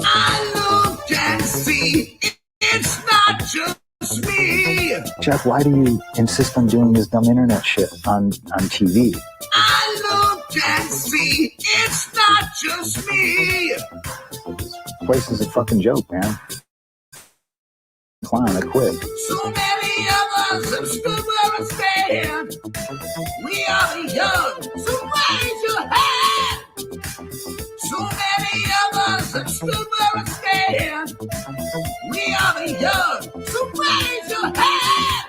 I look and see it's not just me. Jeff, why do you insist on doing this dumb internet shit on TV? I look and see it's not just me. This place is a fucking joke, man. Clown, I quit. So many of us have stood where we stand. We are the young, so raise your hand. So many of us have stood where we stand. We are the young, so raise your hand.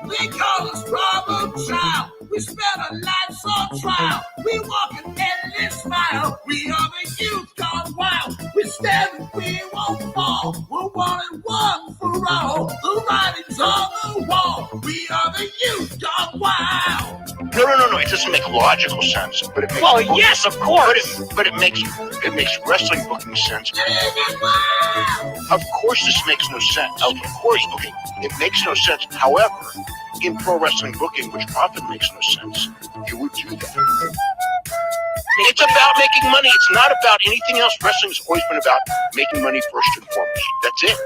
We call us problem child. We spend our lives on trial. We walk an endless mile. We are the youth gone wild. We stand and we won't fall. We're one and one for all. The writing's on the wall. We are the youth gone wild. No. It doesn't make logical sense. But it makes yes, of course. But it makes wrestling booking sense. Of course, this makes no sense. Of course, okay, it makes no sense. However, in pro wrestling booking, which often makes no sense, you would do that. It's about making money. It's not about anything else. Wrestling's always been about making money first and foremost. That's it.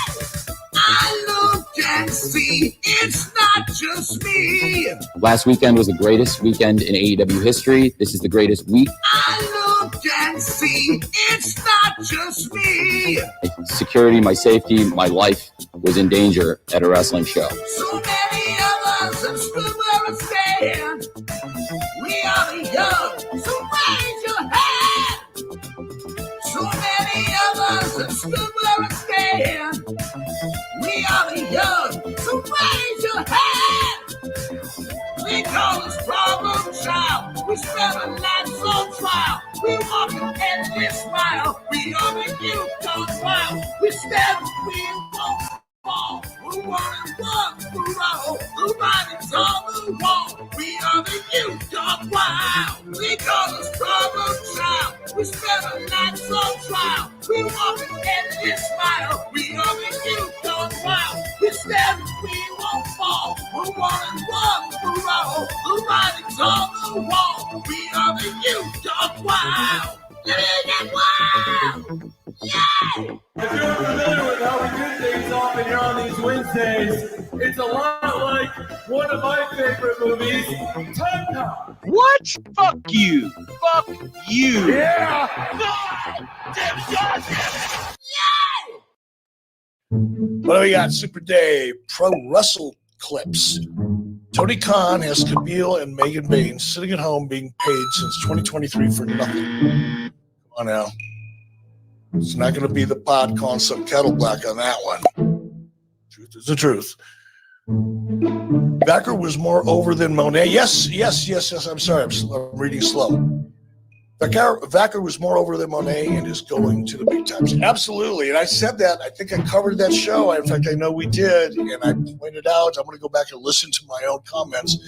Yes! I look and see it's not just me. Last weekend was the greatest weekend in AEW history. This is the greatest week. I look and see it's not just me. My security, my safety, my life was in danger at a wrestling show. So many of us have stood where we stand. We are the young, so raise your hand. So many of us have stood where we stand. We are the young, so raise your hand. We call us problem child. We spend our lives on trial. We walk an endless mile. We are the youth gone wild. We stand and we won't fall. We're one and one for all. The writing's on the wall. We are the youth gone wild. We call us problem child. We spend our lives on trial. We walk an endless mile. We are the youth gone wild. We stand and we won't fall. We're one and one for all. The writing's on the wall. We are the youth gone wild. Get wild! Yeah! If you're familiar with how we do things often here on these Wednesdays, it's a lot like one of my favorite movies, Time Cop. What? Fuck you. Fuck you. Yeah! Yeah! What do we got? Super Dave, Pro Wrestle Clips. Tony Khan has Camille and Megan Baines sitting at home being paid since 2023 for nothing. Come on now. It's not going to be the pod calling some kettle black on that one. Truth is the truth. Becker was more over than Monet. Yes. I'm sorry. I'm reading slow. Becker was more over than Monet and is going to the big times. Absolutely. And I said that. I think I covered that show. In fact, I know we did. And I pointed out, I'm going to go back and listen to my own comments.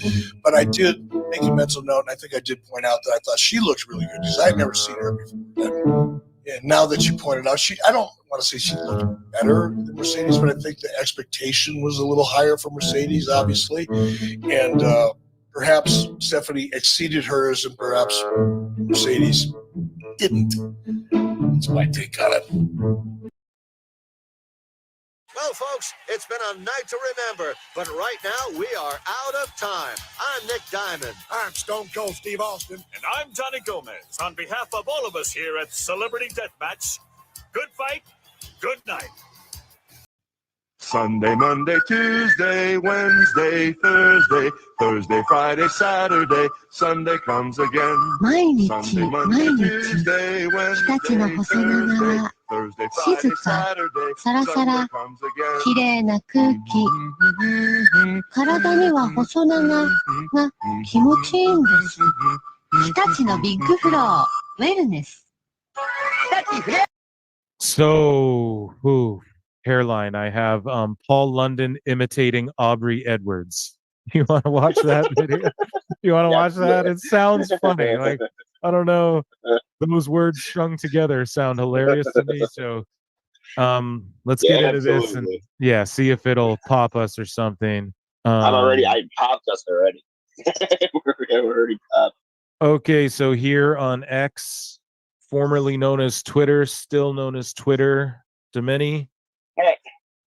But I did make a mental note, and I think I did point out that I thought she looked really good because I'd never seen her before. And now that you pointed out, I don't want to say she looked better than Mercedes, but I think the expectation was a little higher for Mercedes, obviously. And perhaps Stephanie exceeded hers and perhaps Mercedes didn't. That's my take on it. Well, folks, it's been a night to remember, but right now we are out of time. I'm Nick Diamond. I'm Stone Cold Steve Austin. And I'm Johnny Gomez. On behalf of all of us here at Celebrity Deathmatch, good fight, good night. Sunday, Monday, Tuesday, Wednesday, Thursday, Thursday, Friday, Saturday, Sunday comes again. 毎日 Sunday, 毎 Monday, 日 Tuesday, 日立の Wednesday, 細長 Thursday, な Thursday, 静 Friday, か Saturday, サラサ Sunday ラ comes again. きれいな空気体には細長が気持ちいいんです日立のビッグフローウェルネス So, hairline. I have Paul London imitating Aubrey Edwards. You want to watch that video? You want to watch that? It sounds funny. Like, I don't know. Those words strung together sound hilarious to me. So, let's get into this and see if it'll pop us or something. I popped us already. We're already popped. Okay, so here on X, formerly known as Twitter, still known as Twitter to many. Hey.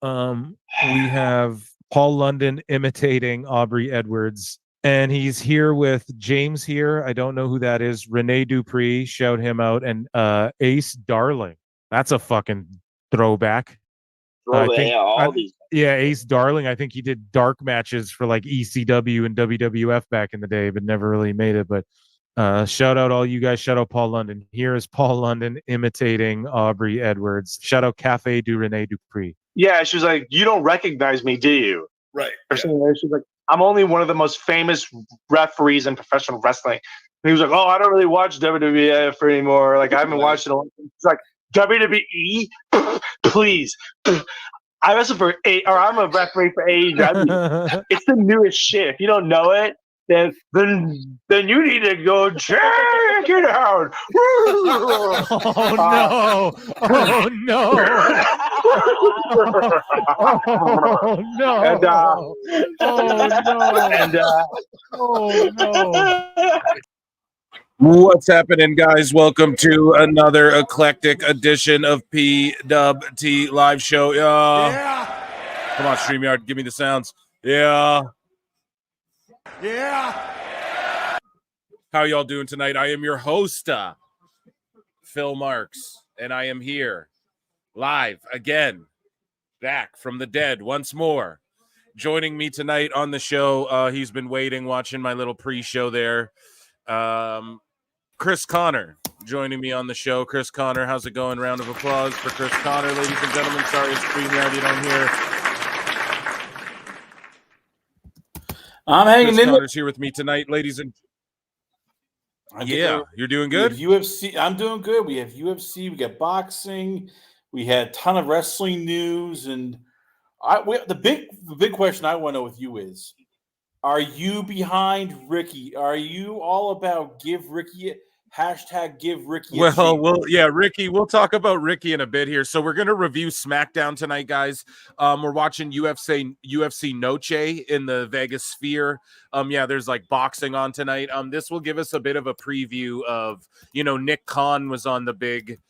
We have Paul London imitating Aubrey Edwards, and he's here with James here. I don't know who that is. Rene Dupree, shout him out, and Ace Darling. That's a fucking throwback. Ace Darling. I think he did dark matches for like ECW and WWF back in the day, but never really made it. But shout out all you guys. Shout out Paul London. Here is Paul London imitating Aubrey Edwards. Shout out Cafe du Rene Dupree. Yeah, she was like, "You don't recognize me, do you?" Right. Or something like that. She's like, "I'm only one of the most famous referees in professional wrestling." And he was like, "Oh, I don't really watch WWF anymore. Like, I haven't watched it a long time." She's like, "WWE, please." I wrestle for I'm a referee for AEW. It's the newest shit. If you don't know it, then you need to go check it out. Oh no! Oh no! Oh no! And oh no! What's happening, guys? Welcome to another eclectic edition of PWT Live Show. Yeah. Come on, StreamYard, give me the sounds. Yeah. How y'all doing tonight? I am your host, Phil Marks, and I am here live again, back from the dead once more. Joining me tonight on the show, he's been waiting, watching my little pre-show there. Chris Connor joining me on the show. Chris Connor, how's it going? Round of applause for Chris Connor, ladies and gentlemen. Sorry, it's StreamYard, you don't hear. I'm hanging Chris in. Connor's here with me tonight, ladies and you're doing good. UFC, I'm doing good. We have UFC, we got boxing, we had a ton of wrestling news, and the big question I want to know with you is: are you behind Ricky? Are you all about give Ricky Well, Ricky, we'll talk about Ricky in a bit here. So we're going to review Smackdown tonight, guys. We're watching UFC Noche in the Vegas Sphere. There's like boxing on tonight. This will give us a bit of a preview of, Nick Khan was on the big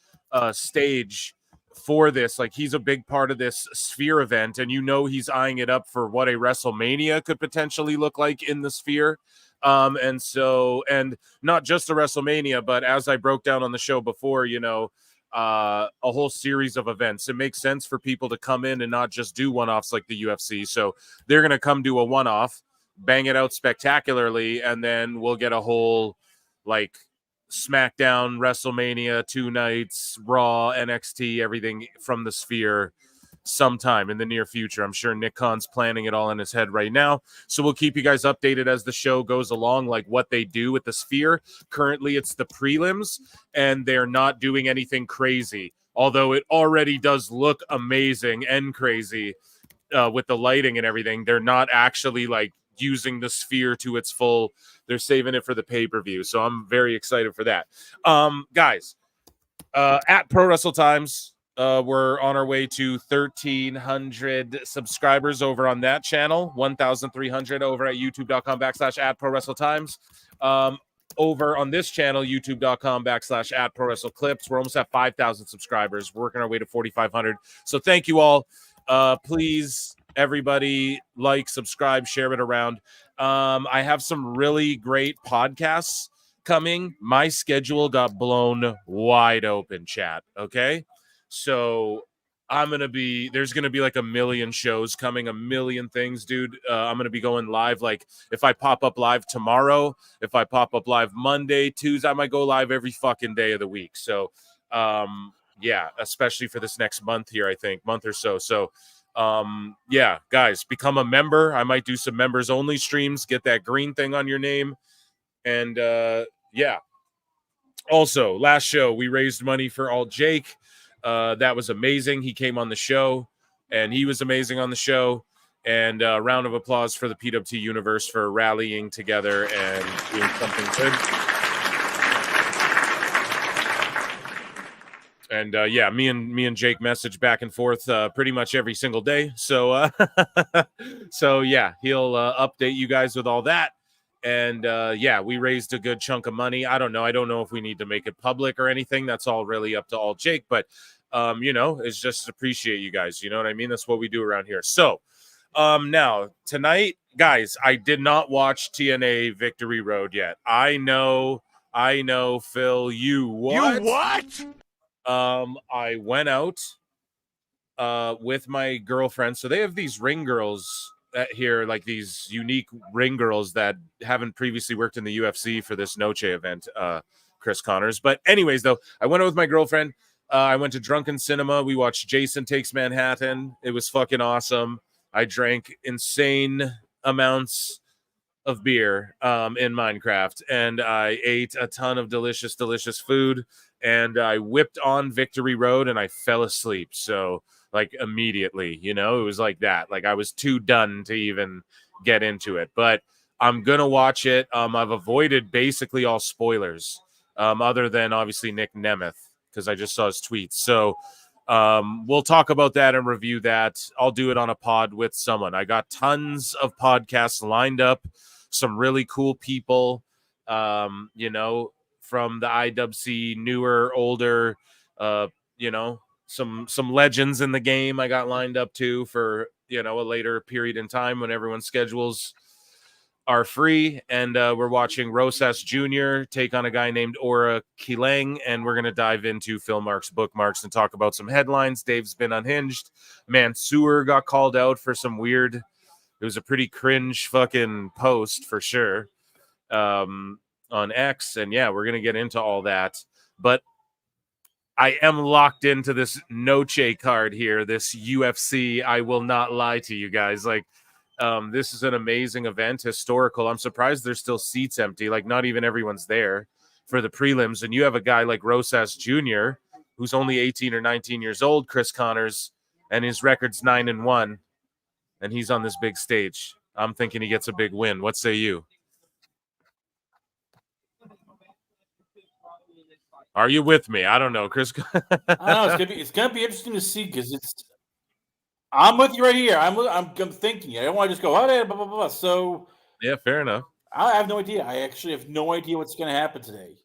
stage for this. Like, he's a big part of this Sphere event, and he's eyeing it up for what a WrestleMania could potentially look like in the Sphere. And not just a WrestleMania, but as I broke down on the show before, a whole series of events. It makes sense for people to come in and not just do one-offs like the UFC. So they're going to come do a one-off, bang it out spectacularly, and then we'll get a whole like SmackDown, WrestleMania, 2 nights, Raw, NXT, everything from the Sphere sometime in the near future. I'm sure Nick Khan's planning it all in his head right now. So we'll keep you guys updated as the show goes along, like what they do with the Sphere. Currently, it's the prelims, and they're not doing anything crazy, although it already does look amazing and crazy with the lighting and everything. They're not actually like using the Sphere to its full. They're saving it for the pay-per-view. So I'm very excited for that. Guys, at Pro Wrestle Times, we're on our way to 1,300 subscribers over on that channel, 1,300 over at youtube.com/at Pro Wrestle Times. Over on this channel, youtube.com/at Pro Wrestle Clips. We're almost at 5,000 subscribers. We're working our way to 4,500. So thank you all. Please, everybody, like, subscribe, share it around. I have some really great podcasts coming. My schedule got blown wide open, chat. Okay. So there's going to be like a million shows coming, a million things, dude. I'm going to be going live. Like if I pop up live tomorrow, if I pop up live Monday, Tuesday, I might go live every fucking day of the week. So, especially for this next month here, I think month or so. So, guys, become a member. I might do some members only streams, get that green thing on your name. And, also last show, we raised money for All Jake. That was amazing. He came on the show, and he was amazing on the show. And a round of applause for the PWT universe for rallying together and doing something good. And me and Jake message back and forth pretty much every single day. So he'll update you guys with all that. And yeah, we raised a good chunk of money. I don't know if we need to make it public or anything. That's all really up to all Jake, but you know, it's just appreciate you guys. You know what I mean? That's what we do around here. So now tonight, guys, I did not watch TNA Victory Road yet. I know, Phil, you what? I went out with my girlfriend. So they have these ring girls here, like these unique ring girls that haven't previously worked in the UFC for this Noche event, Chris Connors. But anyways, though, I went out with my girlfriend. I went to Drunken Cinema. We watched Jason Takes Manhattan. It was fucking awesome. I drank insane amounts of beer in Minecraft, and I ate a ton of delicious food, and I whipped on Victory Road, and I fell asleep. So like immediately, you know, it was like that. Like I was too done to even get into it, but I'm gonna watch it. I've avoided basically all spoilers, other than obviously Nick Nemeth, because I just saw his tweets. So we'll talk about that and review that. I'll do it on a pod with someone. I got tons of podcasts lined up, some really cool people, you know, from the IWC, newer, older, you know, some legends in the game I got lined up too for, you know, a later period in time when everyone's schedules are free. And we're watching Rosas Jr. take on a guy named Ora Kileng, and we're going to dive into Phil Mark's bookmarks and talk about some headlines. Dave's been unhinged. Mansoor got called out for some weird, it was a pretty cringe fucking post for sure, on X. And yeah, we're going to get into all that. But I am locked into this Noche card here, this UFC. I will not lie to you guys. Like, this is an amazing event, historical. I'm surprised there's still seats empty. Like, not even everyone's there for the prelims. And you have a guy like Rosas Jr., who's only 18 or 19 years old, Chris Connors, and his record's 9-1, and he's on this big stage. I'm thinking he gets a big win. What say you? Are you with me? I don't know, Chris. I don't know. It's gonna be interesting to see, because it's. I'm with you right here. I'm thinking. I don't want to just go, oh, blah, blah, blah, blah. So yeah, fair enough. I have no idea. I actually have no idea what's going to happen today.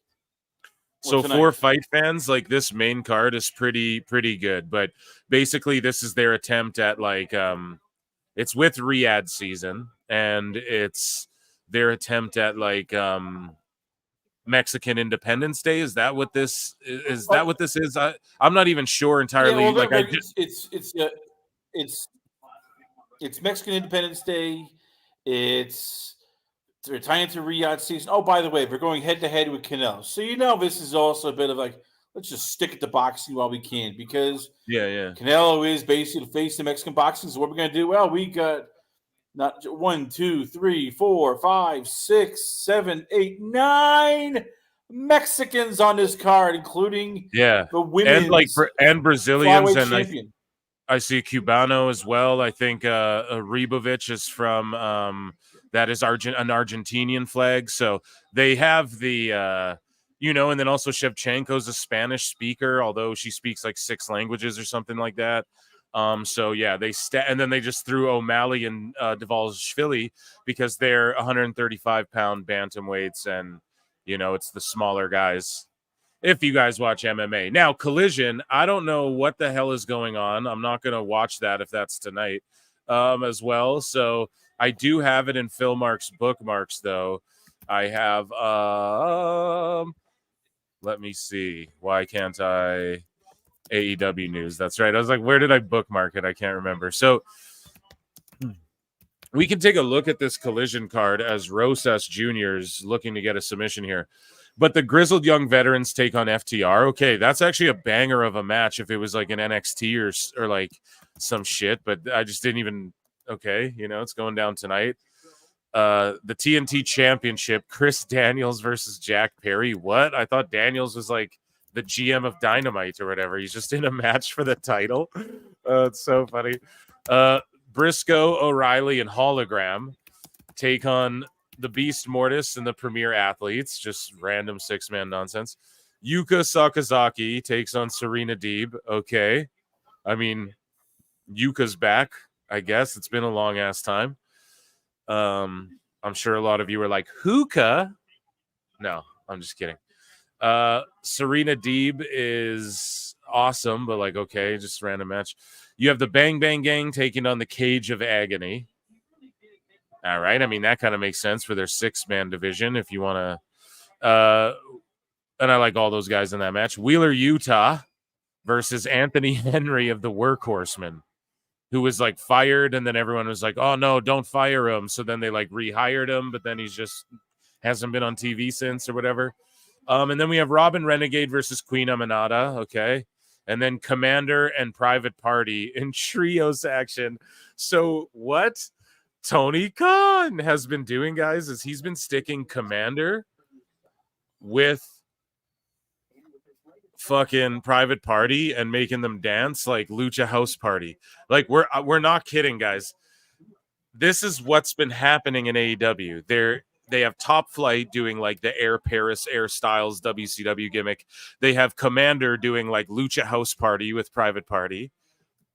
So for fight fans, like, this main card is pretty good. But basically, this is their attempt at, like, it's with Riyadh season, and it's their attempt at, like, Mexican Independence Day. Is that what this is? That what this is? I'm not even sure entirely. Yeah, well, like, it's Mexican Independence Day. They're tying into Riyadh season. Oh, by the way, we're going head to head with Canelo. So you know this is also a bit of like, let's just stick it to boxing while we can, because yeah, Canelo is basically the face of Mexican boxing. So what we're gonna do? Well, we got not 1, 2, 3, 4, 5, 6, 7, 8, 9 Mexicans on this card, including the women's and like and Brazilians, flyweight and champion. I see Cubano as well. I think Ribovich is from that is an Argentinian flag. So they have the you know, and then also Shevchenko's a Spanish speaker, although she speaks like 6 languages or something like that. So yeah, and then they just threw O'Malley and Dvalishvili because they're 135-pound bantamweights, and you know, it's the smaller guys. If you guys watch MMA. Now, Collision, I don't know what the hell is going on. I'm not going to watch that if that's tonight as well. So I do have it in Phil Mark's bookmarks, though. I have, let me see. Why can't I? AEW news. That's right. I was like, where did I bookmark it? I can't remember. So we can take a look at this Collision card as Rosas Jr. is looking to get a submission here. But the Grizzled Young Veterans take on FTR. Okay, that's actually a banger of a match if it was like an NXT or like some shit. But I just didn't even. Okay, you know, it's going down tonight. The TNT Championship, Chris Daniels versus Jack Perry. What? I thought Daniels was like the GM of Dynamite or whatever. He's just in a match for the title. It's so funny. Briscoe, O'Reilly, and Hologram take on the Beast Mortis and the Premier Athletes. Just random 6-man nonsense. Yuka Sakazaki takes on Serena Deeb. Okay. I mean, Yuka's back, I guess. It's been a long-ass time. I'm sure a lot of you were like, hookah. No, I'm just kidding. Serena Deeb is awesome, but like, okay, just random match. You have the Bang Bang Gang taking on the Cage of Agony. All right. I mean, that kind of makes sense for their 6-man division if you want to. And I like all those guys in that match. Wheeler Utah versus Anthony Henry of the Workhorsemen, who was like fired. And then everyone was like, oh, no, don't fire him. So then they like rehired him, but then he's just hasn't been on TV since or whatever. And then we have Robin Renegade versus Queen Aminata. Okay. And then Commander and Private Party in trios action. So what Tony Khan has been doing, guys, is he's been sticking Commander with fucking Private Party and making them dance like Lucha House Party. Like we're not kidding, guys. This is what's been happening in AEW. They have Top Flight doing like the Air Paris, Air Styles WCW gimmick. They have Commander doing like Lucha House Party with Private Party.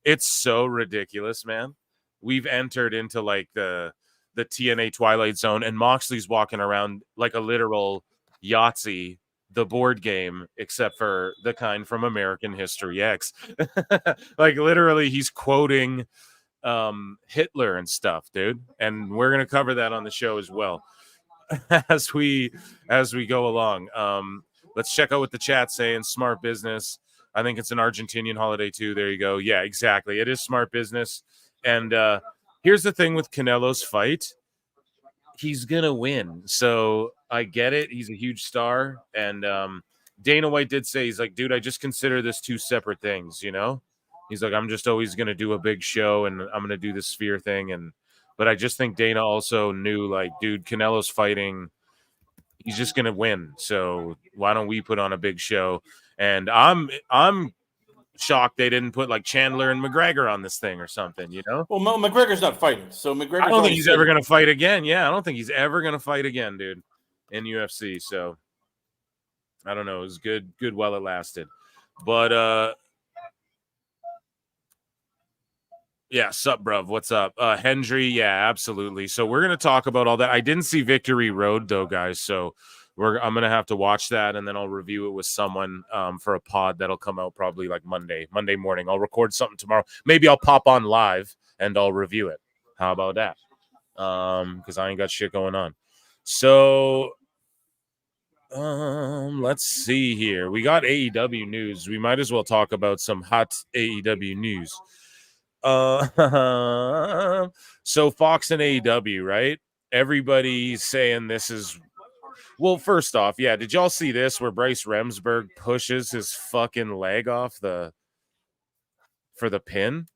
It's so ridiculous, man. We've entered into like the TNA Twilight Zone, and Moxley's walking around like a literal Yahtzee, the board game, except for the kind from American History X. Like literally he's quoting Hitler and stuff, dude. And we're going to cover that on the show as well as we go along. Let's check out what the chat's saying. Smart business. I think it's an Argentinian holiday too. There you go. Yeah, exactly. It is smart business. And here's the thing with Canelo's fight. He's going to win. So I get it. He's a huge star. And Dana White did say, he's like, dude, I just consider this 2 separate things, you know? He's like, I'm just always going to do a big show and I'm going to do the Sphere thing. But I just think Dana also knew, like, dude, Canelo's fighting. He's just going to win. So why don't we put on a big show? And I'm shocked they didn't put like Chandler and McGregor on this thing or something, you know? Well, McGregor's not fighting, so McGregor. I don't think he's ever going to fight again. Yeah, I don't think he's ever going to fight again, dude, in UFC. So I don't know. It was good while it lasted. But yeah, sup, bruv. What's up? Hendry, yeah, absolutely. So we're going to talk about all that. I didn't see Victory Road, though, guys. So I'm going to have to watch that, and then I'll review it with someone for a pod that'll come out probably like Monday morning. I'll record something tomorrow. Maybe I'll pop on live, and I'll review it. How about that? Because I ain't got shit going on. So let's see here. We got AEW news. We might as well talk about some hot AEW news. So Fox and AEW, right? Everybody's saying this is, well, first off, yeah, did y'all see this where Bryce Remsburg pushes his fucking leg off for the pin?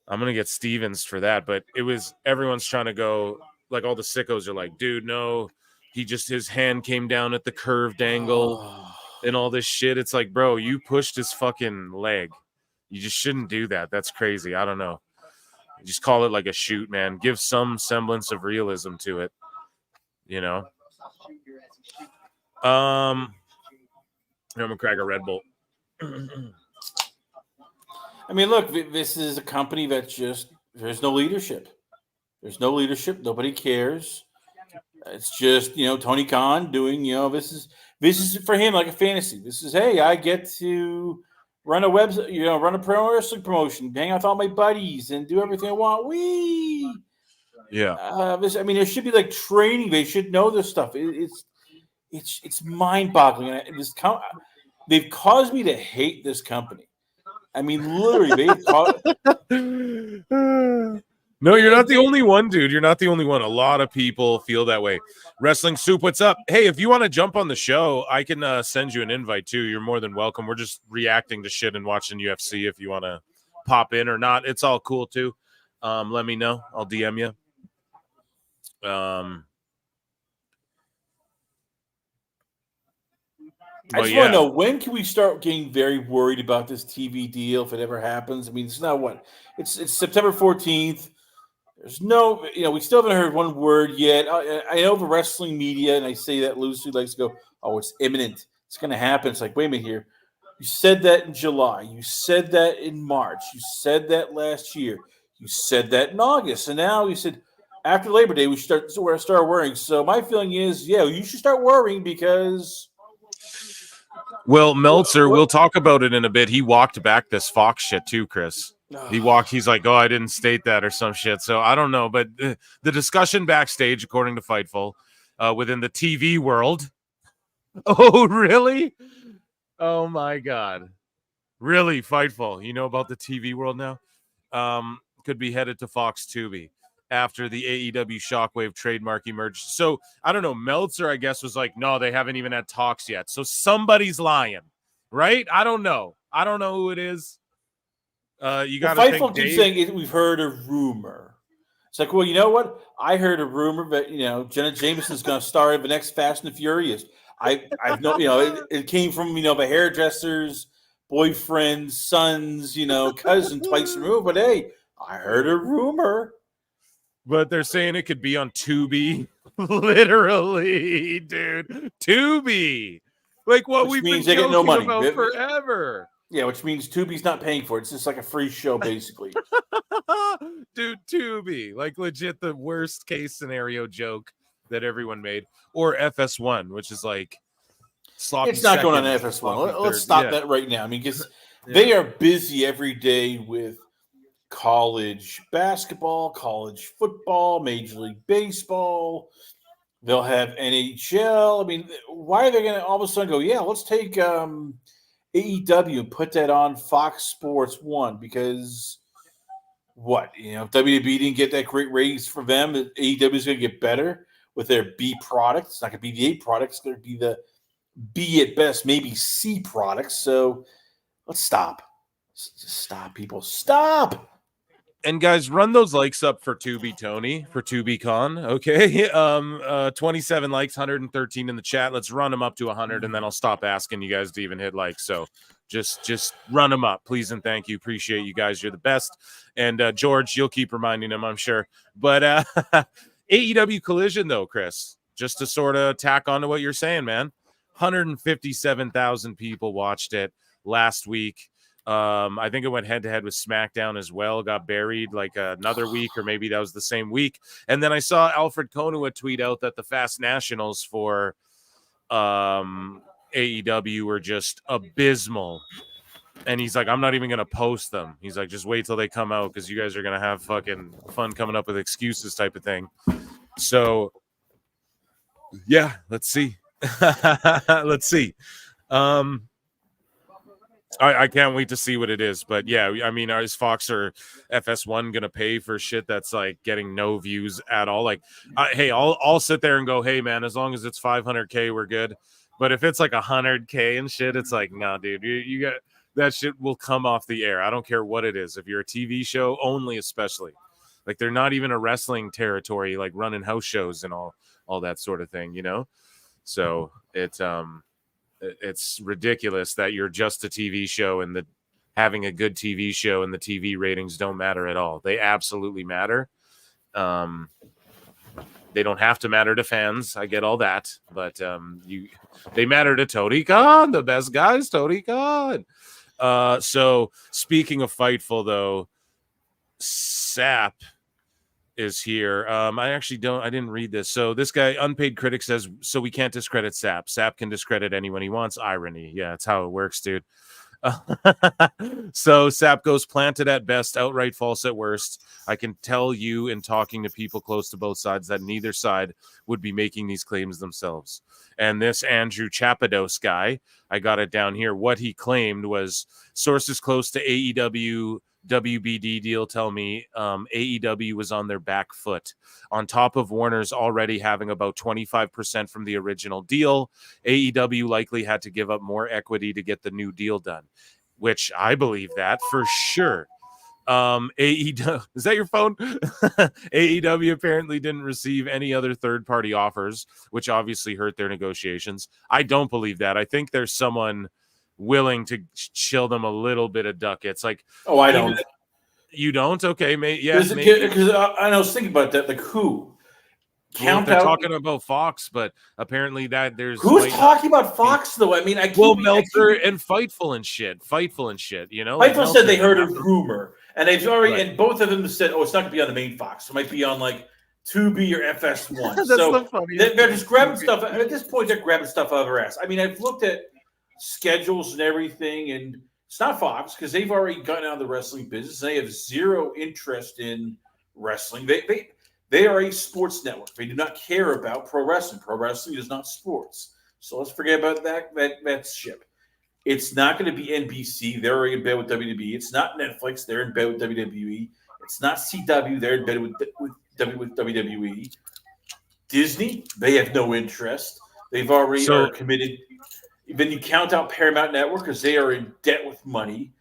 I'm gonna get Stevens for that, but it was, everyone's trying to go, like, all the sickos are like, dude, no, his hand came down at the curved angle and all this shit. It's like, bro, you pushed his fucking leg. You just shouldn't do that. That's crazy. I don't know. Just call it like a shoot, man. Give some semblance of realism to it, you know? I'm gonna crack a Red Bull. I mean, look, this is a company that just, there's no leadership. There's no leadership. Nobody cares. It's just, Tony Khan doing, this is for him like a fantasy. This is, hey, I get to run a website, run a pro wrestling promotion, hang out with all my buddies and do everything I want. Wee. Yeah. There should be like training. They should know this stuff. It's mind-boggling. And they've caused me to hate this company. I mean, literally, they've caused. No, you're not the only one, dude. You're not the only one. A lot of people feel that way. Wrestling Soup, what's up? Hey, if you want to jump on the show, I can send you an invite too. You're more than welcome. We're just reacting to shit and watching UFC. If you want to pop in or not, it's all cool too. Let me know. I'll DM you. I just want to know, when can we start getting very worried about this TV deal if it ever happens? I mean, it's not what it's September 14th. There's no, we still haven't heard one word yet. I know the wrestling media, and I say that loosely, likes to go, oh, it's imminent. It's going to happen. It's like, wait a minute here. You said that in July. You said that in March. You said that last year. You said that in August. And now you said, after Labor Day, we start worrying. So my feeling is, yeah, you should start worrying because. Well, Meltzer, we'll talk about it in a bit. He walked back this Fox shit too, Chris. He's like, oh, I didn't state that or some shit. So I don't know. But the discussion backstage, according to Fightful, within the TV world. Oh, really? Oh, my God. Really, Fightful. You know about the TV world now? Could be headed to Fox Tubi after the AEW Shockwave trademark emerged. So I don't know. Meltzer, I guess, was like, no, they haven't even had talks yet. So somebody's lying, right? I don't know. I don't know who it is. You got to Fightful think keeps saying we've heard a rumor. It's like, well, you know what? I heard a rumor that Jenna Jameson's going to star in the next Fast and the Furious. I've no, it came from the hairdressers, boyfriends, sons, cousin twice removed. But hey, I heard a rumor. But they're saying it could be on Tubi. Literally, dude. Tubi. Like what Which we've means been they get no money about forever. Yeah, which means Tubi's not paying for it. It's just like a free show, basically. Dude, Tubi. Like legit the worst case scenario joke that everyone made. Or FS1, which is like it's not going on FS1. Let's stop that right now. I mean, because they are busy every day with college basketball, college football, Major League Baseball. They'll have NHL. I mean, why are they going to all of a sudden go, yeah, let's take AEW and put that on Fox Sports 1? Because what? If WWE didn't get that great ratings for them, AEW is going to get better with their B product. It's not going to be the A product. It's going to be the B at best, maybe C products. So let's stop. Just stop, people. Stop. And guys, run those likes up for Tubi Tony, for TubiCon, okay? 27 likes, 113 in the chat. Let's run them up to 100, and then I'll stop asking you guys to even hit like. So just run them up, please and thank you. Appreciate you guys. You're the best. And George, you'll keep reminding them, I'm sure. But AEW Collision, though, Chris, just to sort of tack on to what you're saying, man. 157,000 people watched it last week. I think it went head-to-head with Smackdown as well. Got buried like another week, or maybe that was the same week. And then I saw Alfred Konua tweet out that the Fast Nationals for AEW were just abysmal. And he's like, I'm not even going to post them. He's like, just wait till they come out because you guys are going to have fucking fun coming up with excuses type of thing. So, yeah, let's see. Let's see. I can't wait to see what it is. But yeah, I mean, is Fox or FS1 going to pay for shit that's like getting no views at all? Like, hey, I'll sit there and go, hey, man, as long as it's 500K, we're good. But if it's like 100K and shit, it's like, nah, dude, you got that shit will come off the air. I don't care what it is. If you're a TV show only, especially like they're not even a wrestling territory, like running house shows and all that sort of thing, So it's ridiculous that you're just a TV show and that having a good TV show and the TV ratings don't matter at all. They absolutely matter. They don't have to matter to fans. I get all that, but they matter to Tony Khan, the best guys, Tony Khan. So speaking of Fightful, though, Sap is here. I didn't read this. So this guy, Unpaid Critic, says, so we can't discredit Sap. Sap can discredit anyone he wants. Irony. Yeah, that's how it works, dude. So Sap goes planted at best, outright false at worst. I can tell you in talking to people close to both sides that neither side would be making these claims themselves. And this Andrew Chapados guy, I got it down here. What he claimed was sources close to AEW WBD deal tell me AEW was on their back foot. On top of Warner's already having about 25% from the original deal, AEW likely had to give up more equity to get the new deal done, which I believe that for sure. AEW, is that your phone? AEW apparently didn't receive any other third-party offers, which obviously hurt their negotiations. I don't believe that. I think there's someone willing to chill them a little bit of ducats. Like, oh, I don't. You don't? Okay, mate. Yeah, because I was thinking about that. Like, who? Count they're talking about Fox, but apparently that there's who's talking about Fox though. I mean, Meltzer and Fightful and shit. Fightful said they heard a rumor, and they've already and both of them said, "Oh, it's not going to be on the main Fox. It might be on like Tubi or FS1. That's So the funniest they're thing. just grabbing stuff. At this point, they're grabbing stuff out of their ass. I mean, I've looked at schedules and everything, and it's not Fox because they've already gotten out of the wrestling business. They have zero interest in wrestling. They are a sports network. They do not care about pro wrestling. Pro wrestling is not sports. So let's forget about that ship. It's not going to be NBC. They're already in bed with WWE. It's not Netflix. They're in bed with WWE. It's not CW. They're in bed with WWE. Disney, they have no interest. They've already are committed. Then you count out Paramount Network because they are in debt with money.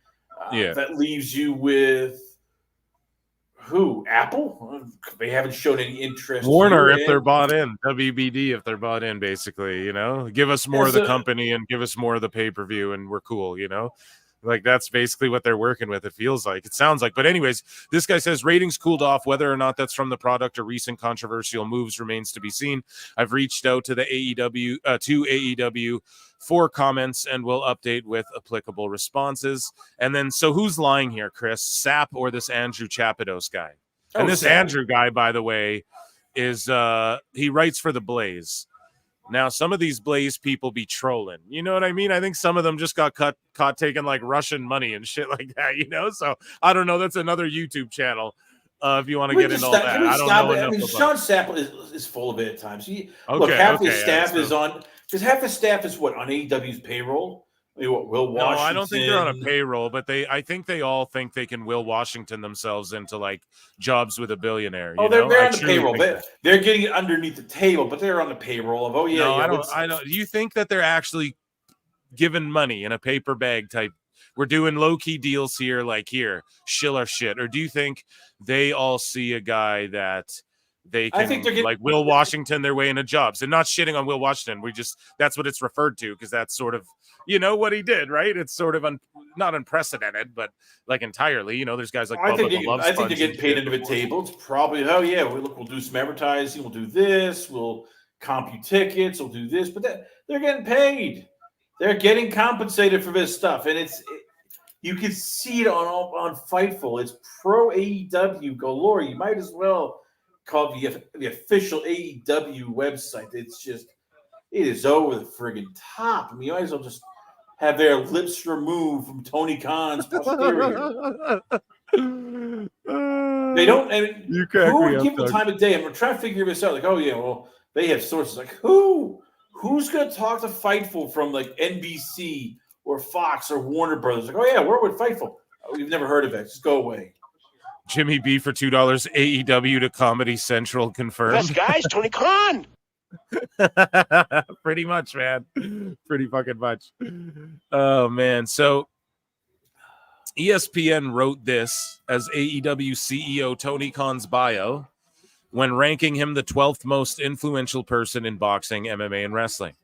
That leaves you with who? Apple? They haven't shown any interest. Warner, here. if they're bought in. WBD, if they're bought in, basically, give us more of the company and give us more of the pay-per-view and we're cool, Like, that's basically what they're working with, it feels like. It sounds like. But anyways, this guy says ratings cooled off. Whether or not that's from the product or recent controversial moves remains to be seen. I've reached out to the AEW for comments and will update with applicable responses. And then, so who's lying here, Chris? Sapp or this Andrew Chapados guy? And this Andrew guy, by the way, is he writes for the Blaze. Now, some of these Blaze people be trolling. You know what I mean? I think some of them just got caught taking like Russian money and shit like that, So I don't know. That's another YouTube channel. If you want to get into all that, I don't know enough about Sean Sapp is full of it at times. Look, half his staff is on, because half his staff is what, on AEW's payroll? I mean, what, Will Washington? No, I don't think they're on a payroll, but I think they all think they can Will Washington themselves into like jobs with a billionaire. They're on the payroll. They're getting it underneath the table, but they're on the payroll of I don't. Do you think that they're actually given money in a paper bag type? We're doing low key deals here, like here, shill our shit, or do you think they all see a guy that they can, I think they're like Will Washington their way into jobs? And not shitting on Will Washington. That's what it's referred to because that's sort of what he did, right? It's sort of not unprecedented, but like entirely. There's guys like I think they're getting paid into the table. It's probably we'll do some advertising, we'll do this, we'll comp you tickets, we'll do this, but they're getting paid. They're getting compensated for this stuff, and you can see it on Fightful. It's pro AEW galore. You might as well call it the official AEW website. It is over the friggin' top. I mean, you might as well just have their lips removed from Tony Khan's posterior. They don't. Who would give the time of day? And we're trying to figure this out. Like, they have sources. Like, who's going to talk to Fightful from like NBC or Fox or Warner Brothers? Like, we're with Fightful. We've never heard of it. Just go away. Jimmy B for $2. AEW to Comedy Central confirmed. Best guys, Tony Khan. Pretty much, man. Pretty fucking much. Oh man. So ESPN wrote this as AEW CEO Tony Khan's bio when ranking him the 12th most influential person in boxing, MMA, and wrestling.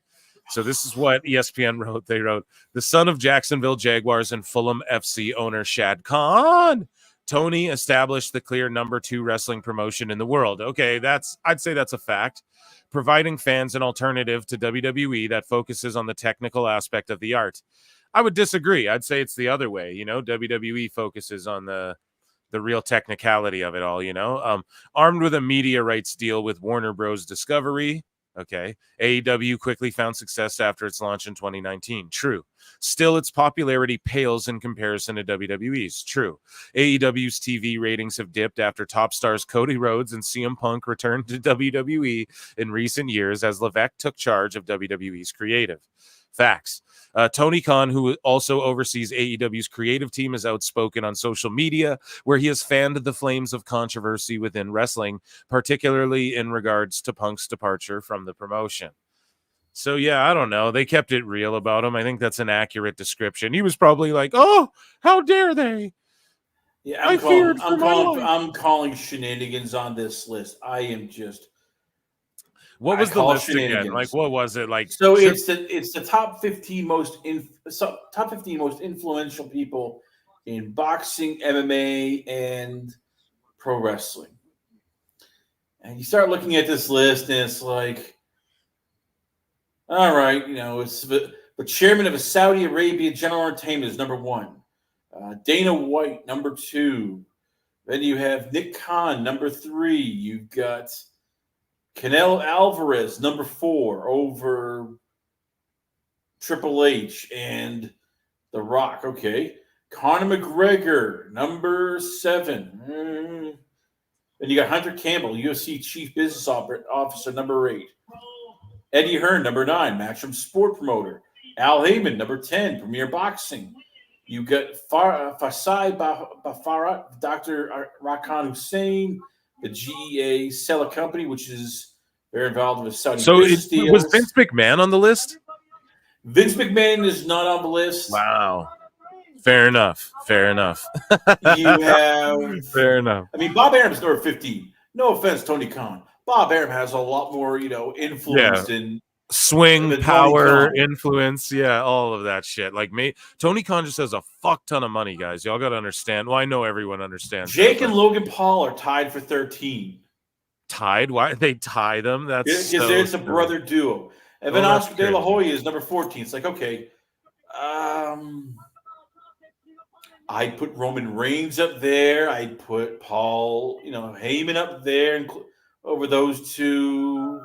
So this is what ESPN wrote. They wrote, the son of Jacksonville Jaguars and Fulham FC owner Shad Khan, Tony established the clear number 2 wrestling promotion in the world. Okay, I'd say that's a fact. Providing fans an alternative to WWE that focuses on the technical aspect of the art. I would disagree. I'd say it's the other way. WWE focuses on the real technicality of it all, armed with a media rights deal with Warner Bros. Discovery. Okay. AEW quickly found success after its launch in 2019. True. Still, its popularity pales in comparison to WWE's. True. AEW's TV ratings have dipped after top stars Cody Rhodes and CM Punk returned to WWE in recent years as Levesque took charge of WWE's creative. Facts. Tony Khan, who also oversees AEW's creative team, is outspoken on social media, where he has fanned the flames of controversy within wrestling, particularly in regards to Punk's departure from the promotion. So, I don't know. They kept it real about him. I think that's an accurate description. He was probably like, oh, how dare they? Yeah, I'm calling shenanigans on this list. I am just... What was the list again? Like, what was it like? So it's the top 15 most influential people in boxing, MMA, and pro wrestling. And you start looking at this list, and it's like, all right, it's the chairman of a Saudi Arabia General Entertainment is number 1. Dana White, number 2. Then you have Nick Khan, number 3. You've got Canelo Alvarez, number 4, over Triple H and The Rock. Okay. Conor McGregor, number 7. Then you got Hunter Campbell, UFC Chief Business Officer, number 8. Eddie Hearn, number 9, Matchroom Sport Promoter. Al Heyman, number 10, Premier Boxing. You got Fasai Bafarat, Dr. Rakan Hussein, the GEA Seller Company, which is very involved with Saudi business deals. Was Vince McMahon on the list? Vince McMahon is not on the list. Wow. Fair enough. You have... Fair enough. I mean, Bob Arum's number 15. No offense, Tony Khan. Bob Arum has a lot more, influence in swing, than power, influence, all of that shit. Like Tony Khan just has a fuck ton of money, guys. Y'all got to understand. Well, I know everyone understands. Jake and Logan Paul are tied for 13. Tied? Why they tie them? That's because it's a brother duo. And then Oscar De La Hoya is number 14. It's like, okay, I'd put Roman Reigns up there. I'd put Paul, Heyman up there over those two.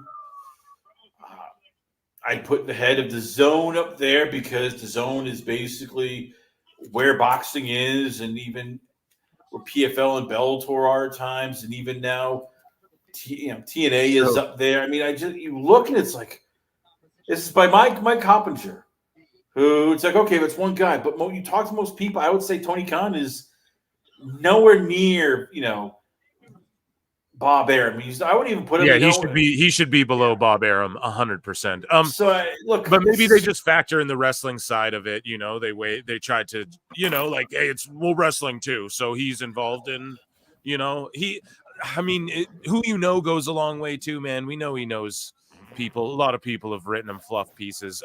I'd put the head of the Zone up there because the Zone is basically where boxing is, and even where PFL and Bellator are at times, and even now, TNA is up there. I mean, you look and it's like, this is by Mike Coppinger, who it's like, okay, that's one guy, but you talk to most people, I would say Tony Khan is nowhere near, Bob Arum. I wouldn't even put him. Yeah, he should be below Bob Arum 100%. So look, but maybe they just factor in the wrestling side of it. They tried to, hey, it's wrestling too, so he's involved in, who goes a long way too, man. We know he knows people. A lot of people have written him fluff pieces.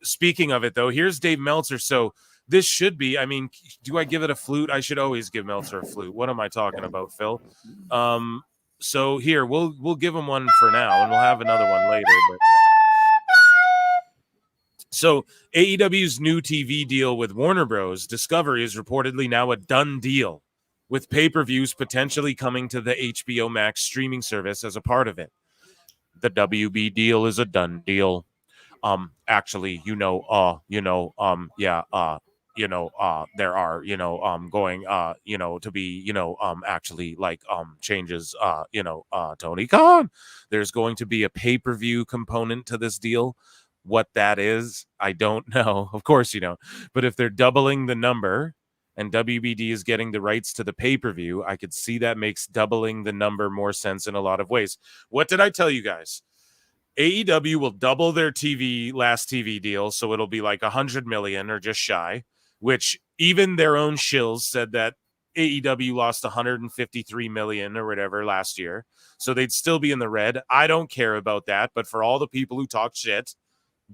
Speaking of it though, here's Dave Meltzer. So this should be, do I give it a flute? I should always give Meltzer a flute. What am I talking about, Phil? So here, we'll give him one for now, and we'll have another one later. But so AEW's new TV deal with Warner Bros. Discovery is reportedly now a done deal, with pay-per-views potentially coming to the HBO Max streaming service as a part of it. The WB deal is a done deal. Actually, there are, going, to be, actually like, changes, Tony Khan. There's going to be a pay-per-view component to this deal. What that is, I don't know. Of course, but if they're doubling the number and WBD is getting the rights to the pay-per-view, I could see that makes doubling the number more sense in a lot of ways. What did I tell you guys? AEW will double their last TV deal, so it'll be like 100 million or just shy, which even their own shills said that AEW lost 153 million or whatever last year, so they'd still be in the red. I don't care about that, but for all the people who talk shit,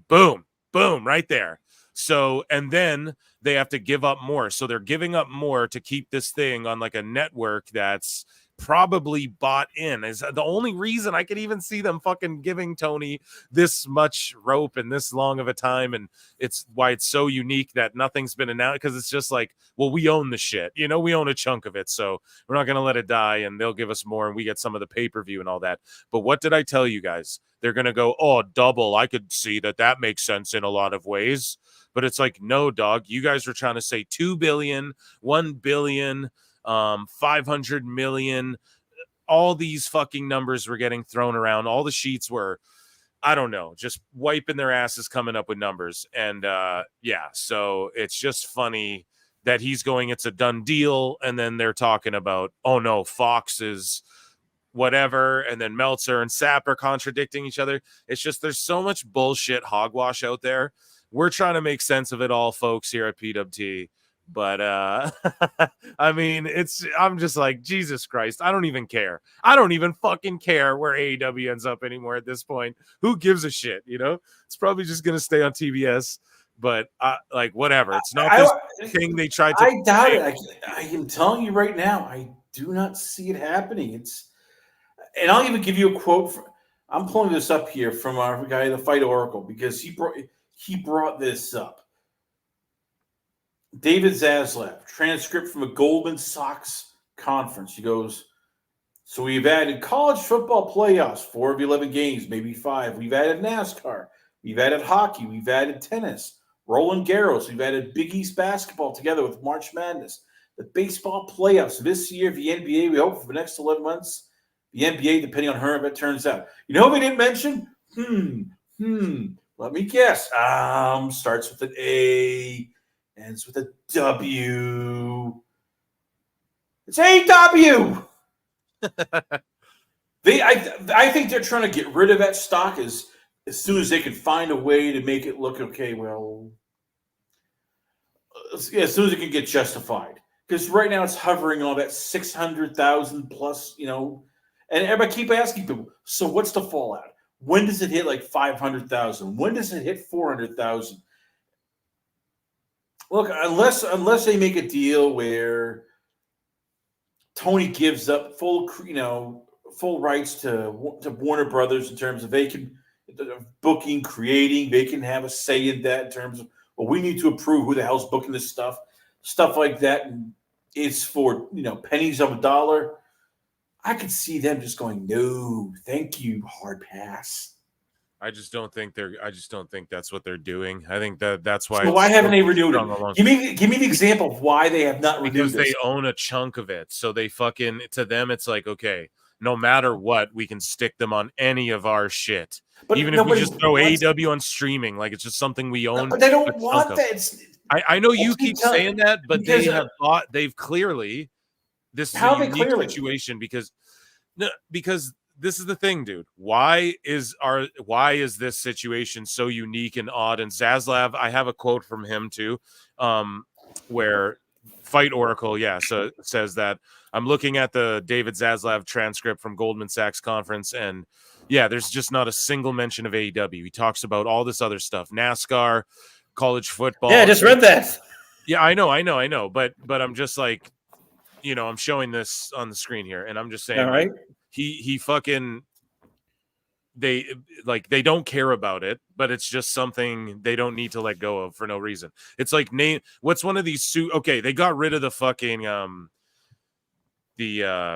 boom, right there. So, and then they have to give up more. So they're giving up more to keep this thing on like a network that's probably bought in. Is the only reason I could even see them fucking giving Tony this much rope and this long of a time. And it's why it's so unique that nothing's been announced, because it's just like, well, we own the shit, we own a chunk of it, so we're not going to let it die, and they'll give us more and we get some of the pay-per-view and all that. But what did I tell you guys? They're going to go, oh, double. I could see that makes sense in a lot of ways, but it's like, no, dog, you guys were trying to say 2 billion, 1 billion, 500 million. All these fucking numbers were getting thrown around. All the sheets were, I don't know, just wiping their asses coming up with numbers. And so it's just funny that he's going, it's a done deal, and then they're talking about, oh no, Fox is whatever, and then Meltzer and Sapp are contradicting each other. It's just, there's so much bullshit hogwash out there. We're trying to make sense of it all, folks, here at PWT. But I'm just like, Jesus Christ, I don't even care. I don't even fucking care where AEW ends up anymore at this point. Who gives a shit? It's probably just gonna stay on TBS. But whatever. It's not this thing they tried to. I doubt it. I am telling you right now, I do not see it happening. And I'll even give you a quote. I'm pulling this up here from our guy, the Fight Oracle, because he brought this up. David Zaslav, transcript from a Goldman Sachs conference. He goes, So we've added college football playoffs, 4 of 11 games, maybe 5. We've added NASCAR. We've added hockey. We've added tennis. Roland Garros. We've added Big East basketball together with March Madness. The baseball playoffs this year, the NBA, we hope for the next 11 months. The NBA, depending on how it turns out. You know who we didn't mention? Let me guess. Starts with an A, ends with a W. It's AEW. I think they're trying to get rid of that stock as soon as they can find a way to make it look okay. Well, as soon as it can get justified, because right now it's hovering on that 600,000 plus. And everybody keep asking people. So what's the fallout? When does it hit like 500,000? When does it hit 400,000? Look, unless they make a deal where Tony gives up full rights to Warner Brothers in terms of they can booking, creating, they can have a say in that in terms of, well, we need to approve who the hell's booking this stuff like that, and it's for pennies of a dollar. I could see them just going, no, thank you, hard pass. I just don't think that's what they're doing. I think that's why. So why haven't they renewed it? Give me the example of why they have not renewed because this. They own a chunk of it. So they to them, it's like, okay, no matter what, we can stick them on any of our shit. But even if we just throw AEW on streaming, like it's just something we own. But they don't want that. I know you keep saying that, but they've clearly, this is a unique situation because this is the thing, dude. Why is this situation so unique and odd? And Zaslav, I have a quote from him too, where Fight Oracle, so it says that I'm looking at the David Zaslav transcript from Goldman Sachs conference, and there's just not a single mention of AEW. He talks about all this other stuff, NASCAR, college football. Yeah, I just read that. Yeah, I know. But I'm just like, I'm showing this on the screen here, and I'm just saying, all right. He fucking they don't care about it, but it's just something they don't need to let go of for no reason. It's like what's one of these okay, they got rid of the fucking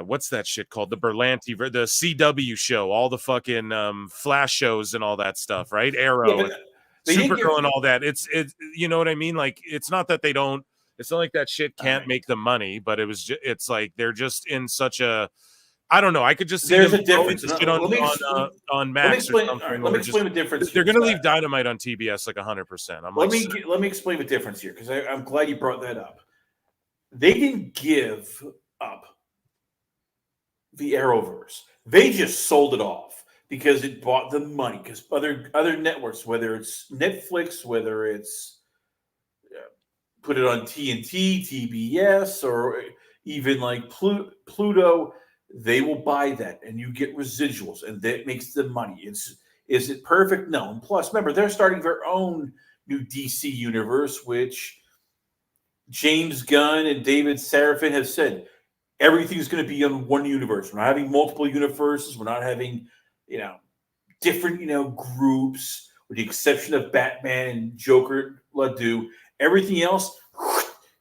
what's that shit called? The Berlanti, the CW show, all the fucking Flash shows and all that stuff, right? Arrow and Supergirl and all that. It's you know what I mean? Like it's not that they don't, it's not like that shit can't make them money, but it's like they're just in such a, I don't know. I could just see there's them a difference on Max or something. Let me explain the difference. They're going to leave Dynamite on TBS like 100%. Let me explain the difference here, because I'm glad you brought that up. They didn't give up the Arrowverse. They just sold it off because it bought them money. Because other networks, whether it's Netflix, whether it's put it on TNT, TBS, or even like Pluto, they will buy that, and you get residuals, and that makes them money. Is it perfect? No. And plus, remember, they're starting their own new DC universe, which James Gunn and David Serafin have said everything's going to be on one universe. We're not having multiple universes. We're not having, different, groups, with the exception of Batman and Joker, Ledoux. Everything else,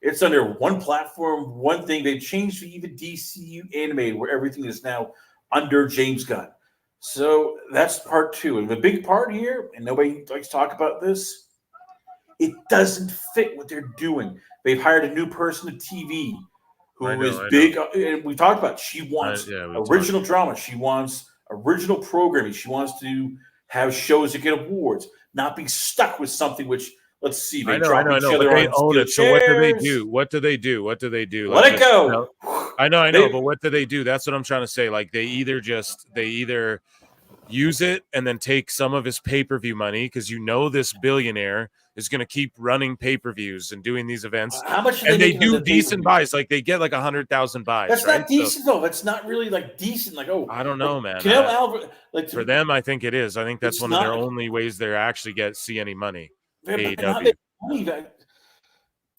it's under one platform, one thing. They changed even DCU animated, where everything is now under James Gunn. So that's part two. And the big part here, and nobody likes to talk about this, it doesn't fit what they're doing. They've hired a new person to TV who is big. And we talked about, she wants original drama. She wants original programming. She wants to have shows that get awards, not be stuck with something which, let's see, they drop each other they on own it. chairs. So what do they do? What do they do? Let it go. I know, but what do they do? That's what I'm trying to say. Like they either use it and then take some of his pay-per-view money, because this billionaire is going to keep running pay-per-views and doing these events. How much? And they do decent buys, like they get like 100,000 buys. That's not decent though. That's not really like decent. Like, I don't know, man. For them, I think it is. I think that's one of their only ways they actually see any money. AEW.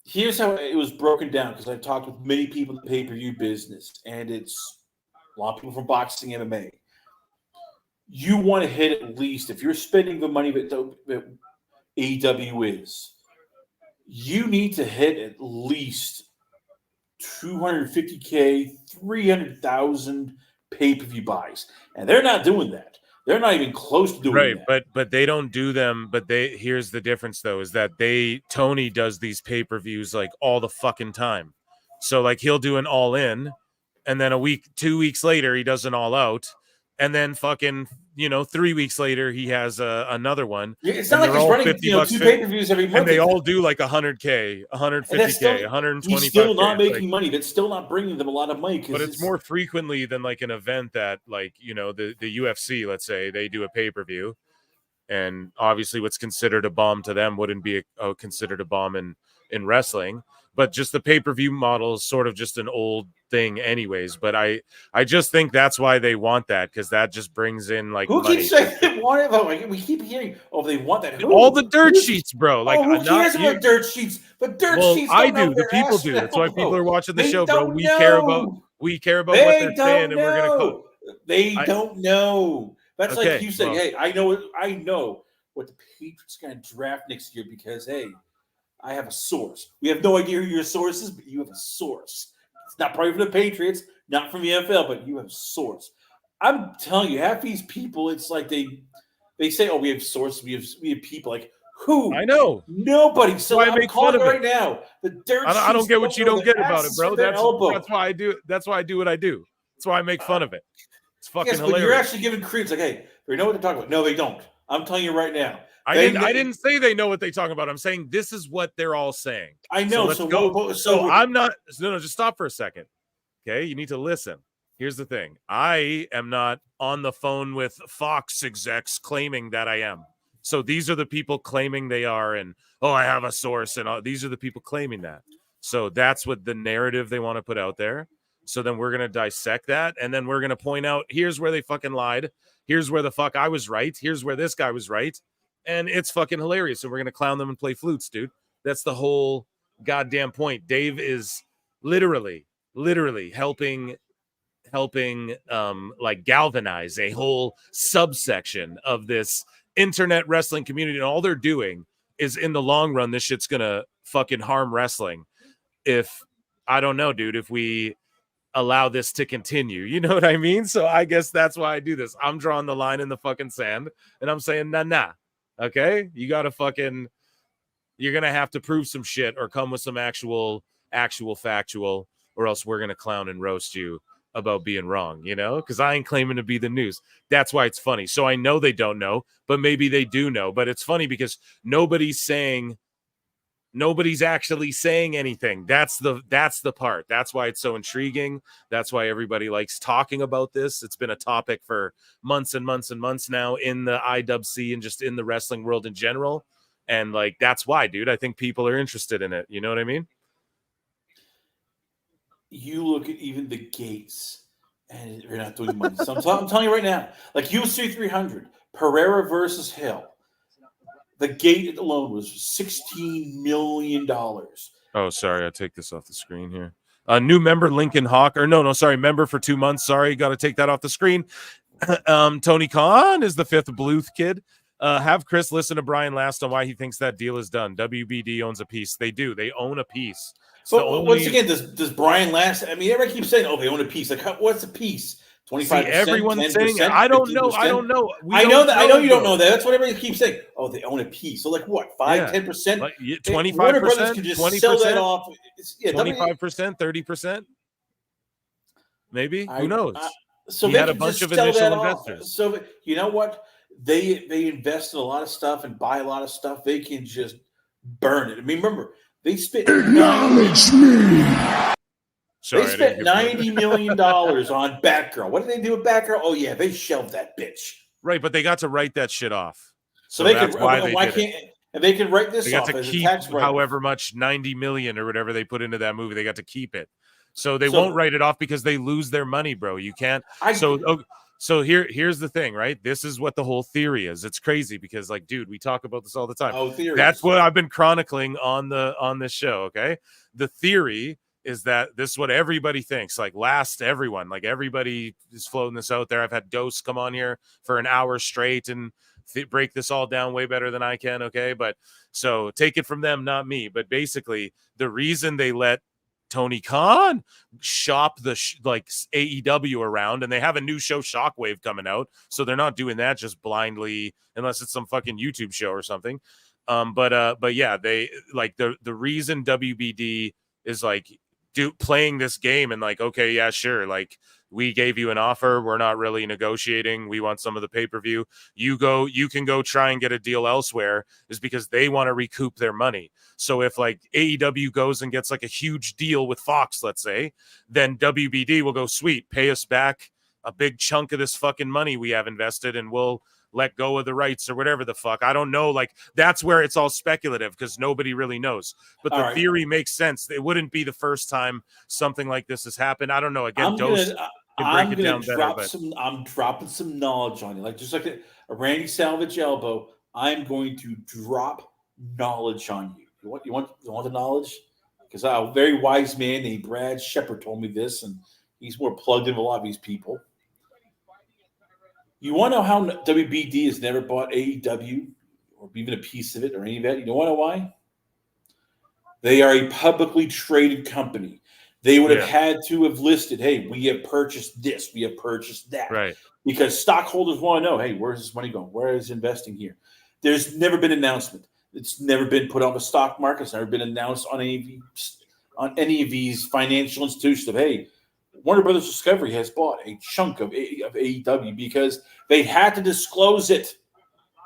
Here's how it was broken down, because I've talked with many people in the pay-per-view business, and it's a lot of people from boxing, MMA. You want to hit at least, if you're spending the money that AEW is, you need to hit at least $250K, $300,000 pay-per-view buys, and they're not doing that. They're not even close to doing that. But they don't do them. But here's the difference though, is that Tony does these pay-per-views like all the fucking time. So like he'll do an All In, and then 2 weeks later he does an All Out, and then fucking 3 weeks later he has another one. Yeah, it's not like he's running two pay-per-views every month, and they all do like $100K, $150K, $125K. He's still not making money. That's still not bringing them a lot of money. But it's more frequently than like an event that like the UFC, let's say, they do a pay-per-view, and obviously what's considered a bomb to them wouldn't be considered a bomb in wrestling. But just the pay-per-view model is sort of just an old thing anyways. But I just think that's why they want that, because that just brings in like who money. keeps saying they want it? Like, we keep hearing, they want that. All the dirt sheets, bro. Like, who cares about dirt sheets? But dirt sheets. I do. The people do. That's why people are watching the show, bro. We care about what they're saying, and we're gonna. They don't know. That's like you saying, "Hey, I know what the Patriots are going to draft next year because hey, I have a source." We have no idea who your source is, but you have a source. It's not probably from the Patriots, not from the NFL, but you have a source. I'm telling you, half these people, it's like they say, "Oh, we have sources, we have people." Like who? I know nobody. So I make fun of it right now. The dirt. I don't get what you don't get about it, bro. That's why I do. That's why I do what I do. That's why I make fun of it. It's fucking hilarious. But you're actually giving credence, like, hey, they know what they're talking about. No, they don't. I'm telling you right now. I didn't say they know what they're talking about. I'm saying this is what they're all saying. I know. So let's go. So I'm not. No, just stop for a second. Okay, you need to listen. Here's the thing. I am not on the phone with Fox execs claiming that I am. So these are the people claiming they are, and I have a source, and these are the people claiming that. So that's what the narrative they want to put out there. So then we're going to dissect that, and then we're going to point out, here's where they fucking lied. Here's where the fuck I was right. Here's where this guy was right. And it's fucking hilarious. And we're going to clown them and play flutes, dude. That's the whole goddamn point. Dave is literally helping like galvanize a whole subsection of this internet wrestling community. And all they're doing is, in the long run, this shit's going to fucking harm wrestling. If, I don't know, dude, if we allow this to continue, you know what I mean? So I guess that's why I do this. I'm drawing the line in the fucking sand, and I'm saying, nah. Okay, you're gonna have to prove some shit or come with some actual factual, or else we're gonna clown and roast you about being wrong, because I ain't claiming to be the news. That's why it's funny. So I know they don't know, but maybe they do know. But it's funny because nobody's actually saying anything. That's the part. That's why it's so intriguing. That's why everybody likes talking about this. It's been a topic for months and months and months now in the IWC and just in the wrestling world in general. And like, that's why, dude, I think people are interested in it. You know what I mean? You look at even the gates and they're not doing money. So I'm telling you right now, like UFC 300, Pereira versus Hill. The gate alone was $16 million. Oh, sorry. I take this off the screen here. New member, Lincoln Hawk. Or no, sorry. Member for 2 months. Sorry. Got to take that off the screen. Tony Khan is the 5th Bluth kid. Have Chris listen to Brian last on why he thinks that deal is done. WBD owns a piece. They do. They own a piece. So once again, does Brian last? I mean, everybody keeps saying, "Oh, they own a piece." Like, what's a piece? 25%. Everyone's saying it. I don't know. I don't know. I know that. I know you don't know that. That's what everybody keeps saying. Oh, they own a piece. So like what? 5-10%? 25%. Warner Brothers could just 20%, sell that off. 25%, 30%. Maybe. Who knows? So he they had a could bunch just of sell initial that investors. off. So you know what? They invest in a lot of stuff and buy a lot of stuff. They can just burn it. I mean, remember, they spent Acknowledge me. They spent $90 million on Batgirl. What did they do with Batgirl? Oh yeah, they shelved that bitch. Right, but they got to write that shit off. So they that's could. why And they can write this they got off to as keep a tax write-off. however much 90 million or whatever they put into that movie. They got to keep it, so they won't write it off because they lose their money, bro. You can't. So here's the thing, right? This is what the whole theory is. It's crazy because, like, dude, we talk about this all the time. Oh, theories. That's what I've been chronicling on this show. Okay, the theory is that this is what everybody thinks. Like, everybody is floating this out there. I've had Dose come on here for an hour straight and break this all down way better than I can. Okay, but so take it from them, not me. But basically, the reason they let Tony Khan shop the AEW around, and they have a new show, Shockwave, coming out, so they're not doing that just blindly unless it's some fucking YouTube show or something. But yeah, they like the reason WBD is like playing this game and like, okay, yeah, sure, like we gave you an offer, we're not really negotiating, we want some of the pay-per-view, you can go try and get a deal elsewhere, is because they want to recoup their money. So if like AEW goes and gets like a huge deal with Fox, let's say, then WBD will go, sweet, pay us back a big chunk of this fucking money we have invested, and we'll let go of the rights or whatever the fuck. I don't know. Like, that's where it's all speculative because nobody really knows. But the theory makes sense. It wouldn't be the first time something like this has happened. I don't know. Again, I'm dropping some knowledge on you. Like, just like a Randy Savage elbow, I'm going to drop knowledge on you. You want the knowledge? Because a very wise man named Brad Shepard told me this, and he's more plugged in with a lot of these people. You want to know how WBD has never bought AEW or even a piece of it or any of that? You want to know why? They are a publicly traded company. They would have had to have listed, hey, we have purchased this, we have purchased that. Right. Because stockholders want to know, hey, where's this money going? Where is investing here? There's never been an announcement. It's never been put on the stock market. It's never been announced on any of these financial institutions of, hey, Warner Brothers Discovery has bought a chunk of AEW because they had to disclose it.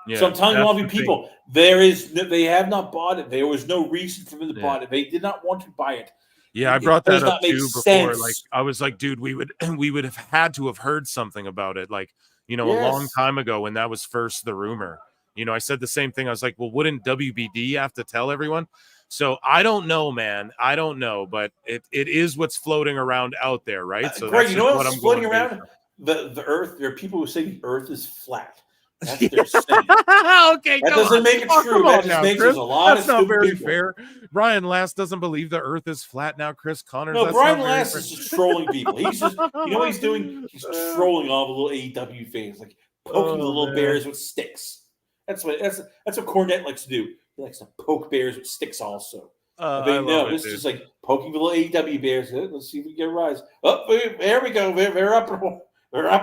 Yeah, so I'm telling all of you people, they have not bought it. There was no reason for them to buy it. They did not want to buy it. Yeah, I brought that up too before. Sense. Like, I was like, dude, we would have had to have heard something about it, like, a long time ago when that was first the rumor. I said the same thing. I was like, well, wouldn't WBD have to tell everyone? So I don't know, man. I don't know, but it is what's floating around out there, right? So Greg, that's you know what what's I'm floating going around? The Earth. There are people who say the Earth is flat. That's Yeah. their saying. Okay, that come doesn't on. make it Oh, true. come That on just now, makes Chris. there's a lot That's of not stupid very people. fair. Brian Last doesn't believe the Earth is flat now. Chris Connors. No, that's Brian not very Last fair. is just trolling people. He's just, what he's doing? He's trolling all the little AEW fans, like poking the little bears with sticks. That's what Cornette likes to do. He likes to poke bears with sticks also. I love it, this dude. is like poking the little AEW bears. Let's see if we can get a rise. Oh, there we go. They're up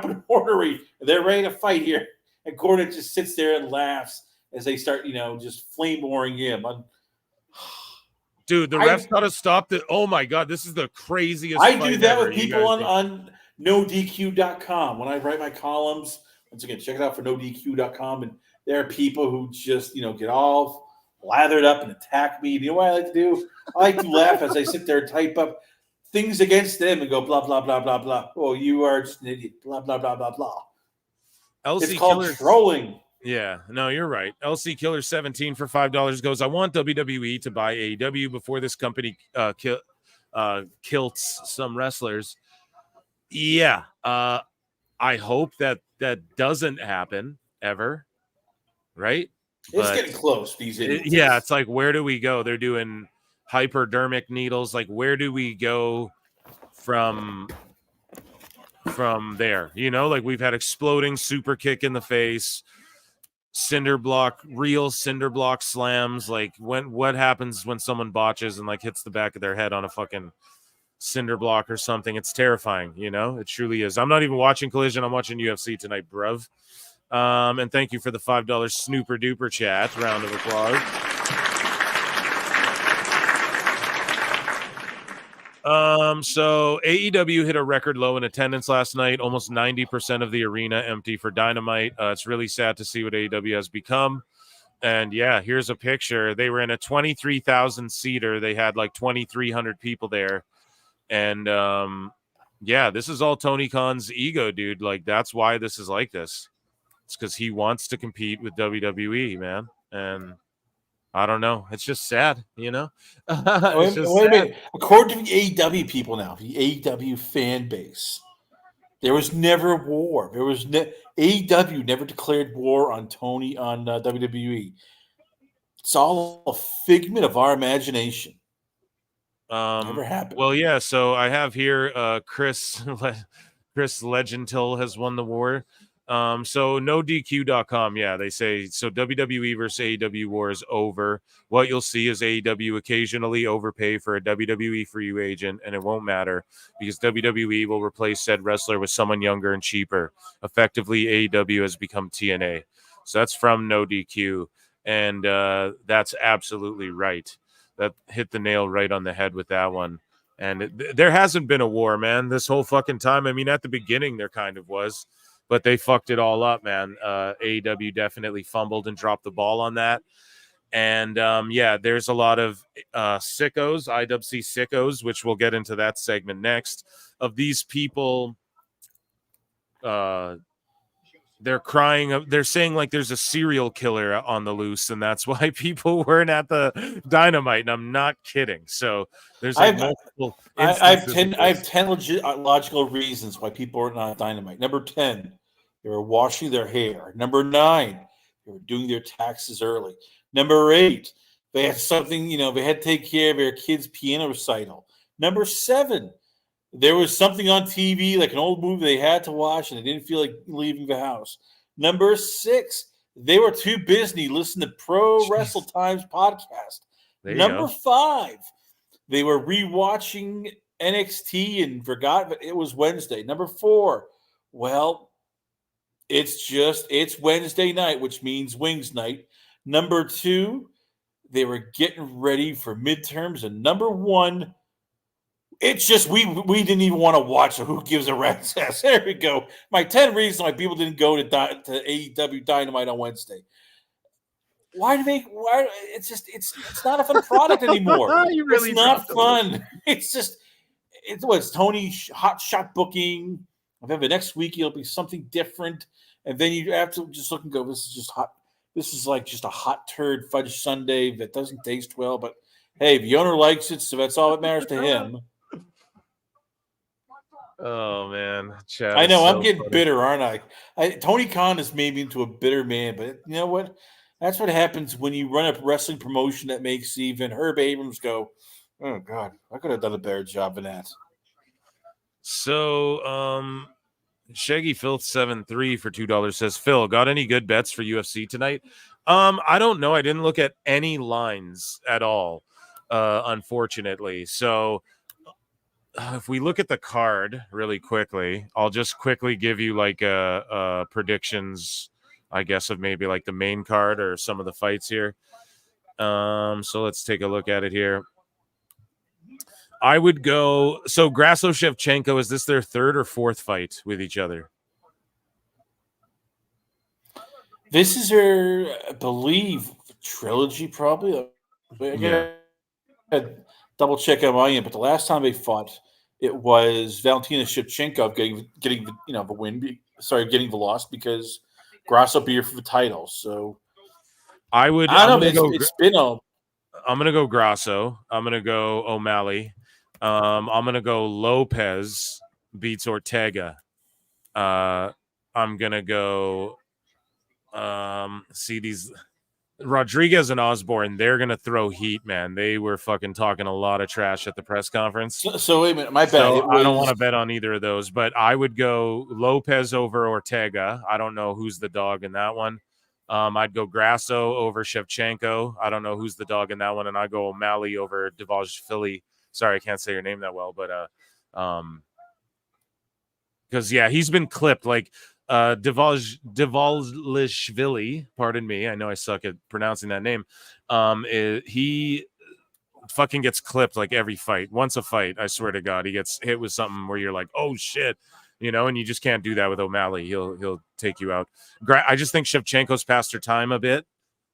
and ornery. They're ready to fight here. And Cornette just sits there and laughs as they start, just flame warring him. Dude, the refs got to stop the. Oh my god, this is the craziest. I fight do that ever. with You people guys on NoDQ.com. When I write my columns, once again, check it out for NoDQ.com. And there are people who just, get all lathered up and attack me. You know what I like to do? I like to laugh as I sit there and type up things against them and go blah, blah, blah, blah, blah. Oh, you are just an idiot. Blah, blah, blah, blah, blah. LC It's called Killer trolling. Yeah, no, you're right. LC Killer 17 for $5 goes, I want WWE to buy AEW before this company kilts some wrestlers. Yeah, I hope that doesn't happen ever, right? It's getting close, these idiots. Yeah, it's like, where do we go? They're doing hypodermic needles. Like, where do we go from there? Like, we've had exploding super kick in the face, real cinder block slams. Like, what happens when someone botches and like hits the back of their head on a fucking cinder block or something? It's terrifying. It truly is. I'm not even watching Collision. I'm watching UFC tonight, bruv. And thank you for the $5 snooper duper chat. Round of applause. So AEW hit a record low in attendance last night. Almost 90% of the arena empty for Dynamite. It's really sad to see what AEW has become. And yeah, here's a picture. They were in a 23,000 seater. They had like 2,300 people there. And yeah, this is all Tony Khan's ego, dude. Like, that's why this is like this. It's because he wants to compete with WWE, man. And I don't know. It's just sad, Wait a minute. According to the AEW people now, the AEW fan base, there was never war. AEW never declared war on WWE. It's all a figment of our imagination. Never happened. Well, yeah. So I have here Chris Legendtil has won the war. So nodq.com, yeah, they say so WWE versus AEW war is over. What you'll see is AEW occasionally overpay for a WWE free agent, and it won't matter because WWE will replace said wrestler with someone younger and cheaper. Effectively, AEW has become TNA. So that's from No DQ, and that's absolutely right. That hit the nail right on the head with that one. And there hasn't been a war, man, this whole fucking time. I mean, at the beginning there kind of was, but they fucked it all up, man. AEW definitely fumbled and dropped the ball on that. And yeah, there's a lot of sickos, IWC sickos, which we'll get into that segment next, of these people. They're crying. They're saying like there's a serial killer on the loose, and that's why people weren't at the Dynamite. And I'm not kidding. So there's like multiple. I have 10 legit, logical reasons why people are not Dynamite. Number 10, they were washing their hair. Number 9, they were doing their taxes early. Number 8, they had something, they had to take care of their kids' piano recital. Number 7, there was something on TV, like an old movie they had to watch, and they didn't feel like leaving the house. Number 6, they were too busy listening to Pro Wrestle Times podcast. Number 5, they were rewatching NXT and forgot that it was Wednesday. Number 4, well, it's Wednesday night, which means Wings night. Number 2, they were getting ready for midterms. And number 1, it's just we didn't even want to watch. So who gives a rat's ass? There we go. My 10 reasons why people didn't go to AEW Dynamite on Wednesday. Why it's not a fun product anymore. It's not fun. It's Tony hot shot booking. And then the next week it'll be something different. And then you have to just look and go, this is just hot. This is like just a hot turd fudge sundae that doesn't taste well. But hey, the owner likes it, so that's all that matters to him. Oh man, Chad, I know I'm getting bitter, aren't I? Tony Khan has made me into a bitter man, but you know what? That's what happens when you run a wrestling promotion that makes even Herb Abrams go, "Oh God, I could have done a better job than that." So, Shaggy Filth 7-3 for $2 says, Phil, got any good bets for UFC tonight? I don't know. I didn't look at any lines at all, unfortunately. So if we look at the card really quickly, I'll just quickly give you like predictions, I guess, of maybe like the main card or some of the fights here. So let's take a look at it here. I would go. So Grasso Shevchenko, is this their third or fourth fight with each other? This is their, I believe, trilogy, probably. I gotta double check on my end, but the last time they fought, it was Valentina Shevchenko getting the win. Getting the loss because Grasso beat her for the title. So I don't know. It's been I'm gonna go Grasso. I'm gonna go O'Malley. I'm gonna go Lopez beats Ortega. I'm gonna go. See these Rodriguez and Osborne. They're gonna throw heat, man. They were fucking talking a lot of trash at the press conference. So wait a minute, my bad. So I don't want to bet on either of those, but I would go Lopez over Ortega. I don't know who's the dog in that one. I'd go Grasso over Shevchenko. I don't know who's the dog in that one, and I go O'Malley over Dvalishvili. Sorry, I can't say your name that well, but because yeah, he's been clipped like Dvalishvili. Pardon me, I know I suck at pronouncing that name. He fucking gets clipped like every fight. Once a fight, I swear to God, he gets hit with something where you're like, oh shit. And you just can't do that with O'Malley. He'll take you out. I just think Shevchenko's past her time a bit,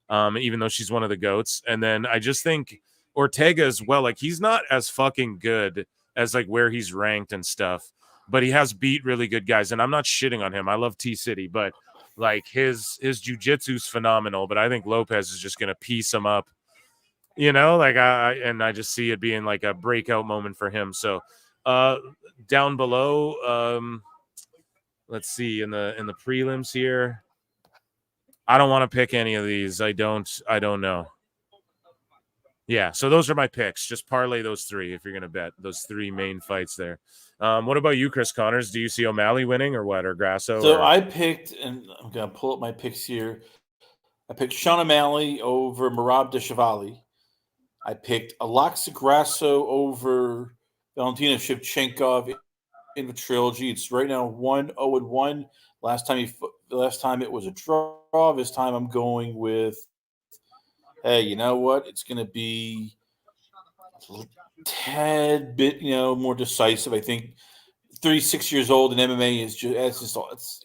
even though she's one of the GOATs. And then I just think Ortega as well. Like, he's not as fucking good as like where he's ranked and stuff, but he has beat really good guys. And I'm not shitting on him. I love T-City, but like his jiu-jitsu's phenomenal. But I think Lopez is just going to piece him up, I just see it being like a breakout moment for him. So, down below, let's see in the prelims here. I don't want to pick any of these. I don't know. Yeah, so those are my picks. Just parlay those three if you're gonna bet those three main fights there. What about you, Chris Connors? Do you see O'Malley winning or what, or Grasso? So or... I picked, and I'm gonna pull up my picks here. I picked Sean O'Malley over Merab Deshevali. I picked Alexa Grasso over Valentina Shevchenkov in the trilogy. It's right now 1-0-1. Last time it was a draw. This time I'm going with, hey, you know what? It's going to be a tad bit, more decisive. I think 36 years old in MMA is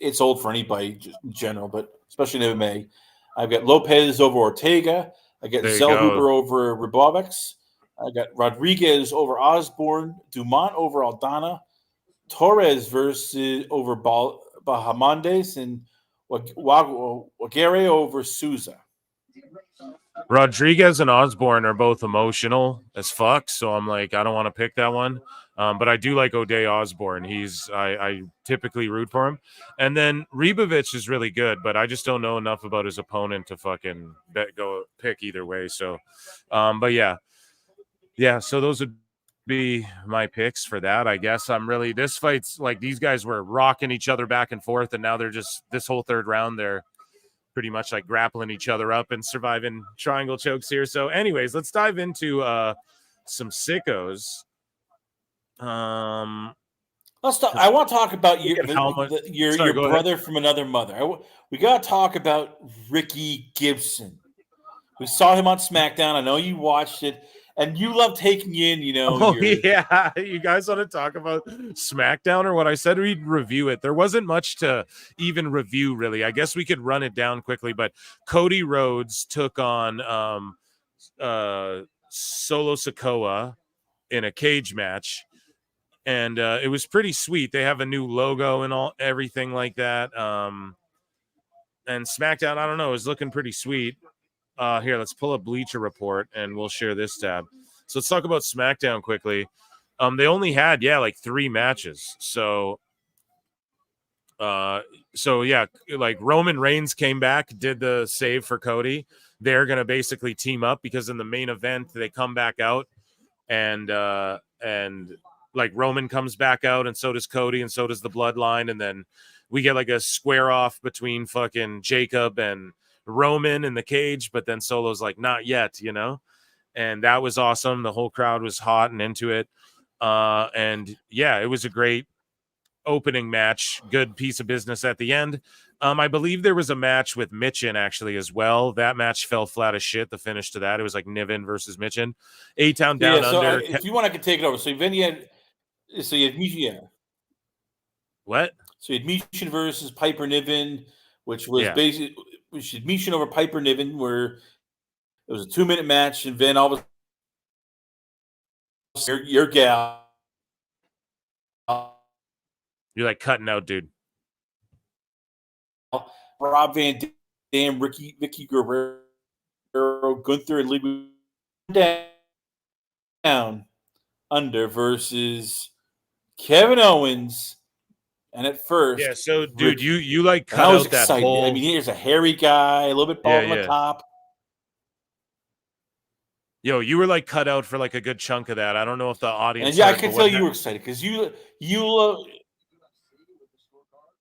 it's old for anybody just in general, but especially in MMA. I've got Lopez over Ortega. I got Zellhuber over Ribovics. I got Rodriguez over Osborne. Dumont over Aldana. Torres versus over Bahamondes, and Wagere over Souza. Rodriguez and Osborne are both emotional as fuck, so I'm like, I don't want to pick that one. But I do like O'Day Osborne. I typically root for him. And then Ribovic is really good, but I just don't know enough about his opponent to fucking go pick either way. So, but yeah. So those would be my picks for that. I guess this fight's like these guys were rocking each other back and forth, and now they're just this whole third round they're pretty much like grappling each other up and surviving triangle chokes here. So anyways, let's dive into some sickos. Let's talk. I want to talk about your brother from another mother. We got to talk about Ricky Gibson. We saw him on SmackDown. I know you watched it. And you love taking in, yeah. You guys want to talk about SmackDown or what? I said we'd review it. There wasn't much to even review, really. I guess we could run it down quickly. But Cody Rhodes took on Solo Sikoa in a cage match, and it was pretty sweet. They have a new logo and everything like that. And SmackDown, I don't know, is looking pretty sweet. Here, let's pull up Bleacher Report, and we'll share this tab. So let's talk about SmackDown quickly. They only had, like 3 matches. So yeah, like Roman Reigns came back, did the save for Cody. They're going to basically team up because in the main event, they come back out and like Roman comes back out and so does Cody and so does the Bloodline. And then we get like a square off between fucking Jacob and Roman in the cage, but then Solo's like, not yet, and that was awesome. The whole crowd was hot and into it. And yeah, it was a great opening match. Good piece of business at the end. I believe there was a match with Michin actually as well. That match fell flat as shit. The finish to that, it was like Niven versus Michin. A-Town Down Under. If you want, I could take it over. So then you had Michin. What? So you had Michin versus Piper Niven, which was basically Michin over Piper Niven, where it was a 2-minute match, and then all of a sudden, your gal. You're like cutting out, dude. Rob Van Dam, Vicky Guerrero, Gunther, and Lee Down Under versus Kevin Owens. And at first, yeah. So, dude, you like cut out that excited. whole. I mean, here's a hairy guy, a little bit bald on the top. Yo, you were like cut out for like a good chunk of that. I don't know if the audience. And yeah, I can tell you were excited because you.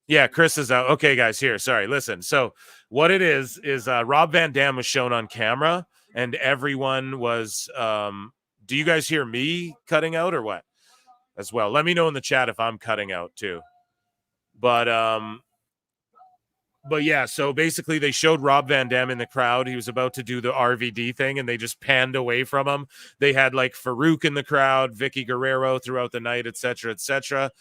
Yeah, Chris is out. Okay, guys, here. Sorry, listen. So what it is Rob Van Dam was shown on camera, and everyone was. Do you guys hear me cutting out or what? As well, let me know in the chat if I'm cutting out too. But yeah, so basically they showed Rob Van Dam in the crowd. He was about to do the RVD thing, and they just panned away from him. They had like Farouk in the crowd, Vicky Guerrero throughout the night, etc., etc.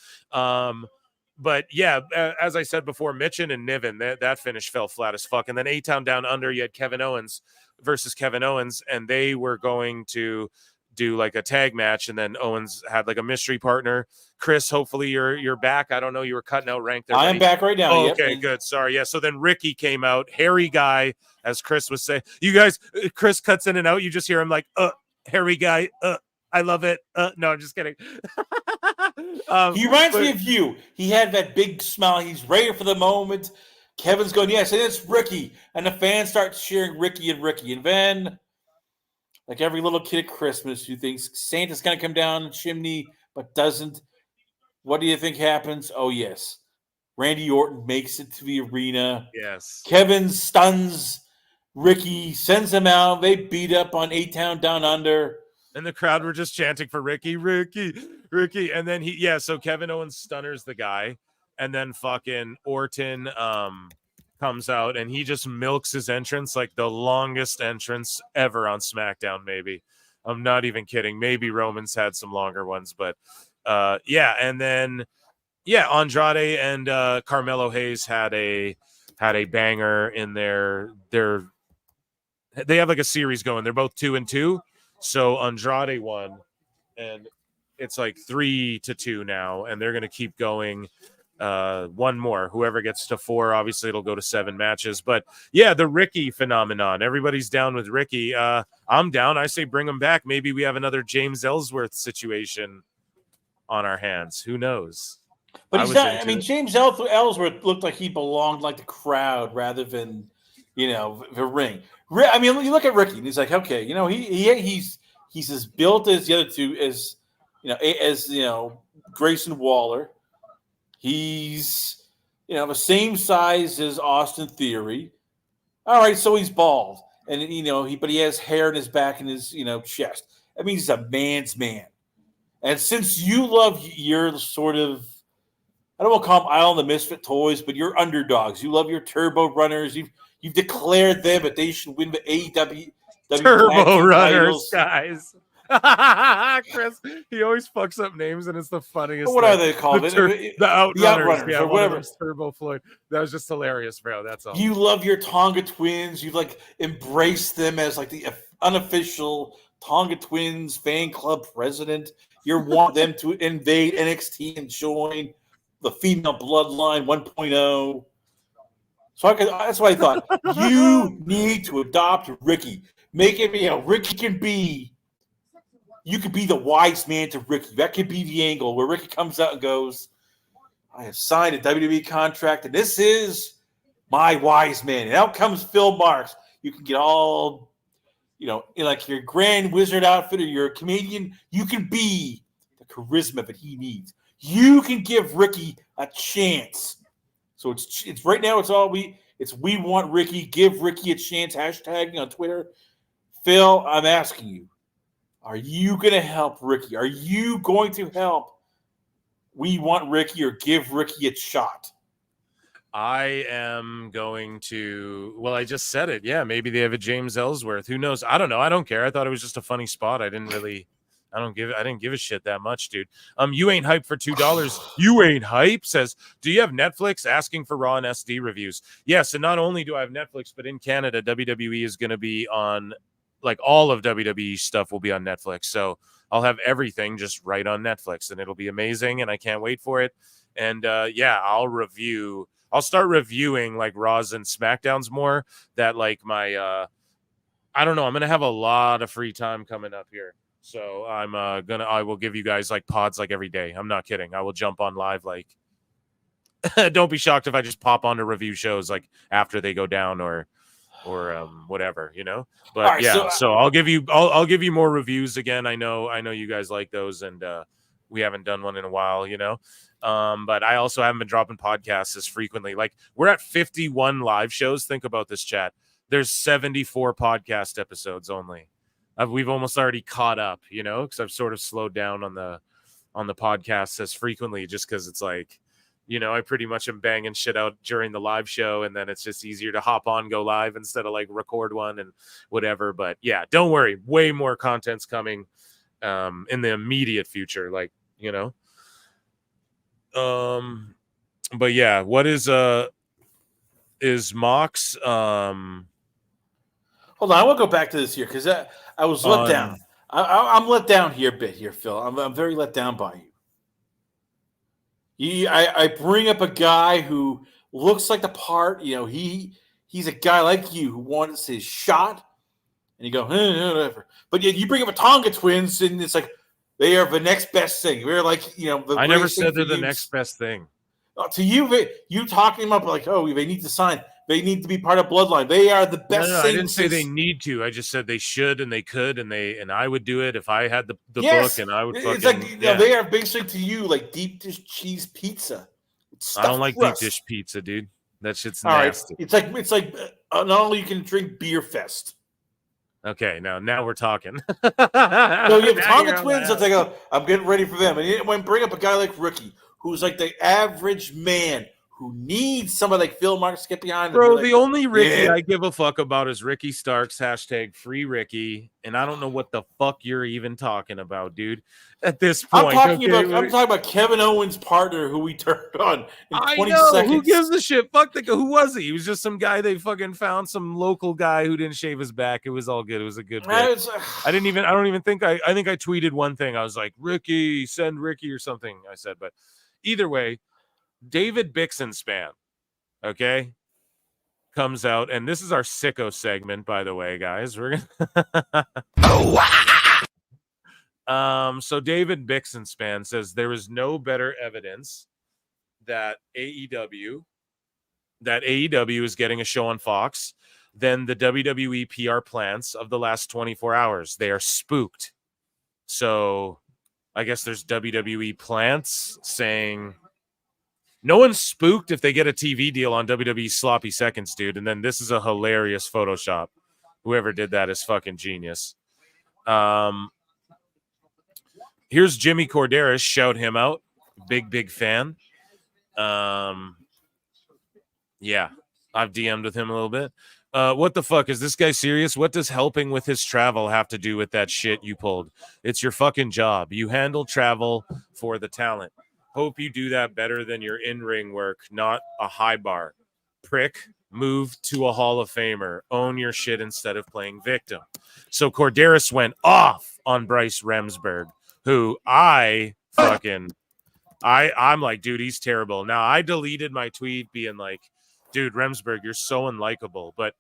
But yeah, as I said before, Michin and Niven, that finish fell flat as fuck. And then A-Town Down Under, you had Kevin Owens versus Kevin Owens, and they were going to do like a tag match, and then Owens had like a mystery partner. Chris, hopefully you're back. I don't know, you were cutting out rank there. I am back right now. Oh, okay, good. Sorry. Yeah. So then Ricky came out, hairy guy, as Chris was saying. You guys, Chris cuts in and out. You just hear him like, hairy guy. I love it. No, I'm just kidding. He reminds me of you. He had that big smile. He's ready for the moment. Kevin's going, yes, and it's Ricky. And the fans start cheering Ricky. And then like every little kid at Christmas who thinks Santa's going to come down the chimney but doesn't. What do you think happens? Oh, yes. Randy Orton makes it to the arena. Yes. Kevin stuns Ricky, sends him out. They beat up on A-Town Down Under. And the crowd were just chanting for Ricky, Ricky, Ricky. And then so Kevin Owens stunners the guy. And then fucking Orton comes out and he just milks his entrance like the longest entrance ever on SmackDown, maybe. I'm not even kidding. Maybe Roman's had some longer ones, but and then Andrade and Carmelo Hayes had a banger in their they have like a series going. They're both 2-2. So Andrade won, and it's like 3-2 now, and they're gonna keep going. One more. Whoever gets to 4, obviously it'll go to 7 matches. But yeah, the Ricky phenomenon. Everybody's down with Ricky. I'm down. I say bring him back. Maybe we have another James Ellsworth situation on our hands. Who knows? But he's not. I mean, James Ellsworth looked like he belonged like the crowd rather than, the ring. I mean, you look at Ricky, and he's like, okay, he's as built as the other two, as Grayson Waller. He's the same size as Austin Theory. All right, so he's bald, and but he has hair in his back and his chest. I mean, he's a man's man. And since you love your sort of, I don't want to call them Island of Misfit Toys, but you're underdogs. You love your Turbo Runners. You've declared them that they should win the AEW Turbo Runners, titles. guys. Chris, he always fucks up names, and it's the funniest. What are they called? The Outrunners, or whatever. Turbo Floyd. That was just hilarious, bro. That's all. You love your Tonga Twins. You embrace them as like the unofficial Tonga Twins fan club president. You want them to invade NXT and join the female bloodline 1.0. So that's what I thought. You need to adopt Ricky. Make it, Ricky can be. You could be the wise man to Ricky. That could be the angle where Ricky comes out and goes, I have signed a WWE contract, and this is my wise man. And out comes Phil Marks. You can get all, in like your Grand Wizard outfit or your comedian. You can be the charisma that he needs. You can give Ricky a chance. So it's right now. We want Ricky. Give Ricky a chance. Hashtagging on Twitter. Phil, I'm asking you. Are you going to help Ricky? Are you going to help We Want Ricky or give Ricky a shot? I am going to. Well, I just said it. Yeah, maybe they have a James Ellsworth. Who knows? I don't know. I don't care. I thought it was just a funny spot. I didn't give a shit that much, dude. You ain't hype for $2. You ain't hype says, do you have Netflix? Asking for Raw and SD reviews. Yes, and not only do I have Netflix, but in Canada, WWE is going to be on. Like all of WWE stuff will be on Netflix. So I'll have everything just right on Netflix and it'll be amazing. And I can't wait for it. And I'll start reviewing like Raws and Smackdowns more that like my, I don't know. I'm going to have a lot of free time coming up here. So I will give you guys like pods like every day. I'm not kidding. I will jump on live. Like, don't be shocked if I just pop on to review shows like after they go down or whatever, but right, so I'll give you more reviews again. I know you guys like those, and we haven't done one in a while, but I also haven't been dropping podcasts as frequently. Like we're at 51 live shows. Think about this, chat. There's 74 podcast episodes only. We've almost already caught up, because I've sort of slowed down on the podcasts as frequently, just because it's like, I pretty much am banging shit out during the live show, and then it's just easier to hop on, go live instead of like record one and whatever. But yeah, don't worry. Way more content's coming in the immediate future. Like, but yeah, what is Mox? Hold on. I want to go back to this here because I was let down. I'm let down here a bit here, Phil. I'm very let down by you. I bring up a guy who looks like the part. He's a guy like you who wants his shot, and you go, whatever. But you bring up a Tonga Twins, and it's like they are the next best thing. We're like, I never said they're the next best thing. To you talking about like, oh, they need to sign They need to be part of Bloodline. They are the best. No, I didn't say they need to. I just said they should and they could and I would do it if I had the book and I would fucking. It's like they are basically to you like deep dish cheese pizza. I don't like deep dish pizza, dude. That shit's all nasty. Right. It's like not only you can drink Beer Fest. Okay, now we're talking. So you have Tonga Twins. It's like I'm getting ready for them, and you bring up a guy like Ricky, who's like the average man who needs somebody like Phil Marks to get behind. Bro, like, the only Ricky I give a fuck about is Ricky Starks, #free Ricky, and I don't know what the fuck you're even talking about, dude. At this point, I'm talking about Kevin Owens' partner who we turned on in 20 seconds. Who gives a shit? Fuck who was he? He was just some guy they fucking found, some local guy who didn't shave his back. It was all good. It was a good bit. I think I tweeted one thing. I was like, Ricky, send Ricky or something. I said, but either way, David Bixenspan, okay, comes out, and this is our sicko segment, by the way, guys. We're gonna so David Bixenspan says there is no better evidence that AEW is getting a show on Fox than the WWE PR plants of the last 24 hours. They are spooked. So I guess there's WWE plants saying no one's spooked if they get a TV deal on WWE Sloppy Seconds, dude. And then this is a hilarious Photoshop. Whoever did that is fucking genius. Here's Jimmy Corderas. Shout him out. Big fan. Yeah, I've DM'd with him a little bit. What the fuck? Is this guy serious? What does helping with his travel have to do with that shit you pulled? It's your fucking job. You handle travel for the talent. Hope you do that better than your in-ring work, not a high bar. Prick, move to a Hall of Famer. Own your shit instead of playing victim. So Corderas went off on Bryce Remsburg, who I'm like, dude, he's terrible. Now, I deleted my tweet being like, dude, Remsburg, you're so unlikable. But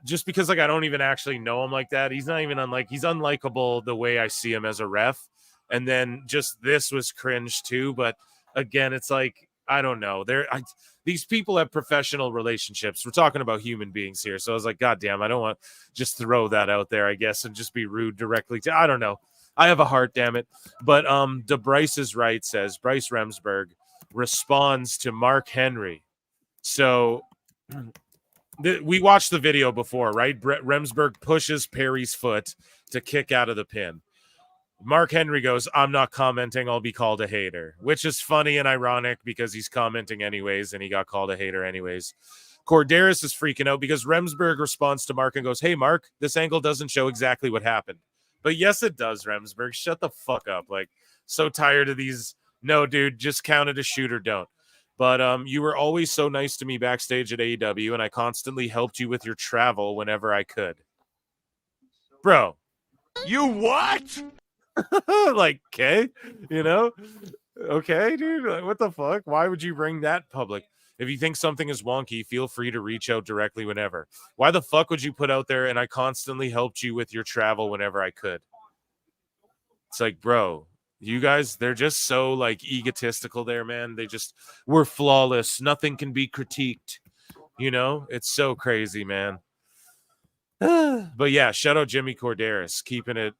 just because like I don't even actually know him like that, he's not even he's unlikable the way I see him as a ref. And then just this was cringe too. But again, it's like, I don't know. These people have professional relationships. We're talking about human beings here. So I was like, God damn, I don't want to just throw that out there, I guess, and just be rude directly to, I don't know. I have a heart, damn it. But Bryce is right, says Bryce Remsburg responds to Mark Henry. So we watched the video before, right? Remsburg pushes Perry's foot to kick out of the pin. Mark Henry goes, I'm not commenting, I'll be called a hater, which is funny and ironic because he's commenting anyways and he got called a hater anyways. Corderas is freaking out because Remsburg responds to Mark and goes, hey, Mark, this angle doesn't show exactly what happened. But yes, it does, Remsburg. Shut the fuck up. Like, so tired of these. No, dude, just count it as shoot or don't. But you were always so nice to me backstage at AEW, and I constantly helped you with your travel whenever I could. Bro. You what? Like, okay, you know? Okay, dude, like, what the fuck? Why would you bring that public? If you think something is wonky, feel free to reach out directly whenever. Why the fuck would you put out there, and I constantly helped you with your travel whenever I could? It's like, bro, you guys, they're just so, like, egotistical there, man. We're flawless. Nothing can be critiqued. You know? It's so crazy, man. But yeah, shout out Jimmy Corderas, keeping it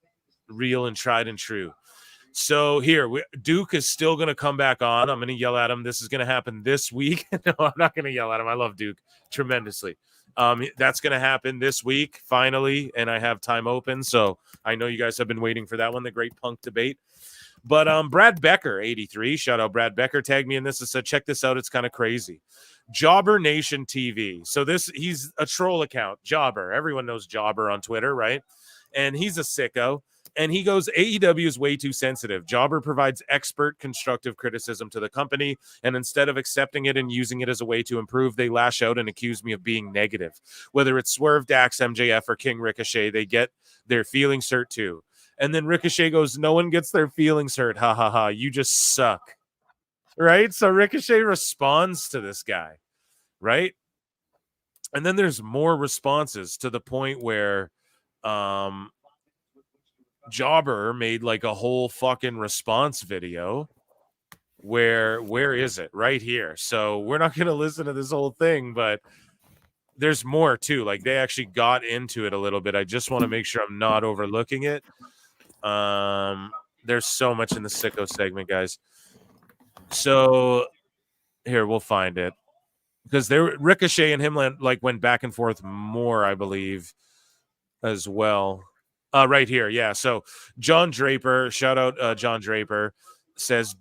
real and tried and true. So here, Duke is still going to come back on. I'm going to yell at him. This is going to happen this week. No, I'm not going to yell at him. I love Duke tremendously. That's going to happen this week, finally, and I have time open. So I know you guys have been waiting for that one, the Great Punk Debate. But Brad Becker, 83, shout out Brad Becker, tagged me in this and said, check this out. It's kind of crazy. Jobber Nation TV. So he's a troll account, Jobber. Everyone knows Jobber on Twitter, right? And he's a sicko. And he goes, AEW is way too sensitive. Jobber provides expert constructive criticism to the company, and instead of accepting it and using it as a way to improve, they lash out and accuse me of being negative. Whether it's Swerve, Dax, MJF, or King Ricochet, they get their feelings hurt too. And then Ricochet goes, no one gets their feelings hurt. Ha ha ha. You just suck. Right? So Ricochet responds to this guy. Right? And then there's more responses to the point where Jobber made like a whole fucking response video where is it? Right here. So we're not going to listen to this whole thing, but there's more too. Like they actually got into it a little bit. I just want to make sure I'm not overlooking it. There's so much in the sicko segment, guys. So here we'll find it because there Ricochet and him like went back and forth more, I believe, as well. Right here, yeah. So John Draper, shout out John Draper, says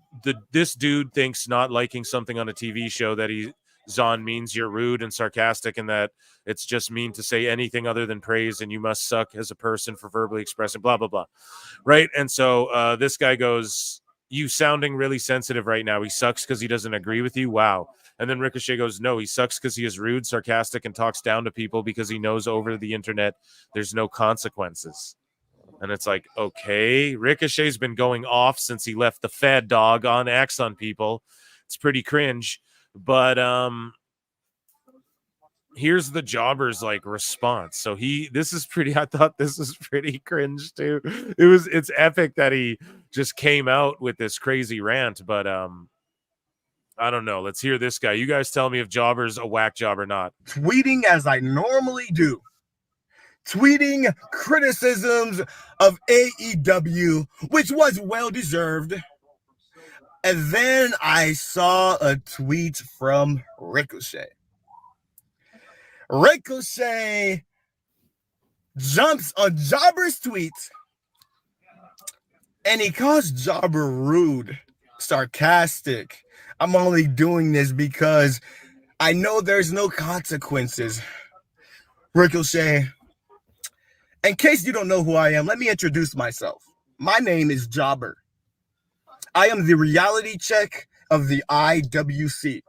this dude thinks not liking something on a TV show that he's on means you're rude and sarcastic, and that it's just mean to say anything other than praise, and you must suck as a person for verbally expressing blah blah blah. Right, and so this guy goes, "You sounding really sensitive right now. He sucks because he doesn't agree with you." Wow. And then Ricochet goes, "No, he sucks because he is rude, sarcastic, and talks down to people because he knows over the internet there's no consequences." And it's like, okay, Ricochet's been going off since he left the Fed dog on X on people. It's pretty cringe. But here's the jobber's like response. So this is pretty, I thought this was pretty cringe too. It's epic that he just came out with this crazy rant, but I don't know. Let's hear this guy. You guys tell me if jobber's a whack job or not. Tweeting as I normally do. Tweeting criticisms of AEW, which was well deserved. And then I saw a tweet from Ricochet. Ricochet jumps on Jobber's tweet and he calls Jobber rude, sarcastic. I'm only doing this because I know there's no consequences. Ricochet, in case you don't know who I am, let me introduce myself. My name is Jobber. I am the reality check of the IWC.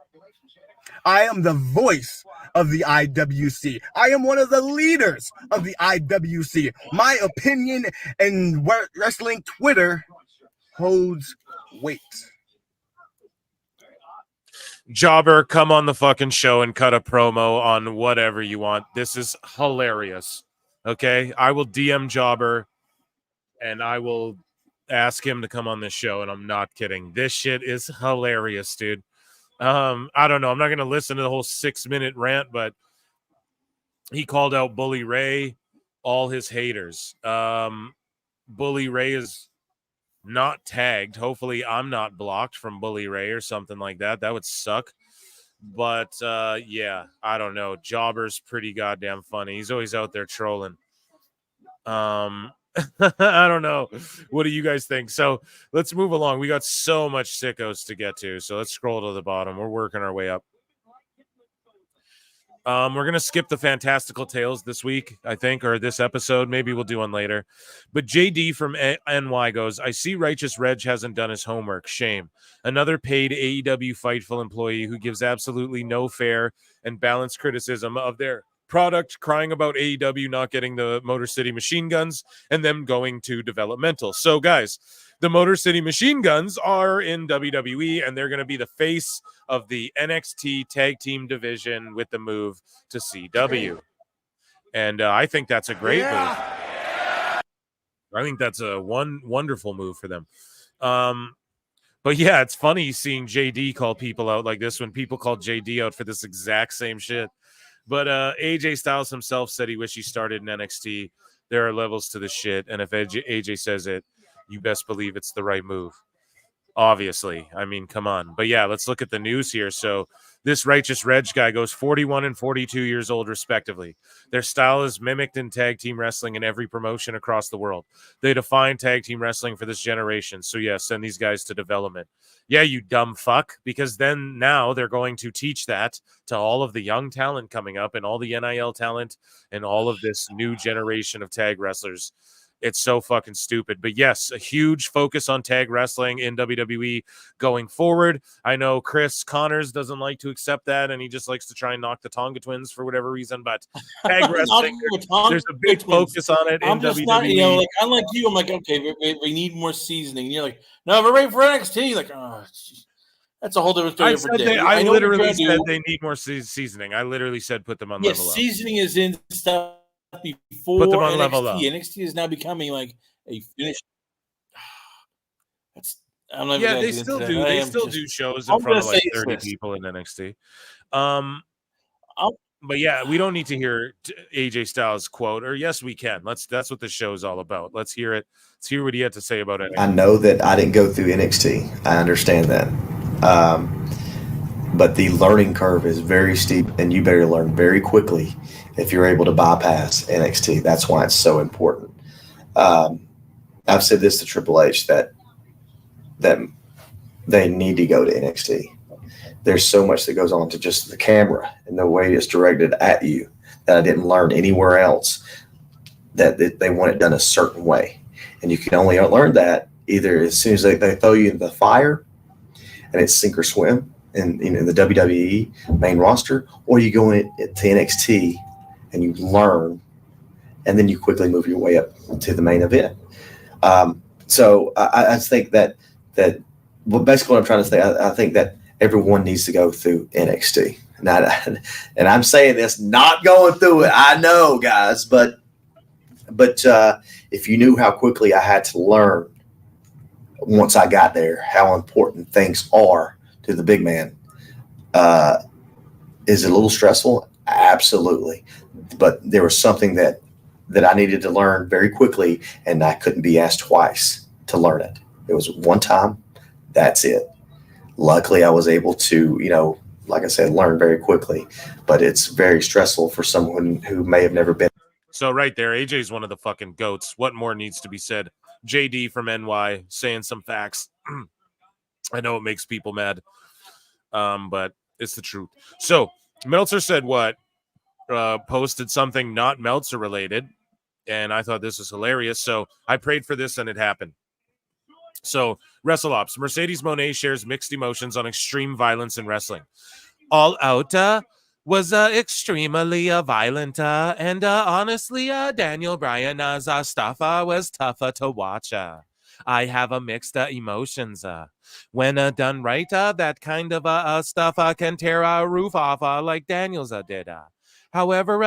I am the voice of the IWC. I am one of the leaders of the IWC. My opinion in wrestling Twitter holds weight. Jobber, come on the fucking show and cut a promo on whatever you want. This is hilarious. Okay, I will DM Jobber and I will ask him to come on this show, and I'm not kidding. This shit is hilarious, dude. I don't know. I'm not going to listen to the whole 6-minute rant, but he called out Bully Ray, all his haters. Bully Ray is not tagged. Hopefully I'm not blocked from Bully Ray or something like that. That would suck. But yeah, I don't know. Jobber's pretty goddamn funny. He's always out there trolling. I don't know. What do you guys think? So let's move along. We got so much sickos to get to. So let's scroll to the bottom. We're working our way up. We're going to skip the Fantastical Tales this week, I think, or this episode. Maybe we'll do one later. But JD from NY goes, I see Righteous Reg hasn't done his homework. Shame. Another paid AEW Fightful employee who gives absolutely no fair and balanced criticism of their product, crying about AEW not getting the Motor City Machine Guns and them going to developmental. So, guys, the Motor City Machine Guns are in WWE, and they're going to be the face of the NXT tag team division with the move to CW. And I think that's a great move. I think that's a wonderful move for them. But yeah, it's funny seeing JD call people out like this when people call JD out for this exact same shit. But AJ Styles himself said he wished he started in NXT. There are levels to this shit, and if AJ says it, you best believe it's the right move. Obviously. I mean, come on. But yeah, let's look at the news here. So this Righteous Reg guy goes 41 and 42 years old, respectively. Their style is mimicked in tag team wrestling in every promotion across the world. They define tag team wrestling for this generation. So yeah, send these guys to development. Yeah, you dumb fuck, because then now they're going to teach that to all of the young talent coming up and all the NIL talent and all of this new generation of tag wrestlers. It's so fucking stupid. But yes, a huge focus on tag wrestling in WWE going forward. I know Chris Connors doesn't like to accept that, and he just likes to try and knock the Tonga twins for whatever reason. But tag wrestling, there's a big focus on it in WWE. Not, you know, like unlike you, I'm like, okay, we need more seasoning. And you're like, no, we're ready for NXT. Like, oh, geez. That's a whole different story. I literally said they need more seasoning. I literally said put them on level up. Seasoning is in stuff before put them on NXT. level up. NXT is now becoming like a finished. I'm not yeah, they still do. They still do shows in front of like 30 people in NXT. But yeah, we don't need to hear AJ Styles quote, or yes, we can. That's what the show is all about. Let's hear it. Let's hear what he had to say about it. I know that I didn't go through NXT. I understand that. But the learning curve is very steep, and you better learn very quickly if you're able to bypass NXT. That's why it's so important. I've said this to Triple H that they need to go to NXT. There's so much that goes on to just the camera and the way it's directed at you that I didn't learn anywhere else, that they want it done a certain way. And you can only learn that either as soon as they throw you in the fire and it's sink or swim in the WWE main roster, or you go to NXT and you learn, and then you quickly move your way up to the main event. So I think that well, basically what I'm trying to say, I think that everyone needs to go through NXT. And I'm saying this, not going through it. I know, guys, but if you knew how quickly I had to learn once I got there, how important things are to the big man, is it a little stressful? Absolutely. But there was something that I needed to learn very quickly, and I couldn't be asked twice to learn it. It was one time. That's it. Luckily, I was able to, like I said, learn very quickly, but it's very stressful for someone who may have never been. So right there, AJ's one of the fucking goats. What more needs to be said? JD from NY saying some facts. I know it makes people mad, but it's the truth. So Meltzer said what? Posted something not Meltzer related, and I thought this was hilarious. So I prayed for this, and it happened. So Wrestle Ops. Mercedes Moné shares mixed emotions on extreme violence in wrestling. All Out was extremely violent, and honestly, Daniel Bryan's stuff was tougher to watch. I have mixed emotions. When done right, that kind of stuff can tear a roof off like Daniel's did. However,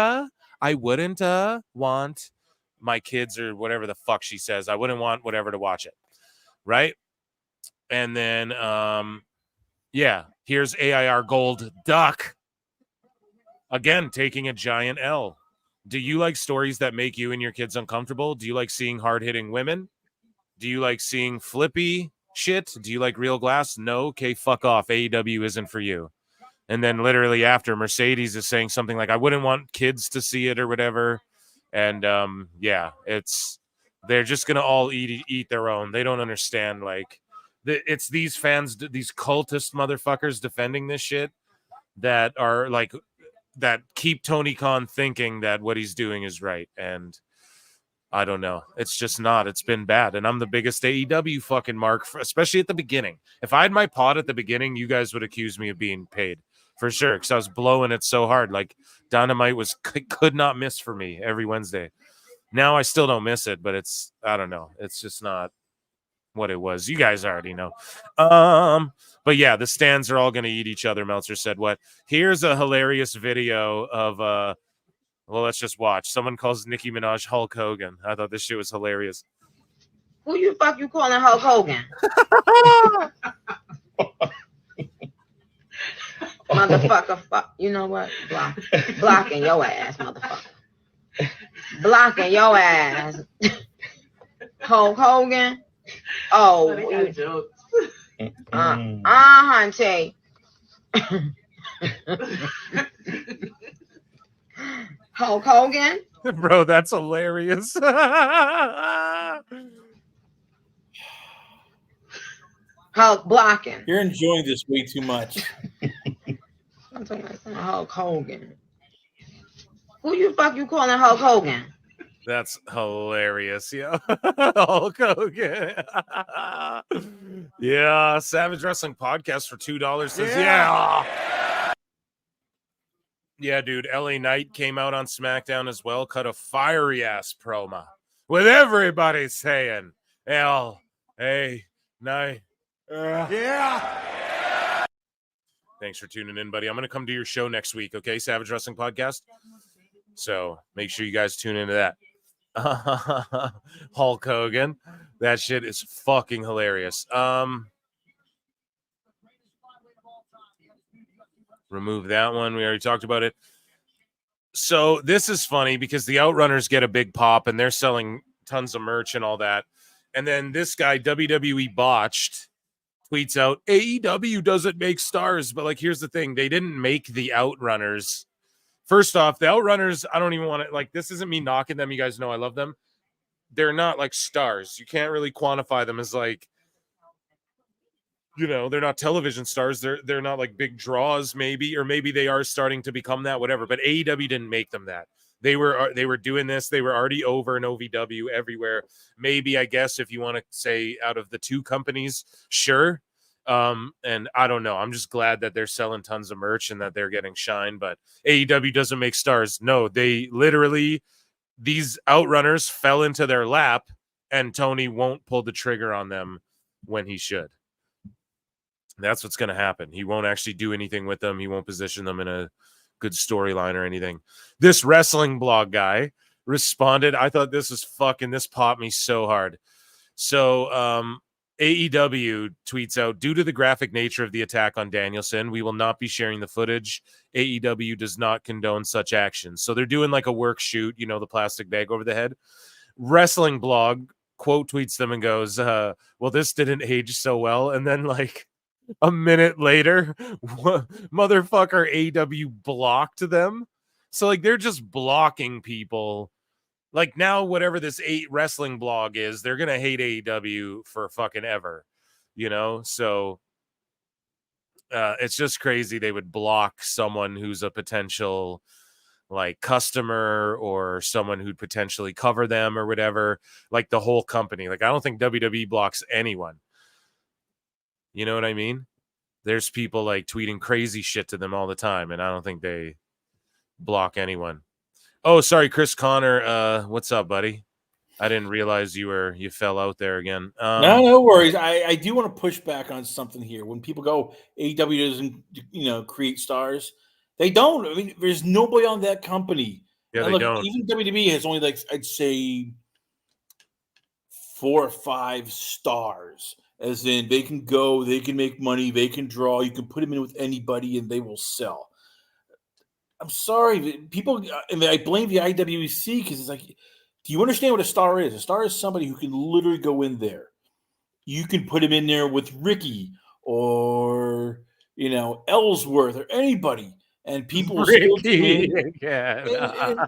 I wouldn't want my kids or whatever the fuck she says. I wouldn't want whatever to watch it, right? And then, yeah, here's AIR Gold Duck. Again, taking a giant L. Do you like stories that make you and your kids uncomfortable? Do you like seeing hard-hitting women? Do you like seeing flippy shit? Do you like real glass? No? Okay, fuck off. AEW isn't for you. And then literally after, Mercedes is saying something like, I wouldn't want kids to see it or whatever. And yeah, they're just going to all eat their own. They don't understand, like, it's these fans, these cultist motherfuckers defending this shit that are like, that keep Tony Khan thinking that what he's doing is right. And I don't know. It's just not. It's been bad. And I'm the biggest AEW fucking mark, especially at the beginning. If I had my pod at the beginning, you guys would accuse me of being paid for sure, because I was blowing it so hard. Like Dynamite could not miss for me every Wednesday. Now I still don't miss it, but it's, I don't know. It's just not what it was. You guys already know. But yeah, the stands are all going to eat each other. Meltzer said what? Here's a hilarious video of well, let's just watch. Someone calls Nicki Minaj Hulk Hogan. I thought this shit was hilarious. Who you calling Hulk Hogan? Motherfucker, fuck. You know what? Blocking your ass, motherfucker. Blocking your ass. Hulk Hogan. Oh, hunty. Hulk Hogan. Bro, that's hilarious. Hulk blocking. You're enjoying this way too much. I'm talking about Hulk Hogan. Who you calling Hulk Hogan? That's hilarious, yo. Hulk Hogan. Yeah, Savage Wrestling Podcast for $2 says, yeah. Yeah, dude. LA Knight came out on SmackDown as well, cut a fiery ass promo with everybody saying LA Knight. Yeah. Thanks for tuning in, buddy. I'm going to come to your show next week, okay? Savage Wrestling Podcast. So make sure you guys tune into that. Hulk Hogan. That shit is fucking hilarious. Remove that one. We already talked about it. So this is funny because the Outrunners get a big pop and they're selling tons of merch and all that. And then this guy, WWE Botched, tweets out, AEW doesn't make stars. But like, here's the thing. They didn't make the Outrunners. First off, the Outrunners, I don't even want to, like, this isn't me knocking them. You guys know I love them. They're not like stars. You can't really quantify them as like, you know, they're not television stars. They're not like big draws, maybe, or maybe they are starting to become that, whatever. But AEW didn't make them that. They were doing this. They were already over in OVW everywhere. Maybe, I guess, if you want to say out of the two companies, sure. And I don't know. I'm just glad that they're selling tons of merch and that they're getting shine. But AEW doesn't make stars. No, they literally, these Outrunners fell into their lap, and Tony won't pull the trigger on them when he should. That's what's going to happen. He won't actually do anything with them. He won't position them in a good storyline or anything. This wrestling blog guy responded. I thought this popped me so hard. So AEW tweets out, due to the graphic nature of the attack on Danielson, we will not be sharing the footage. AEW does not condone such actions. So they're doing like a work shoot, you know, the plastic bag over the head. Wrestling blog quote tweets them and goes, well, this didn't age so well. And then like a minute later, motherfucker AEW blocked them. So like they're just blocking people. Like now, whatever this wrestling blog is, they're gonna hate AEW for fucking ever, you know. So it's just crazy they would block someone who's a potential like customer or someone who'd potentially cover them or whatever. Like the whole company. Like I don't think WWE blocks anyone. You know what I mean? There's people like tweeting crazy shit to them all the time, and I don't think they block anyone. Oh, sorry, Chris Connor. What's up, buddy? I didn't realize you fell out there again. No worries. I do want to push back on something here. When people go, AEW doesn't, create stars. They don't. I mean, there's nobody on that company. Yeah, and they don't. Even WWE has only, like, I'd say 4 or 5 stars. As in, they can go, they can make money, they can draw. You can put them in with anybody, and they will sell. I'm sorry, people. I mean, I blame the IWC because it's like, do you understand what a star is? A star is somebody who can literally go in there. You can put him in there with Ricky or Ellsworth or anybody, and people will still tune in. Yeah.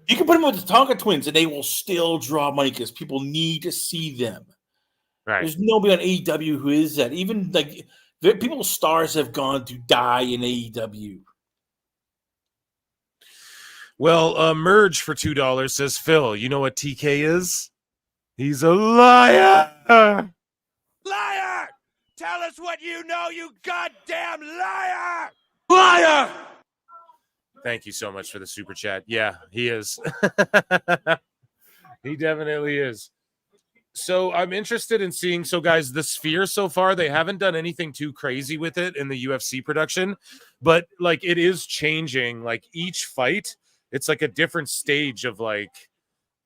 You can put him with the Tonka Twins, and they will still draw money because people need to see them. Right. There's nobody on AEW who is that. Even like people's stars have gone to die in AEW. Well, Merge for $2 says, Phil, you know what TK is? He's a liar. Liar! Tell us what you know, you goddamn liar! Liar! Thank you so much for the super chat. Yeah, he is. He definitely is. So I'm interested in seeing. So guys, the Sphere so far, they haven't done anything too crazy with it in the UFC production, but like it is changing. Like each fight, it's like a different stage of like,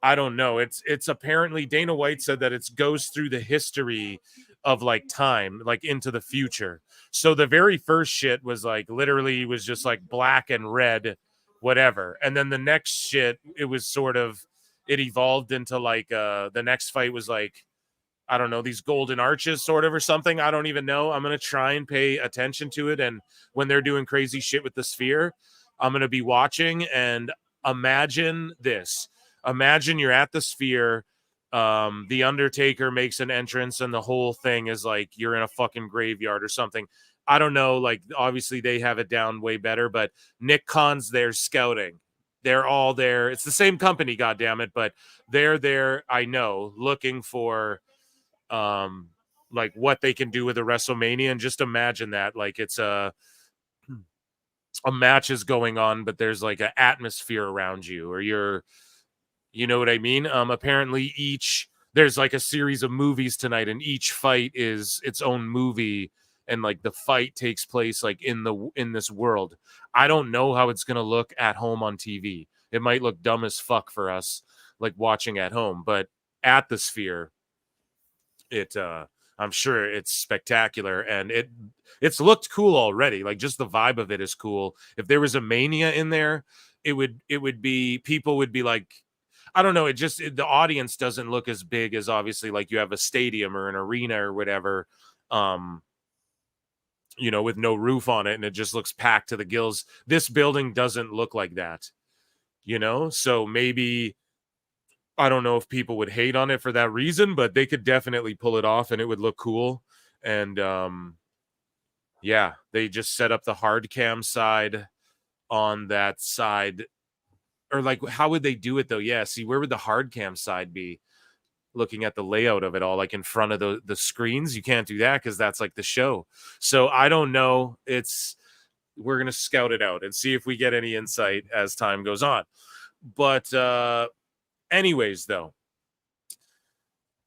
I don't know. It's apparently Dana White said that it goes through the history of like time, like into the future. So the very first shit was like literally was just like black and red, whatever. And then the next shit, it was sort of, it evolved into like the next fight was like, I don't know, these golden arches sort of or something. I don't even know. I'm going to try and pay attention to it. And when they're doing crazy shit with the Sphere, I'm going to be watching. And imagine this. Imagine you're at the Sphere. The Undertaker makes an entrance and the whole thing is like you're in a fucking graveyard or something. I don't know. Like, obviously they have it down way better, but Nick Khan's there scouting. They're all there. It's the same company, goddammit, but they're there, I know, looking for like what they can do with a WrestleMania. And just imagine that. Like it's a match is going on, but there's like an atmosphere around you, or you know what I mean? Apparently there's like a series of movies tonight, and each fight is its own movie, and like the fight takes place like in this world. I don't know how it's gonna look at home on TV. It might look dumb as fuck for us, like watching at home, but at the Sphere, I'm sure it's spectacular, and it's looked cool already. Like just the vibe of it is cool. If there was a Mania in there, it would be, people would be like, I don't know, the audience doesn't look as big as obviously like you have a stadium or an arena or whatever, with no roof on it, and it just looks packed to the gills. This building doesn't look like that, so maybe, I don't know if people would hate on it for that reason, but they could definitely pull it off and it would look cool. And they just set up the hard cam side on that side, or like, how would they do it though? Yeah, see, where would the hard cam side be? Looking at the layout of it all, like in front of the screens, you can't do that because that's like the show. So I don't know. We're gonna scout it out and see if we get any insight as time goes on. But anyways, though,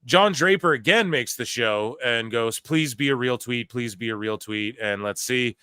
John Draper again makes the show and goes, please be a real tweet, please be a real tweet. And let's see.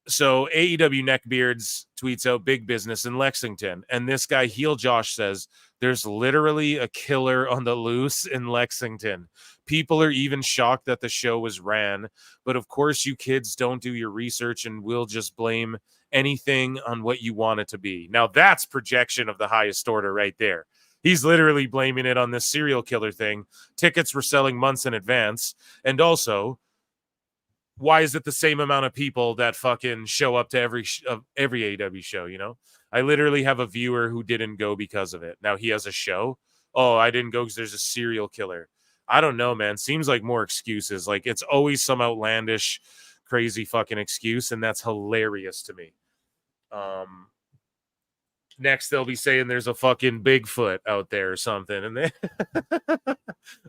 So AEW Neckbeards tweets out big business in Lexington. And this guy, Heel Josh, says, there's literally a killer on the loose in Lexington. People are even shocked that the show was ran. But of course, you kids don't do your research and will just blame anything on what you want it to be. Now, that's projection of the highest order right there. He's literally blaming it on this serial killer thing. Tickets were selling months in advance. And also, why is it the same amount of people that fucking show up to every AEW show, I literally have a viewer who didn't go because of it. Now he has a show. Oh, I didn't go because there's a serial killer. I don't know, man. Seems like more excuses. Like, it's always some outlandish, crazy fucking excuse, and that's hilarious to me. Next, they'll be saying there's a fucking Bigfoot out there or something. And then,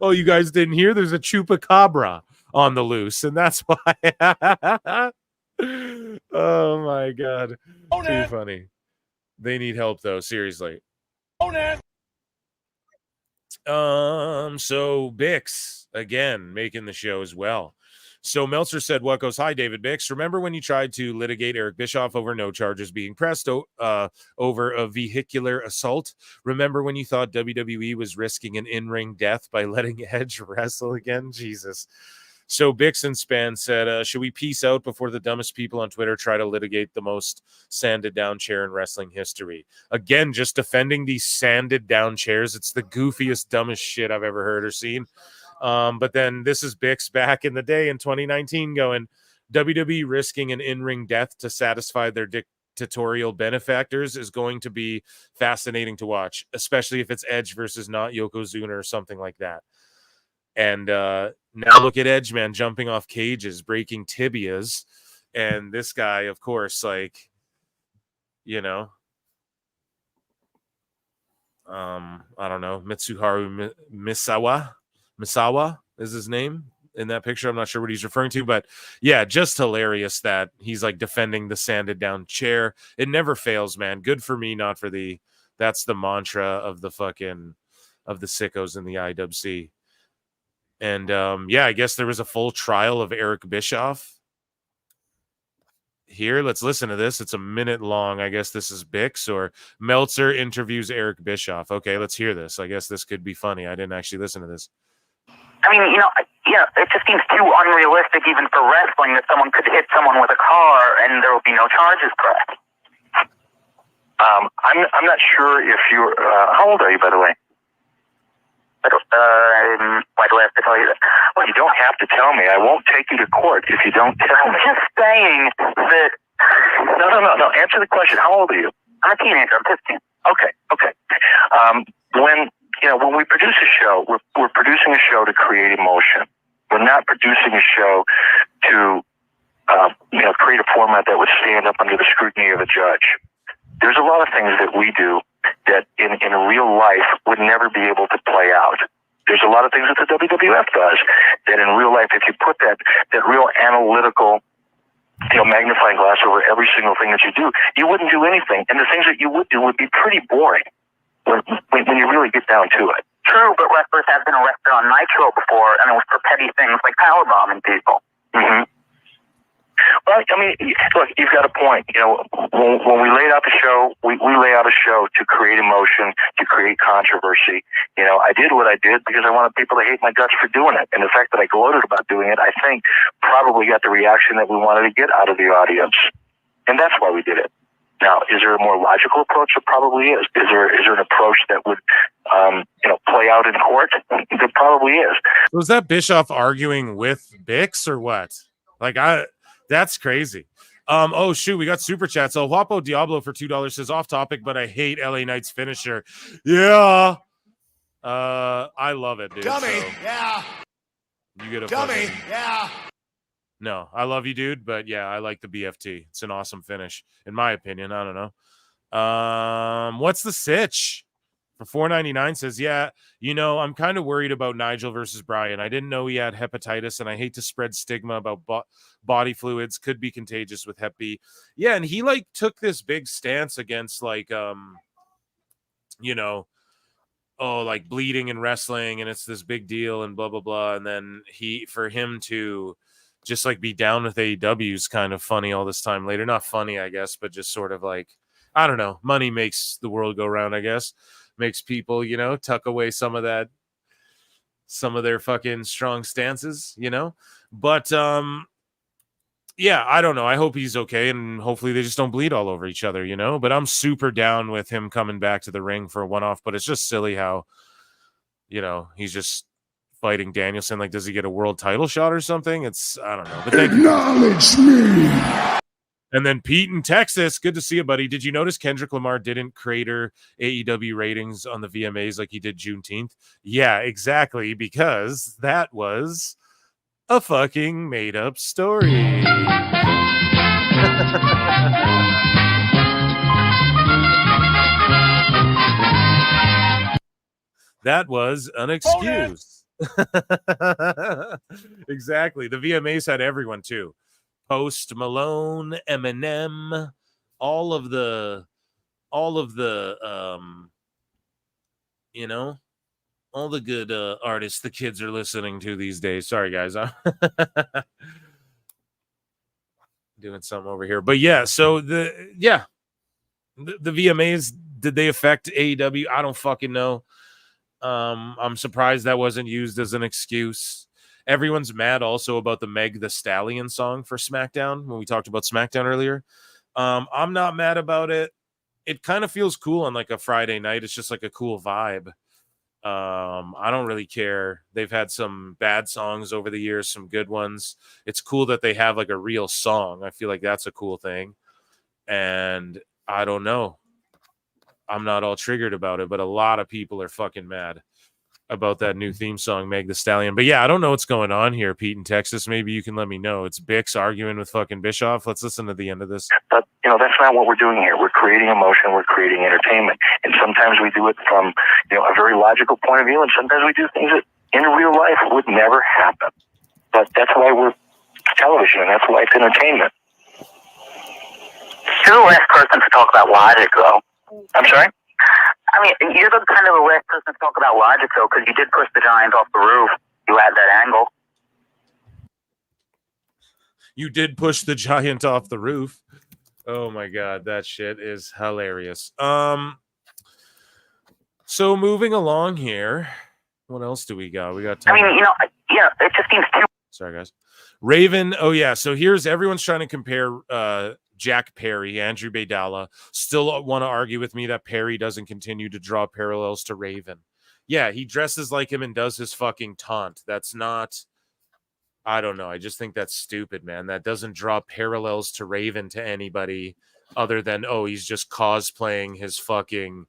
oh, you guys didn't hear? There's a chupacabra on the loose. And that's why. Oh, my God. Too funny. They need help, though. Seriously. So Bix, again, making the show as well. So Meltzer said, what goes, hi, David Bix. Remember when you tried to litigate Eric Bischoff over no charges being pressed over a vehicular assault? Remember when you thought WWE was risking an in-ring death by letting Edge wrestle again? Jesus. So Bix and Span said, should we peace out before the dumbest people on Twitter try to litigate the most sanded down chair in wrestling history? Again, just defending these sanded down chairs. It's the goofiest, dumbest shit I've ever heard or seen. But then this is Bix back in the day in 2019 going, WWE risking an in-ring death to satisfy their dictatorial benefactors is going to be fascinating to watch, especially if it's Edge versus not Yokozuna or something like that. And now look at Edge, man, jumping off cages, breaking tibias. And this guy, of course, like, I don't know, Mitsuharu Misawa is his name in that picture. I'm not sure what he's referring to, but yeah, just hilarious that he's like defending the sanded down chair. It never fails, man. Good for me, not for thee. That's the mantra of the sickos in the IWC. And I guess there was a full trial of Eric Bischoff. Here, let's listen to this. It's a minute long. I guess this is Bix or Meltzer interviews Eric Bischoff. Okay, let's hear this. I guess this could be funny. I didn't actually listen to this. I mean, it just seems too unrealistic even for wrestling that someone could hit someone with a car and there will be no charges pressed. I'm not sure if you're. How old are you, by the way? Why do I have to tell you that? Well, you don't have to tell me. I won't take you to court if you don't tell me. I'm just saying that. No. Answer the question. How old are you? I'm a teenager. I'm 15. Okay. When we produce a show, we're producing a show to create emotion. We're not producing a show to create a format that would stand up under the scrutiny of a judge. There's a lot of things that we do that in real life would never be able to play out. There's a lot of things that the WWF does that in real life, if you put that real analytical, magnifying glass over every single thing that you do, you wouldn't do anything. And the things that you would do would be pretty boring when you really get down to it. True, but wrestlers have been arrested on Nitro before, and it was for petty things like powerbombing people. Mm-hmm. Well, I mean, look, you've got a point. When we laid out the show, we lay out a show to create emotion, to create controversy. I did what I did because I wanted people to hate my guts for doing it. And the fact that I gloated about doing it, I think, probably got the reaction that we wanted to get out of the audience. And that's why we did it. Now, is there a more logical approach? There probably is. Is there an approach that would, play out in court? There probably is. Was that Bischoff arguing with Bix or what? That's crazy. Oh shoot, we got super chats. El Guapo Diablo for $2 says off topic, but I hate LA Knight's finisher. Yeah. I love it, dude. Dummy, so yeah. you get a Dummy, fucking... yeah. No, I love you, dude, but yeah, I like the BFT. It's an awesome finish, in my opinion. I don't know. What's the sitch? For $4.99 says, yeah, I'm kind of worried about Nigel versus Bryan. I didn't know he had hepatitis, and I hate to spread stigma about body fluids. Could be contagious with Hep B. Yeah, and he took this big stance against bleeding in wrestling, and it's this big deal and blah blah blah. And then for him to just be down with AEW is kind of funny all this time later. Not funny, I guess, but just sort of I don't know. Money makes the world go round, I guess. Makes people, tuck away some of their fucking strong stances, But yeah, I don't know. I hope he's okay, and hopefully they just don't bleed all over each other, But I'm super down with him coming back to the ring for a one-off, but it's just silly how, he's just fighting Danielson. Does he get a world title shot or something? I don't know. But thank Acknowledge me. And then Pete in Texas, good to see you, buddy. Did you notice Kendrick Lamar didn't crater AEW ratings on the VMAs like he did Juneteenth? Yeah, exactly, because that was a fucking made-up story. That was an excuse. Exactly. The VMAs had everyone, too. Post Malone, Eminem, all of the all the good artists the kids are listening to these days. Sorry, guys. I'm doing something over here. But yeah, so the VMAs, did they affect AEW? I don't fucking know. I'm surprised that wasn't used as an excuse. Everyone's mad also about the Meg the Stallion song for SmackDown when we talked about SmackDown earlier. I'm not mad about it. It kind of feels cool on a Friday night. It's just a cool vibe. I don't really care. They've had some bad songs over the years, some good ones. It's cool that they have a real song. I feel like that's a cool thing. And I don't know. I'm not all triggered about it, but a lot of people are fucking mad about that new theme song, Meg the Stallion. But yeah, I don't know what's going on here, Pete in Texas. Maybe you can let me know. It's Bix arguing with fucking Bischoff. Let's listen to the end of this. But, that's not what we're doing here. We're creating emotion. We're creating entertainment. And sometimes we do it from, a very logical point of view, and sometimes we do things that in real life would never happen. But that's why we're television, and that's why it's entertainment. You're the last person to talk about logic, though. I'm sorry? I mean, you're the kind of the last person to talk about logic, though, because you did push the Giants off the roof. You had that angle. You did push the giant off the roof. Oh my god, that shit is hilarious. So moving along here, what else do we got? We got time. I mean, it just seems too. Sorry, guys. Raven. Oh yeah. So everyone's trying to compare Jack Perry, Andrew Baydala. Still want to argue with me that Perry doesn't continue to draw parallels to Raven. Yeah, he dresses like him and does his fucking taunt. That's not. I don't know. I just think that's stupid, man. That doesn't draw parallels to Raven to anybody other than, he's just cosplaying his fucking,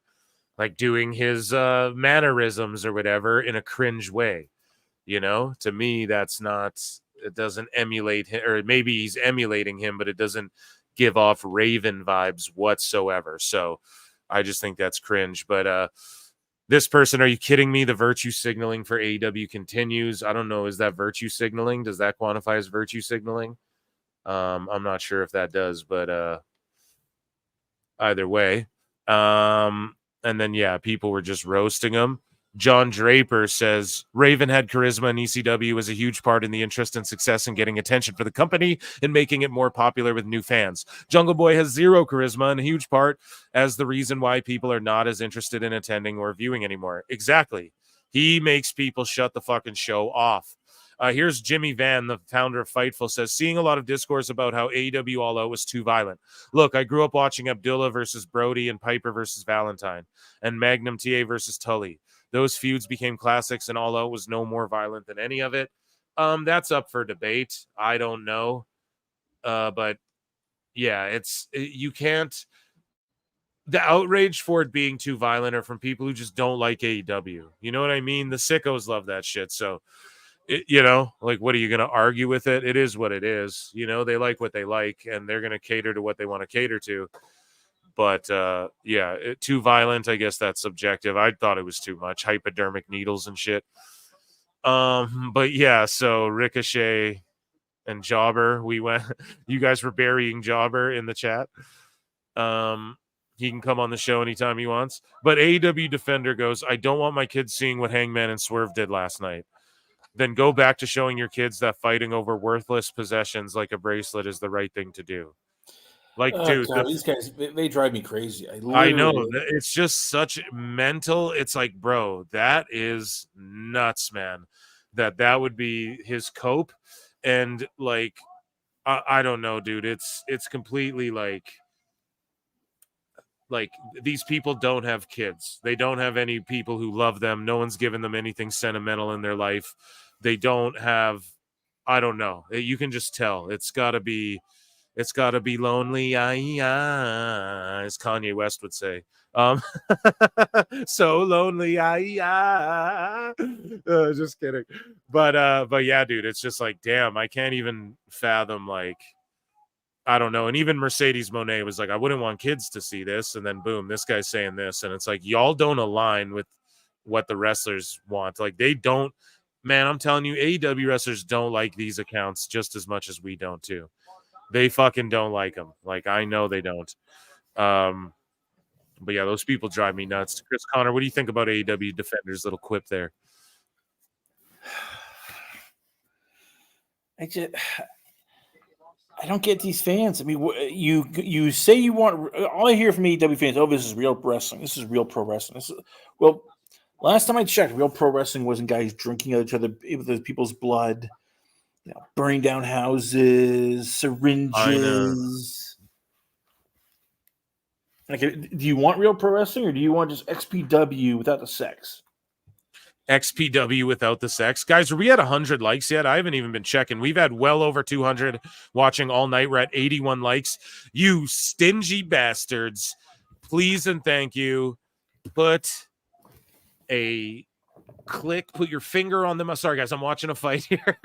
doing his mannerisms or whatever in a cringe way. To me, that's not, it doesn't emulate him, or maybe he's emulating him, but it doesn't give off Raven vibes whatsoever. So I just think that's cringe. But this person, are you kidding me? The virtue signaling for AEW continues. I don't know. Is that virtue signaling? Does that quantify as virtue signaling? I'm not sure if that does, but either way. And then, yeah, people were just roasting him. John Draper says, Raven had charisma, and ECW was a huge part in the interest and success in getting attention for the company and making it more popular with new fans. Jungle Boy has zero charisma and a huge part as the reason why people are not as interested in attending or viewing anymore. Exactly. He makes people shut the fucking show off. Here's Jimmy Van, the founder of Fightful, says, seeing a lot of discourse about how AEW All Out was too violent. Look, I grew up watching Abdullah versus Brody and Piper versus Valentine and Magnum TA versus Tully. Those feuds became classics, and All Out was no more violent than any of it. That's up for debate. I don't know. But yeah, you can't. The outrage for it being too violent are from people who just don't like AEW. You know what I mean? The sickos love that shit. So, what are you going to argue with it? It is what it is. They like what they like, and they're going to cater to what they want to cater to. But, too violent, I guess that's subjective. I thought it was too much. Hypodermic needles and shit. But, yeah, so Ricochet and Jobber, you guys were burying Jobber in the chat. He can come on the show anytime he wants. But AEW Defender goes, I don't want my kids seeing what Hangman and Swerve did last night. Then go back to showing your kids that fighting over worthless possessions like a bracelet is the right thing to do. Dude, God, these guys, they drive me crazy. I know. It's just such mental. It's like, bro, that is nuts, man. That would be his cope. And I don't know, dude. It's completely like these people don't have kids. They don't have any people who love them. No one's given them anything sentimental in their life. They don't have, I don't know. You can just tell. It's gotta be lonely, as Kanye West would say. So lonely, just kidding. But yeah, dude, it's just like, damn, I can't even fathom, I don't know. And even Mercedes Moné was like, I wouldn't want kids to see this. And then boom, this guy's saying this. And it's like, y'all don't align with what the wrestlers want. They don't, man, I'm telling you, AEW wrestlers don't like these accounts just as much as we don't too. They fucking don't like them. I know they don't. But yeah, those people drive me nuts. Chris Connor, what do you think about AEW Defender's little quip there? I don't get these fans. I mean, you say you want. All I hear from AEW fans, oh, this is real wrestling. This is real pro wrestling. Well, last time I checked, real pro wrestling wasn't guys drinking each other with people's blood, burning down houses, syringes. Do you want real pro wrestling, or do you want just XPW without the sex? XPW without the sex. Guys, are we at 100 likes yet? I haven't even been checking. We've had well over 200 watching all night. We're at 81 likes. You stingy bastards. Please and thank you. Put your finger on them. Sorry, guys, I'm watching a fight here.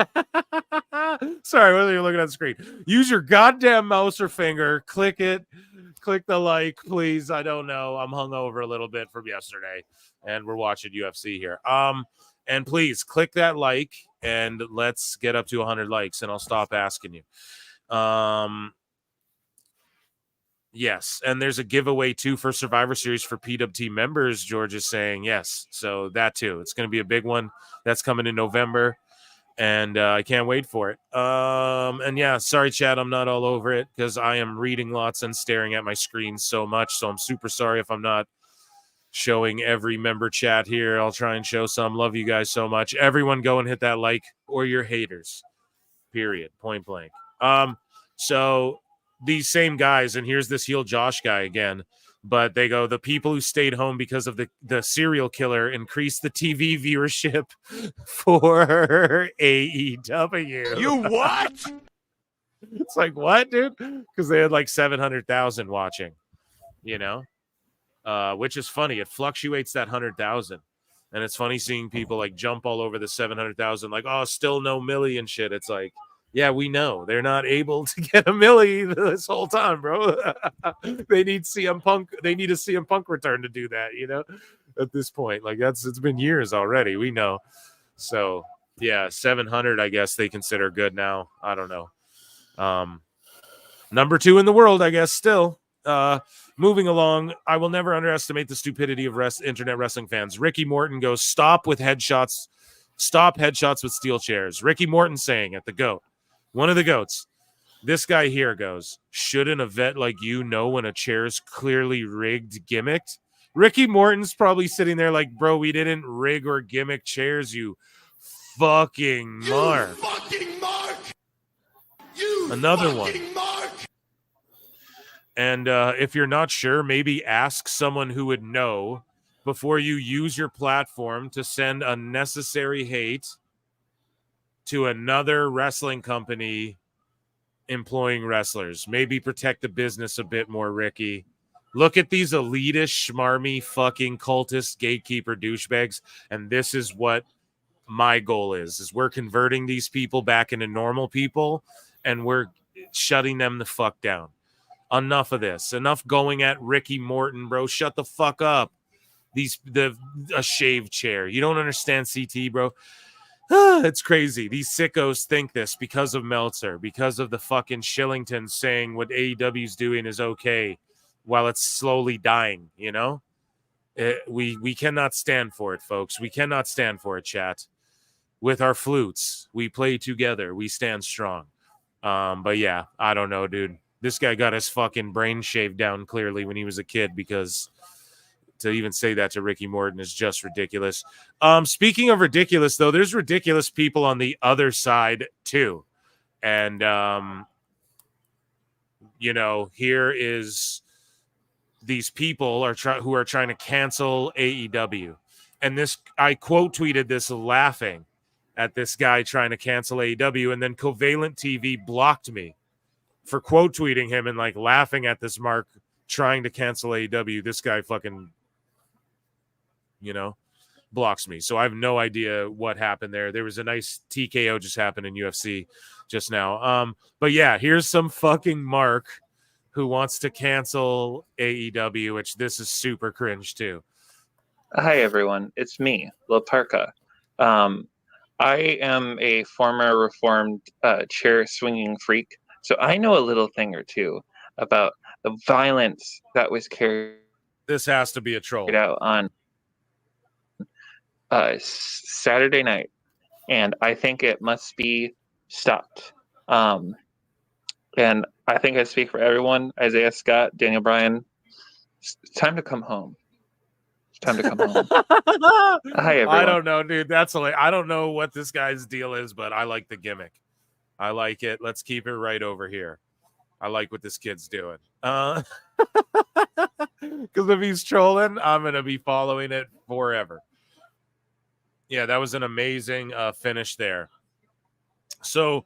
Sorry, whether you're looking at the screen. Use your goddamn mouse or finger. Click it. Click the like, please. I don't know. I'm hungover a little bit from yesterday, and we're watching UFC here. And please click that like, and let's get up to 100 likes, and I'll stop asking you. Yes, and there's a giveaway too for Survivor Series for PWT members. George is saying yes, so that too. It's going to be a big one. That's coming in November. And I can't wait for it. And yeah, sorry, Chad, I'm not all over it because I am reading lots and staring at my screen so much. So I'm super sorry if I'm not showing every member chat here. I'll try and show some. Love you guys so much. Everyone go and hit that like, or you're haters. Period. Point blank. So these same guys, and here's this heel Josh guy again. But they go, the people who stayed home because of the serial killer increased the TV viewership for AEW. You what? It's like, what, dude? Because they had 700,000 watching, which is funny. It fluctuates that 100,000. And it's funny seeing people jump all over the 700,000, still no milli and shit. It's like, yeah, we know they're not able to get a milli this whole time, bro. They need CM Punk. They need a CM Punk return to do that, at this point. It's been years already. We know. So yeah, 700, I guess they consider good now. I don't know. Number 2 in the world, I guess, still. Moving along, I will never underestimate the stupidity of internet wrestling fans. Ricky Morton goes, stop headshots with steel chairs. Ricky Morton saying it, the GOAT. One of the GOATs. This guy here goes, shouldn't a vet like you know when a chair's clearly rigged, gimmicked? Ricky Morton's probably sitting there like, bro, we didn't rig or gimmick chairs, you fucking mark. Fucking Mark. Another one. Mark. And if you're not sure, maybe ask someone who would know before you use your platform to send unnecessary hate to another wrestling company employing wrestlers. Maybe protect the business a bit more, Ricky. Look at these elitist, schmarmy, fucking cultist, gatekeeper douchebags, and this is what my goal is we're converting these people back into normal people, and we're shutting them the fuck down. Enough of this. Enough going at Ricky Morton, bro. Shut the fuck up. A shaved chair. You don't understand CT, bro. It's crazy. These sickos think this because of Meltzer, because of the fucking Shillington saying what AEW's doing is okay while it's slowly dying, you know? We cannot stand for it, folks. We cannot stand for it, chat. With our flutes, we play together. We stand strong. But yeah, I don't know, dude. This guy got his fucking brain shaved down clearly when he was a kid, because to even say that to Ricky Morton is just ridiculous. Speaking of ridiculous, though, there's ridiculous people on the other side too. And, you know, here is these people who are trying to cancel AEW. And this, I quote tweeted this laughing at this guy trying to cancel AEW. And then Covalent TV blocked me for quote tweeting him and like laughing at this mark trying to cancel AEW. This guy fucking, you know, blocks me. So I have no idea what happened there. There was a nice TKO just happened in UFC just now. But yeah, here's some fucking mark who wants to cancel AEW, which this is super cringe too. Hi everyone, it's me, La Parka. I am a former reformed chair swinging freak, so I know a little thing or two about the violence that was carried. This has to be a troll. Out on Saturday night, and I think it must be stopped. And I think I speak for everyone. Isaiah Scott, Daniel Bryan. It's time to come home. It's time to come home. Hi everyone. I don't know, dude. That's like, I don't know what this guy's deal is, but I like the gimmick. I like it. Let's keep it right over here. I like what this kid's doing. Because if he's trolling, I'm gonna be following it forever. Yeah, that was an amazing finish there. So,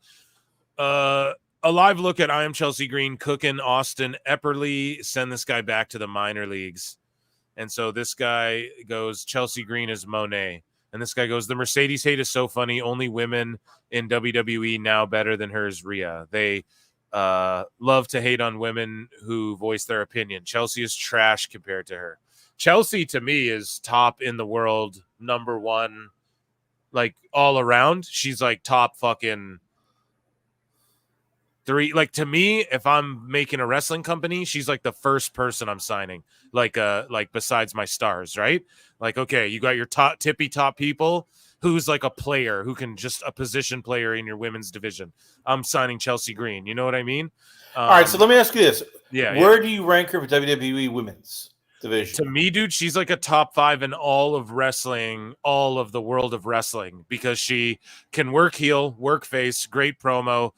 a live look at I Am Chelsea Green cooking Austin Epperly, send this guy back to the minor leagues. And so this guy goes, Chelsea Green is Monet. And this guy goes, the Mercedes hate is so funny. Only women in WWE now better than her is Rhea. They love to hate on women who voice their opinion. Chelsea is trash compared to her. Chelsea, to me, is top in the world, number one, like all around. She's like top fucking three. Like, to me, if I'm making a wrestling company, she's like the first person I'm signing. Like besides my stars, right? Like, okay, you got your tippy top people. Who's like a player who can just a position player in your women's division? I'm signing Chelsea Green. You know what I mean? All right, so let me ask you this: where do you rank her for WWE women's division? To me, dude, she's like a top 5 in all of wrestling, all of the world of wrestling, because she can work heel, work face, great promo,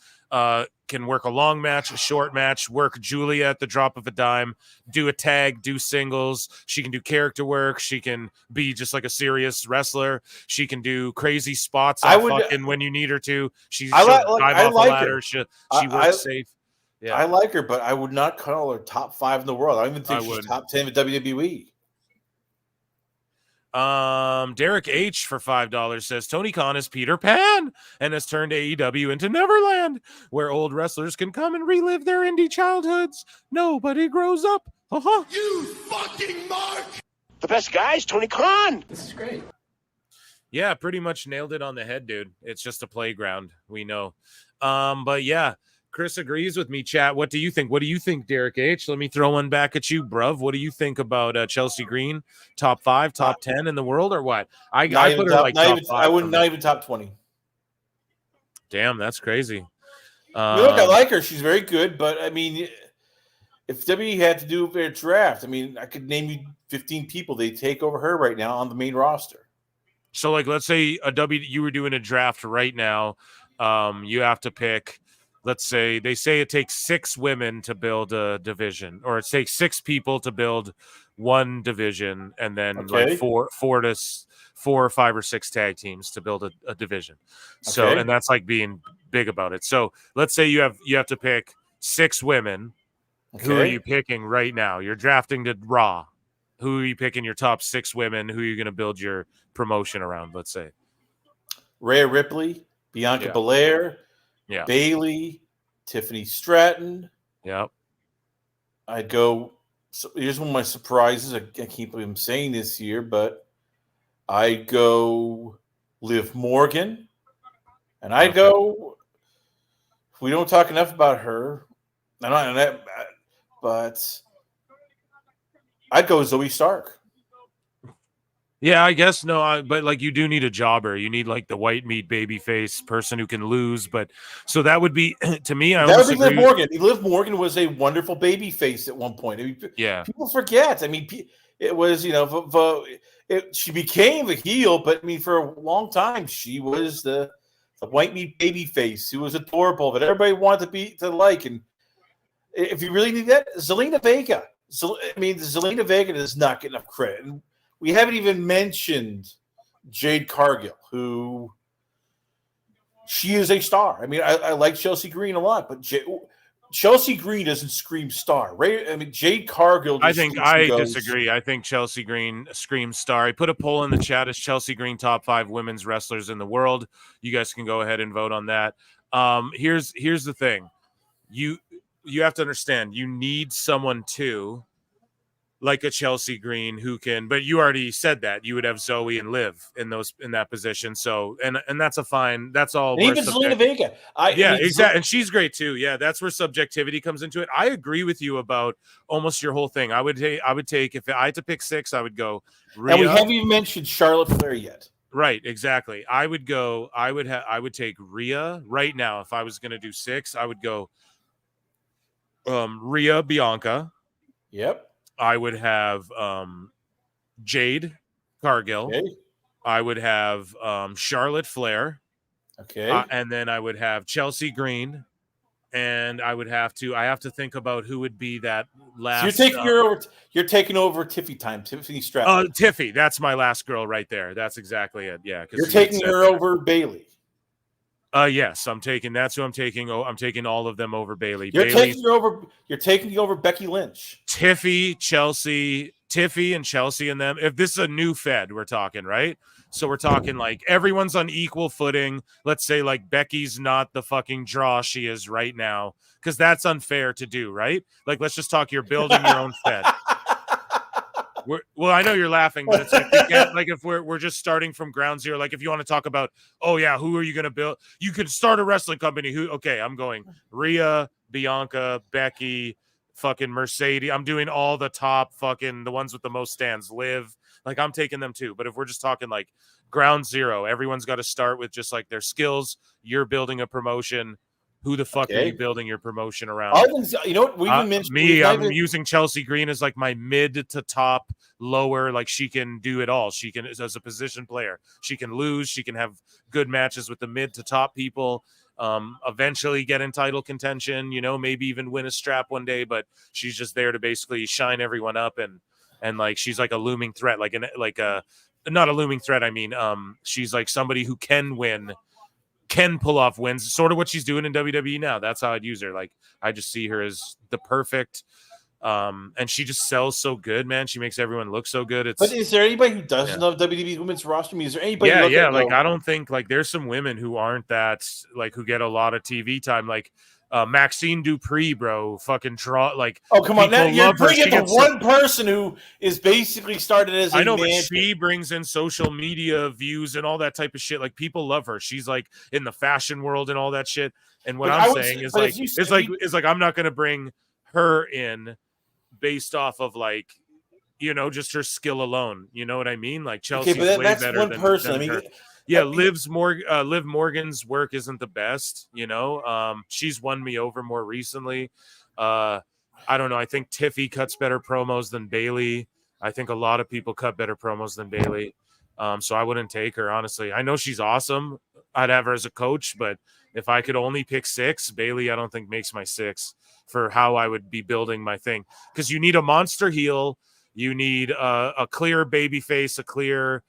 can work a long match, a short match, work Julia at the drop of a dime, do a tag, do singles. She can do character work. She can be just like a serious wrestler. She can do crazy spots fucking when you need her to. She'll dive off a ladder. She works safe. Yeah, I like her, but I would not call her top 5 in the world. I don't even think she's top 10 in WWE. Derek H for $5 says Tony Khan is Peter Pan and has turned AEW into Neverland, where old wrestlers can come and relive their indie childhoods. Nobody grows up. You fucking Mark! The best guys, Tony Khan. This is great. Yeah, pretty much nailed it on the head, dude. It's just a playground. We know. But yeah, Chris agrees with me, chat. What do you think? What do you think, Derek H? Let me throw one back at you, bruv. What do you think about Chelsea Green? Top 5, top 10 in the world, or what? I put her like top 5. I wouldn't, not even top 20. Damn, that's crazy. Look, I like her. She's very good, but I mean, if WWE had to do their draft, I mean, I could name you 15 people they take over her right now on the main roster. So like, let's say you were doing a draft right now. You have to pick, let's say they say it takes 6 women to build a division, or it takes 6 people to build one division, and then like Okay. 4 or 5 or 6 tag teams to build a division. So, Okay. and that's like being big about it. So let's say you have to pick 6 women. Who are Okay. you picking right now? You're drafting to Raw. Who are you picking your top 6 women? Who are you going to build your promotion around, let's say? Rhea Ripley, Bianca Yeah. Belair, Yeah. Bailey, Tiffany Stratton. Yep. I'd go. So here's one of my surprises. I can't believe I'm saying this here, but I'd go Liv Morgan, and I'd go. We don't talk enough about her. But I'd go Zoe Stark. Yeah, I guess no, but like you do need a jobber. You need like the white meat baby face person who can lose. But so that would be to me. I That would almost be Liv agree. Morgan. Liv Morgan was a wonderful baby face at one point. I mean, Yeah. people forget. I mean, it was she became a heel, but I mean, for a long time she was the white meat baby face who was adorable, but everybody wanted to like. And if you really need that, Zelina Vega. Zelina Vega does not get enough credit. And we haven't even mentioned Jade Cargill, who she is a star. I mean, I like Chelsea Green a lot, but Chelsea Green doesn't scream star, right? I mean, Jade Cargill. I disagree. I think Chelsea Green screams star. I put a poll in the chat: is Chelsea Green top 5 women's wrestlers in the world? You guys can go ahead and vote on that. Here's the thing: you have to understand, you need someone too, like a Chelsea Green who can, but you already said that you would have Zoe and Liv in that position. So, and that's that's all. And even Zelina Vega. Exactly. And she's great too. Yeah. That's where subjectivity comes into it. I agree with you about almost your whole thing. I would take, if I had to pick 6, I would go Rhea. And we haven't even mentioned Charlotte Flair yet. Right. Exactly. I would take Rhea right now. If I was going to do 6, I would go Rhea, Bianca. Yep. I would have Jade Cargill. Okay. I would have Charlotte Flair. Okay. And then I would have Chelsea Green. And I have to think about who would be that last. So you're taking over Tiffany Stratton. Tiffy, that's my last girl right there. That's exactly it. Yeah. You're taking her over Bailey. Yes, I'm taking. That's who I'm taking. Oh, I'm taking all of them over Bailey. You're taking over Becky Lynch. Tiffy and Chelsea and them. If this is a new Fed, we're talking, right? So we're talking like everyone's on equal footing. Let's say like Becky's not the fucking draw she is right now, because that's unfair to do, right? Like, let's just talk. You're building your own Fed. Well, I know you're laughing, but it's like, if we're just starting from ground zero. Like, if you want to talk about, who are you going to build? You could start a wrestling company. I'm going Rhea, Bianca, Becky, fucking Mercedes. I'm doing all the top fucking the ones with the most stands. Liv, like I'm taking them too. But if we're just talking like ground zero, everyone's got to start with just like their skills. You're building a promotion. Who the fuck are you building your promotion around? You know what? We even mentioned I'm using Chelsea Green as like my mid to top lower. Like, she can do it all. She can, as a position player, she can lose. She can have good matches with the mid to top people. Eventually get in title contention. Maybe even win a strap one day. But she's just there to basically shine everyone up and like she's like a looming threat. Not a looming threat. I mean, she's like somebody who can win. Can pull off wins, sort of what she's doing in WWE now. That's how I'd use her. Like, I just see her as the perfect, and she just sells so good, man. She makes everyone look so good. But is there anybody who doesn't love WWE's women's roster? I mean, is there anybody? I don't think like there's some women who aren't that like who get a lot of TV time, like Maxine Dupree, bro, fucking draw like. Oh, come on! Now you're bringing the one person who is basically started as I know, but she brings in social media views and all that type of shit. Like, people love her. She's like in the fashion world and all that shit. And what I'm saying is like I'm not going to bring her in based off of like, just her skill alone. You know what I mean? Like, Chelsea's way better than her. Yeah, Liv Morgan's work isn't the best, she's won me over more recently. I don't know. I think Tiffy cuts better promos than Bailey. I think a lot of people cut better promos than Bailey. So I wouldn't take her, honestly. I know she's awesome. I'd have her as a coach, but if I could only pick 6, Bailey, I don't think makes my 6 for how I would be building my thing. Because you need a monster heel, you need a clear baby face, a clear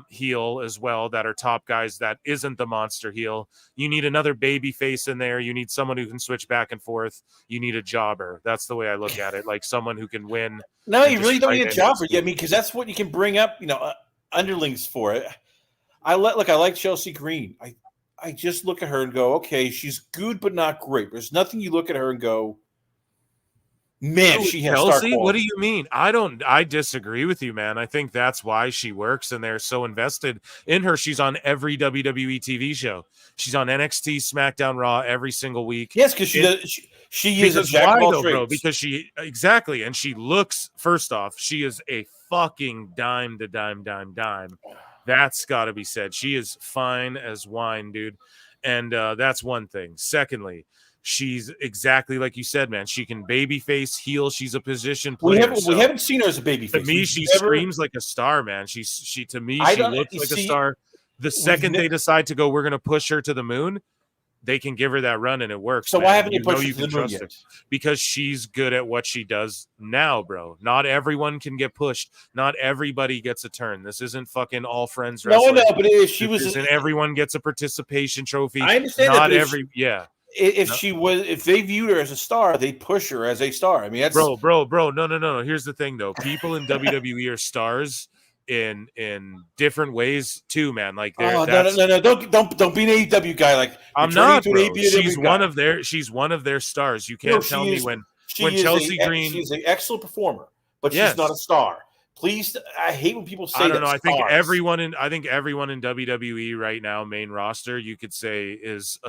heel as well that are top guys that isn't the monster heel. You need another baby face in there. You need someone who can switch back and forth. You need a jobber. That's the way I look at it. Like someone who can win. No, you really don't fight need a jobber. I mean, because that's what you can bring up, underlings for it. I like Chelsea Green. I just look at her and go, okay, she's good but not great. There's nothing you look at her and go, man, she has star Chelsea. quality. What do you mean? I disagree with you, man. I think that's why she works, and they're so invested in her. She's on every WWE TV show. She's on NXT, SmackDown, Raw every single week. Yes, because she is a jack of all trades. Bro? Because she exactly, and she looks. First off, she is a fucking dime to dime. That's got to be said. She is fine as wine, dude, and that's one thing. Secondly, she's exactly like you said, man. She can babyface, heel. She's a position player. We haven't seen her as a babyface. To me, she screams like a star, man. She to me, she looks like a star. The second they decide to go, we're going to push her to the moon, they can give her that run and it works. So man. why haven't you pushed her you to the moon yet? Because she's good at what she does now, bro. Not everyone can get pushed. Not everybody gets a turn. This isn't fucking all friends wrestling. No, but if she was, and everyone gets a participation trophy. I understand not that. If they viewed her as a star, they'd push her as a star. I mean, that's bro. No. Here's the thing, though. People in WWE are stars in different ways too, man. Like, no. Don't be an AEW guy. Like, I'm not. Bro. She's one of their stars. You can't tell me when Chelsea Green. She's an excellent performer, but she's not a star. Please, I hate when people say. I don't know. I think everyone in WWE right now, main roster, you could say is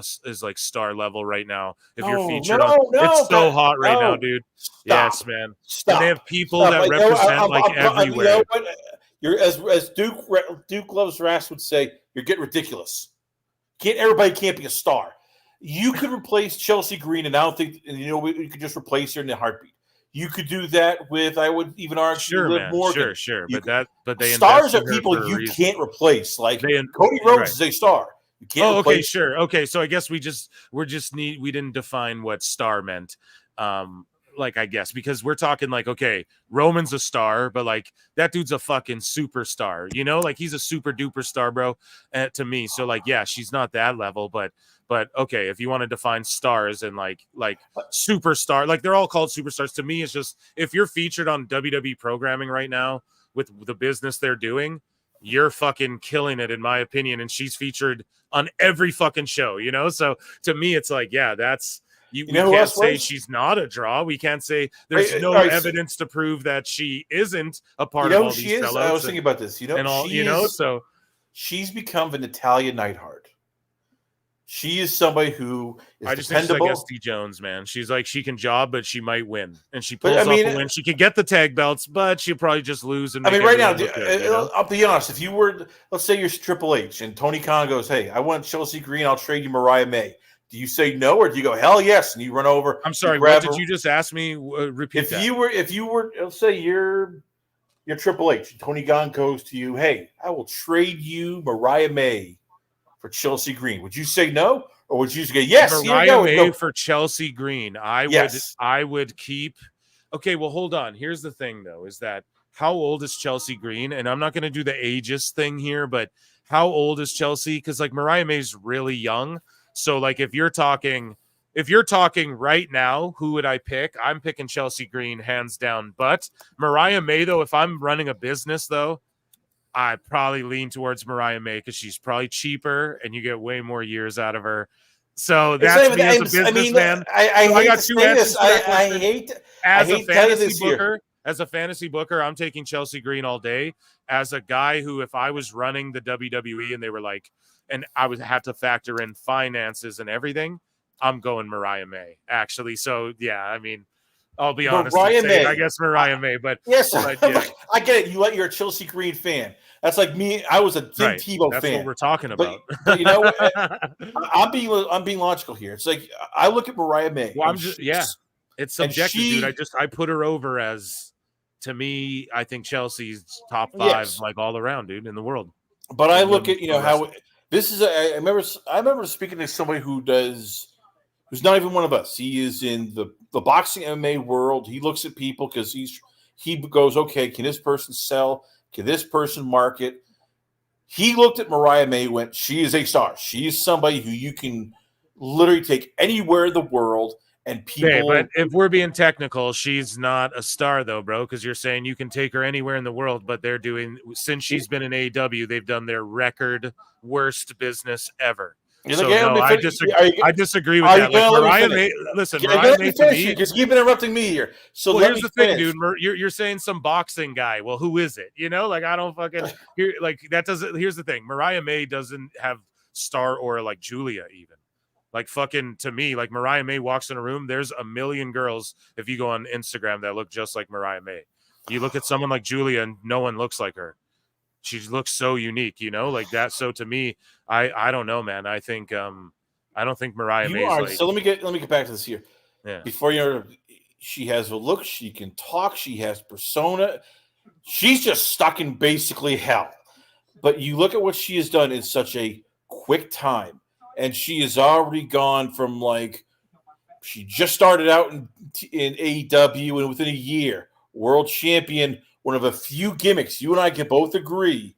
like star level right now. If you're featured, it's so hot right now, dude. Stop. Yes, man. Stop. And they have people that represent everywhere. You know what? You're as Duke Loves Rass would say, you're getting ridiculous. Everybody can't be a star. You could replace Chelsea Green, and I don't think you could just replace her in a heartbeat. You could do that with, I would even argue, Liv Morgan. Sure. But they stars are people you can't replace. Like Cody Rhodes is a star. You can't replace. Sure. Okay, so I guess we didn't define what star meant. Like, I guess, because we're talking like, okay, Roman's a star, but like that dude's a fucking superstar, like he's a super duper star, bro, to me. So like, yeah, she's not that level, but okay, if you want to define stars and like superstar, like they're all called superstars. To me, it's just, if you're featured on WWE programming right now with the business they're doing, you're fucking killing it, in my opinion. And she's featured on every fucking show, so to me, it's like, yeah, that's, we can't say she's not a draw. We can't say there's no evidence to prove that she isn't a part of all these fellows. I was thinking about this. So she's become the Natalia Neidhart. She is somebody who is I just dependable. think she's like SD Jones, man. She's like, she can job, but she might win, and she pulls off a win. She could get the tag belts, but she'll probably just lose. And right now, I'll be honest. If you were, let's say you're Triple H, and Tony Khan goes, "Hey, I want Chelsea Green. I'll trade you Mariah May." Do you say no, or do you go hell yes, and you run over? I'm sorry. What did you just ask me? Repeat that. If you were, let's say you're Triple H, and Tony Khan goes to you, "Hey, I will trade you Mariah May for Chelsea Green." Would you say no, or would you say yes? Mariah May for Chelsea Green. I would keep. Okay, well, hold on. Here's the thing, though, is that how old is Chelsea Green? And I'm not going to do the ages thing here, but how old is Chelsea? Because like Mariah May's really young. So like if you're talking right now, who would I pick? I'm picking Chelsea Green hands down. But Mariah May, though, if I'm running a business, though, I probably lean towards Mariah May because she's probably cheaper and you get way more years out of her. So that's me as a businessman. I got two answers. I hate fantasy booker. As a fantasy booker, I'm taking Chelsea Green all day. As a guy who, if I was running the WWE and they were like, and I would have to factor in finances and everything, I'm going Mariah May, actually. So, yeah, I mean, I'll be honest. I guess Mariah May, but yes, but, yeah. I get it. You're a Chelsea Green fan. That's like me. I was a Tim Tebow That's fan. what we're talking about. But you know, I'm being logical here. It's like I look at Mariah May. Well, it's subjective, dude. I put her over as to me, I think Chelsea's top 5, Yes. like all around, dude, in the world. But I In look at, you know, women's how wrestling. this is. I remember speaking to somebody who's not even one of us. He is in the boxing MMA world. He looks at people because he goes, okay, can this person sell? Can this person market? He looked at Mariah May, went, she is a star. She is somebody who you can literally take anywhere in the world, and people. Okay, but if we're being technical, she's not a star though, bro, because you're saying you can take her anywhere in the world, but they're doing, since she's been in AEW, they've done their record worst business ever. So no, I disagree with that. Like Mariah May, listen, Mariah May to me, because you keep interrupting me here. So well, let here's me the thing, finish. dude. You're saying some boxing guy. Well, who is it? You know, like I don't fucking here. Like that doesn't. Here's the thing. Mariah May doesn't have star aura like Julia even. Like fucking to me, like Mariah May walks in a room, there's a million girls, if you go on Instagram, that look just like Mariah May. You look at someone like Julia and no one looks like her. She looks so unique, you know, like that. So to me, I don't know, man. I think I don't think Mariah May's like, So let me get back to this here. Yeah. Before she has a look, she can talk, she has persona. She's just stuck in basically hell. But you look at what she has done in such a quick time. And she has already gone from like, she just started out in AEW, and within a year, world champion, one of a few gimmicks. You and I can both agree,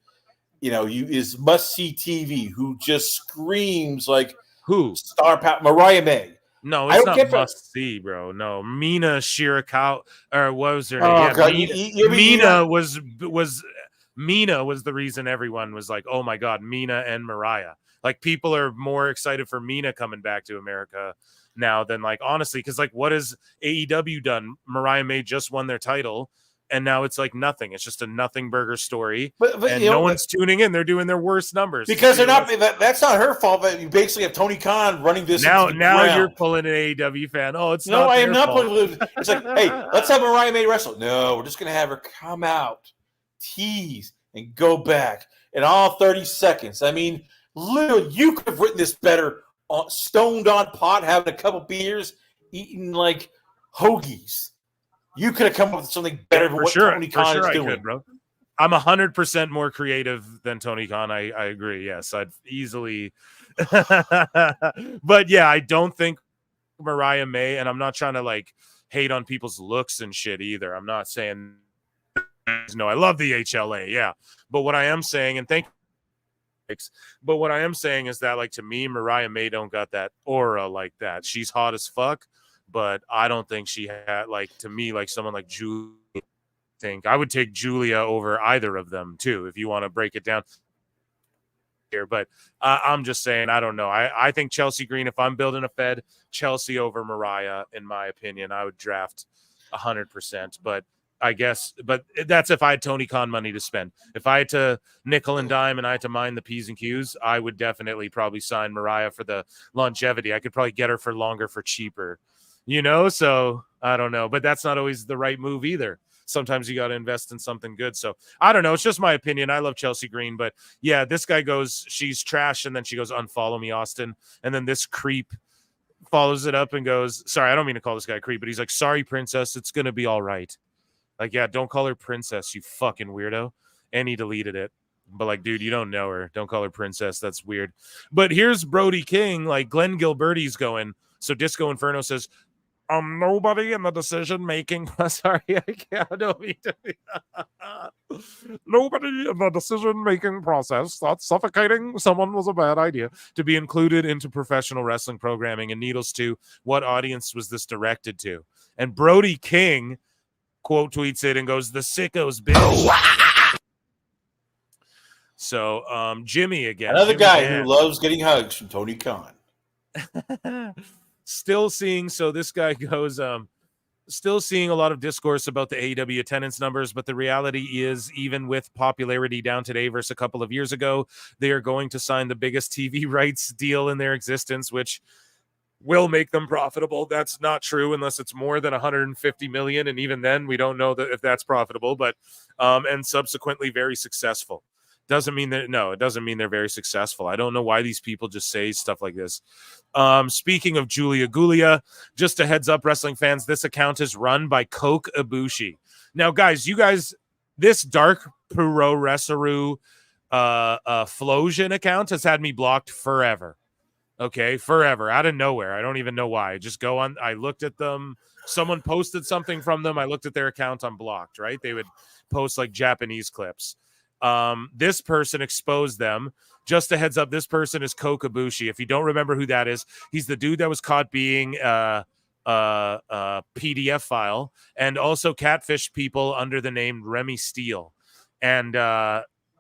you know, is must-see TV, who just screams like who? Star power, Mariah May. No, it's not must see, bro. No, Mina Shirakawa, or what was her name? Oh, Yeah, God. Mina was Mina was the reason everyone was like, oh my God, Mina and Mariah. Like people are more excited for Mina coming back to America now than like honestly, because like what has AEW done? Mariah May just won their title, and now it's like nothing. It's just a nothing burger story, but and no one's tuning in. They're doing their worst numbers because they're not. That's not her fault. But you basically have Tony Khan running this. Now ground. You're pulling an AEW fan. Oh, it's no, not. I am not fault. pulling. It's like, hey, let's have Mariah May wrestle. No, we're just gonna have her come out, tease, and go back in all 30 seconds. I mean. Literally, you could have written this better, stoned on pot, having a couple beers, eating like hoagies. You could have come up with something better than what Tony Khan is doing. I could, bro. I'm 100% more creative than Tony Khan. I agree. Yes, I'd easily. But yeah, I don't think Mariah May, and I'm not trying to like hate on people's looks and shit either. I'm not saying no. I love the HLA, yeah. But what I am saying, and thank. But what I am saying is that, like, to me, Mariah May don't got that aura like that. She's hot as fuck, but I don't think she had, like, to me, like someone like Julia. I would take Julia over either of them too, if you want to break it down here. But I'm just saying, I don't know. I think Chelsea Green, if I'm building a Fed, Chelsea over Mariah, in my opinion, I would draft 100%. But I guess, but that's if I had Tony Khan money to spend. If I had to nickel and dime and I had to mind the P's and Q's, I would definitely probably sign Mariah for the longevity. I could probably get her for longer for cheaper, you know? So I don't know, but that's not always the right move either. Sometimes you got to invest in something good. So I don't know. It's just my opinion. I love Chelsea Green, but yeah, this guy goes, she's trash. And then she goes, unfollow me, Austin. And then this creep follows it up and goes, sorry, I don't mean to call this guy a creep, but he's like, sorry, princess, it's going to be all right. Like, yeah, don't call her princess, you fucking weirdo. And he deleted it. But, like, dude, you don't know her. Don't call her princess. That's weird. But here's Brody King. Like, Glenn Gilberti's going. So Disco Inferno says, nobody in the decision-making... Sorry, I don't mean to... Nobody in the decision-making process thought suffocating someone was a bad idea to be included into professional wrestling programming. And needless to, what audience was this directed to? And Brody King... quote tweets it and goes, the sickos, bitch. So Jimmy again. Another Jimmy guy Dan. who loves getting hugs from Tony Khan. Still seeing, so this guy goes, still seeing a lot of discourse about the AEW attendance numbers, but the reality is, even with popularity down today versus a couple of years ago, they are going to sign the biggest TV rights deal in their existence, which will make them profitable. That's not true unless it's more than 150 million, and even then we don't know that if that's profitable, but and subsequently very successful. Doesn't mean that, no, it doesn't mean they're very successful. I don't know why these people just say stuff like this. Speaking of Julia Gulia, just a heads up, wrestling fans, this account is run by Coke Ibushi. Now, guys, this Dark Pro Wrestleru Flosion account has had me blocked forever. Okay, forever, out of nowhere. I don't even know why. I just go on. I looked at them. Someone posted something from them. I looked at their account. I'm blocked. Right? They would post like Japanese clips. This person exposed them. Just a heads up. This person is Kokabushi. If you don't remember who that is, he's the dude that was caught being PDF file and also catfish people under the name Remy Steele. And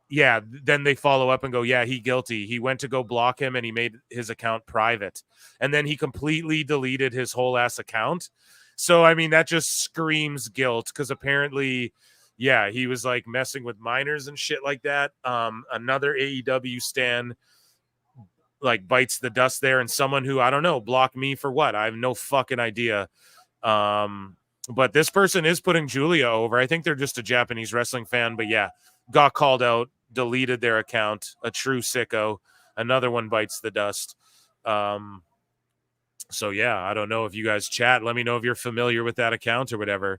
yeah, then they follow up and go, yeah, he guilty. He went to go block him and he made his account private. And then he completely deleted his whole ass account. So, I mean, that just screams guilt because apparently, yeah, he was like messing with minors and shit like that. Another AEW stan like bites the dust there, and someone who, I don't know, blocked me for what? I have no fucking idea. But this person is putting Julia over. I think they're just a Japanese wrestling fan, but yeah, got called out, deleted their account. A true sicko. Another one bites the dust. So yeah, I don't know if you guys chat. Let me know if you're familiar with that account or whatever.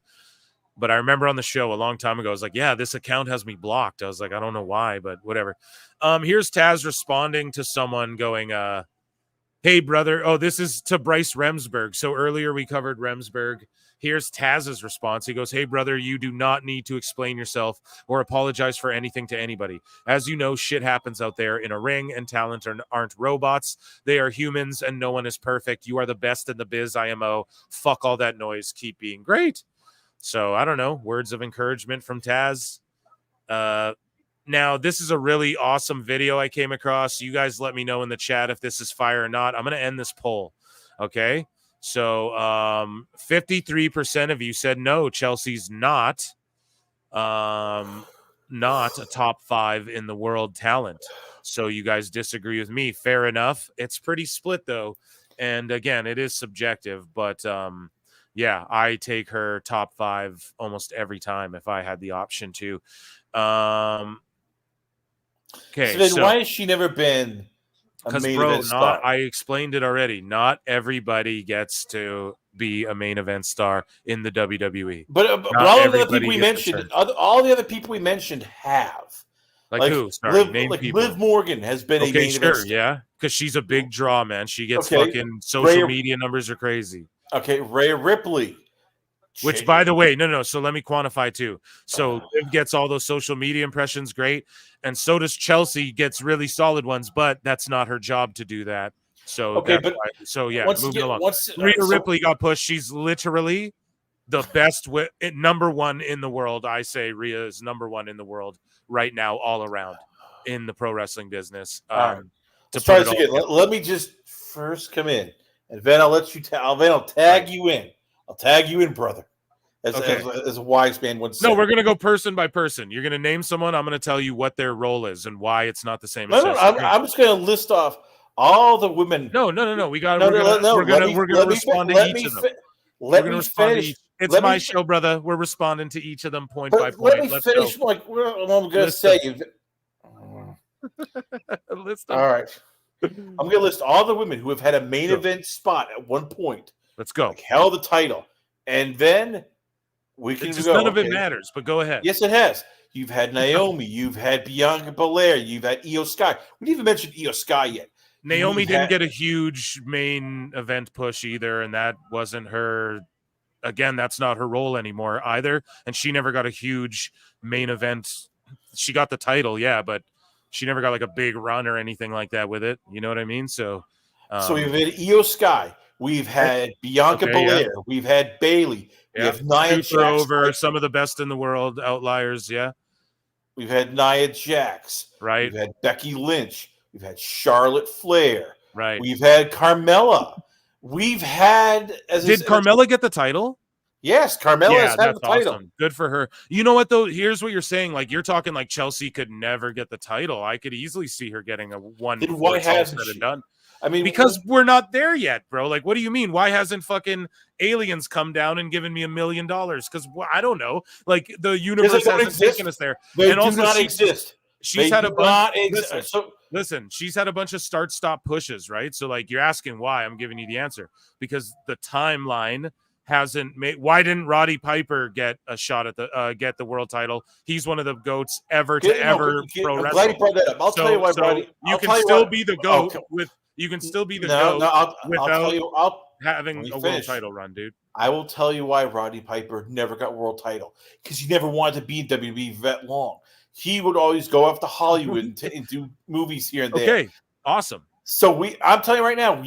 But I remember on the show a long time ago, I was like, yeah, this account has me blocked. I was like, I don't know why, but whatever. Here's Taz responding to someone going, hey, brother. Oh, this is to Bryce Remsburg. So earlier we covered Remsburg. Here's Taz's response. He goes, hey, brother, you do not need to explain yourself or apologize for anything to anybody. As you know, shit happens out there in a ring, and talent aren't robots. They are humans, and no one is perfect. You are the best in the biz, IMO. Fuck all that noise. Keep being great. So, I don't know, words of encouragement from Taz. Now, this is a really awesome video I came across. You guys let me know in the chat if this is fire or not. I'm going to end this poll, okay? So, 53% of you said no, Chelsea's not a top 5 in the world talent. So, you guys disagree with me. Fair enough. It's pretty split, though. And, again, it is subjective, but... yeah, I take her top 5 almost every time if I had the option to. Okay, so why has she never been a main event star? I explained it already. Not everybody gets to be a main event star in the WWE. But all the other people we mentioned, all the other people we mentioned have. Like who? Sorry, name people. Liv Morgan has been a main event star. Yeah, because she's a big draw, man. She gets fucking social media numbers are crazy. Okay, Rhea Ripley. Which, by the way, no. So let me quantify too. So Liv gets all those social media impressions, great, and so does Chelsea. Gets really solid ones, but that's not her job to do that. So okay, but yeah, moving along. Rhea Ripley got pushed. She's literally the best number 1 in the world. I say Rhea is number 1 in the world right now, all around in the pro wrestling business. Let me just first come in. And then I'll let you. I'll tag you in. I'll tag you in, brother. As a wise man would say. No, we're gonna go person by person. You're gonna name someone. I'm gonna tell you what their role is and why it's not the same. I'm just gonna list off all the women. No. We got. We're gonna respond to each of them. Let me finish. It's my show, brother. We're responding to each of them point by point. Let me finish. Like I'm gonna say. All right. I'm going to list all the women who have had a main event spot at one point. Let's go. Like held the title. And then we can go. None of it matters, but go ahead. Yes, it has. You've had Naomi. You've had Bianca Belair. You've had Io Sky. We didn't even mention Io Sky yet. Naomi didn't get a huge main event push either, and that wasn't her. Again, that's not her role anymore either. And she never got a huge main event. She got the title, yeah, but she never got like a big run or anything like that with it. You know what I mean? So we've had Io Sky. We've had Bianca Belair. Yeah. We've had Bailey. We have Nia Jax. Over some of the best in the world, outliers, yeah. We've had Nia Jax. Right. We've had Becky Lynch. We've had Charlotte Flair. Right. We've had Carmella. We've had... Did Carmella get the title? Yes, Carmella has had the title. Awesome. Good for her. You know what, though? Here's what you're saying. Like, you're talking like Chelsea could never get the title. I could easily see her getting a one. Then why hasn't she? Done. I mean, because we're not there yet, bro. Like, what do you mean? Why hasn't fucking aliens come down and given me $1 million? Because I don't know. Like, the universe hasn't taken us there. They do not exist. She's had a bunch. Listen, she's had a bunch of start-stop pushes, right? So, like, you're asking why. I'm giving you the answer. Because the timeline hasn't made. Why didn't Roddy Piper get a shot at the world title? He's one of the goats ever to ever pro I'm wrestle. glad you brought that up. I'll tell you why, Roddy. You can still be the goat with. You can still be the goat I'll without tell you. having a world title run, dude. I will tell you why Roddy Piper never got world title, because he never wanted to be in WWE that long. He would always go off to Hollywood and do movies here and there. Okay, awesome. So I'm telling you right now,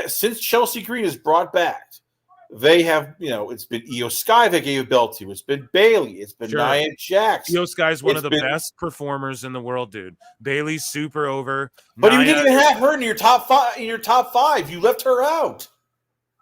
since Chelsea Green is brought back, they have, it's been Io Sky they gave a belt to. It's been Bailey. It's been Nia Jax. Io Sky's one of the best performers in the world, dude. Bailey's super over. But you didn't even have her in your top five. You left her out.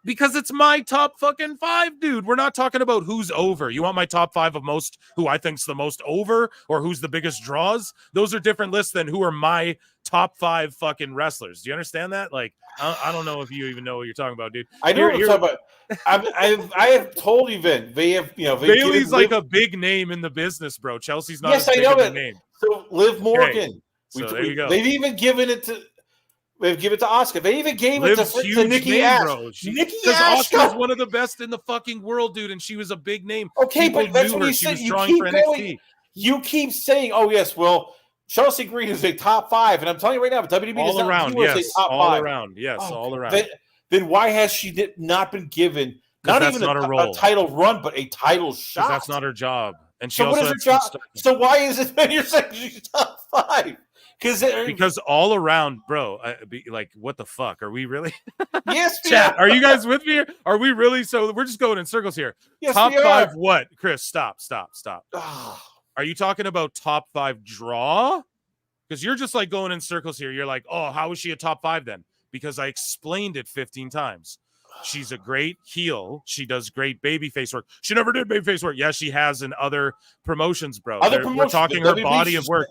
Because it's my top fucking 5, dude. We're not talking about who's over. You want my top 5 of most, who I think's the most over, or who's the biggest draws? Those are different lists than who are my top 5 fucking wrestlers. Do you understand that? Like, I don't know if you even know what you're talking about, dude. I know what you're talking about. I have told you, Vin. They have, Bailey's like a big name in the business, bro. Chelsea's not. Yes, as big I know of a that. name. So Liv Morgan. Okay. So there you go. They've even given it to. They've given it to Asuka. They even gave it to Nikki Ash. Nikki Ash, Asuka's one of the best in the fucking world, dude, and she was a big name. Okay, People but that's knew what her. you She said. was You drawing keep for going. NXT. You keep saying, "Oh yes, well, Chelsea Green is a top 5," and I'm telling you right now, WWE does All not around, view her as yes. a top All 5. around, yes. All around. Then why has she not been given not that's even not a, a role. a title run, but a title shot? That's not her job. And she So what also is her had job? some So why is it that you're saying she's top 5? Because all around, bro, like, what the fuck? Are we really? Yes, we Chat, are. are you guys with me? Are we really? So we're just going in circles here. Yes, top we are. 5 what? Chris, stop. Are you talking about top 5 draw? Because you're just like going in circles here. You're like, oh, how is she a top 5 then? Because I explained it 15 times. She's a great heel. She does great babyface work. She never did babyface work. Yeah, she has in other promotions, bro. We're talking her body of work.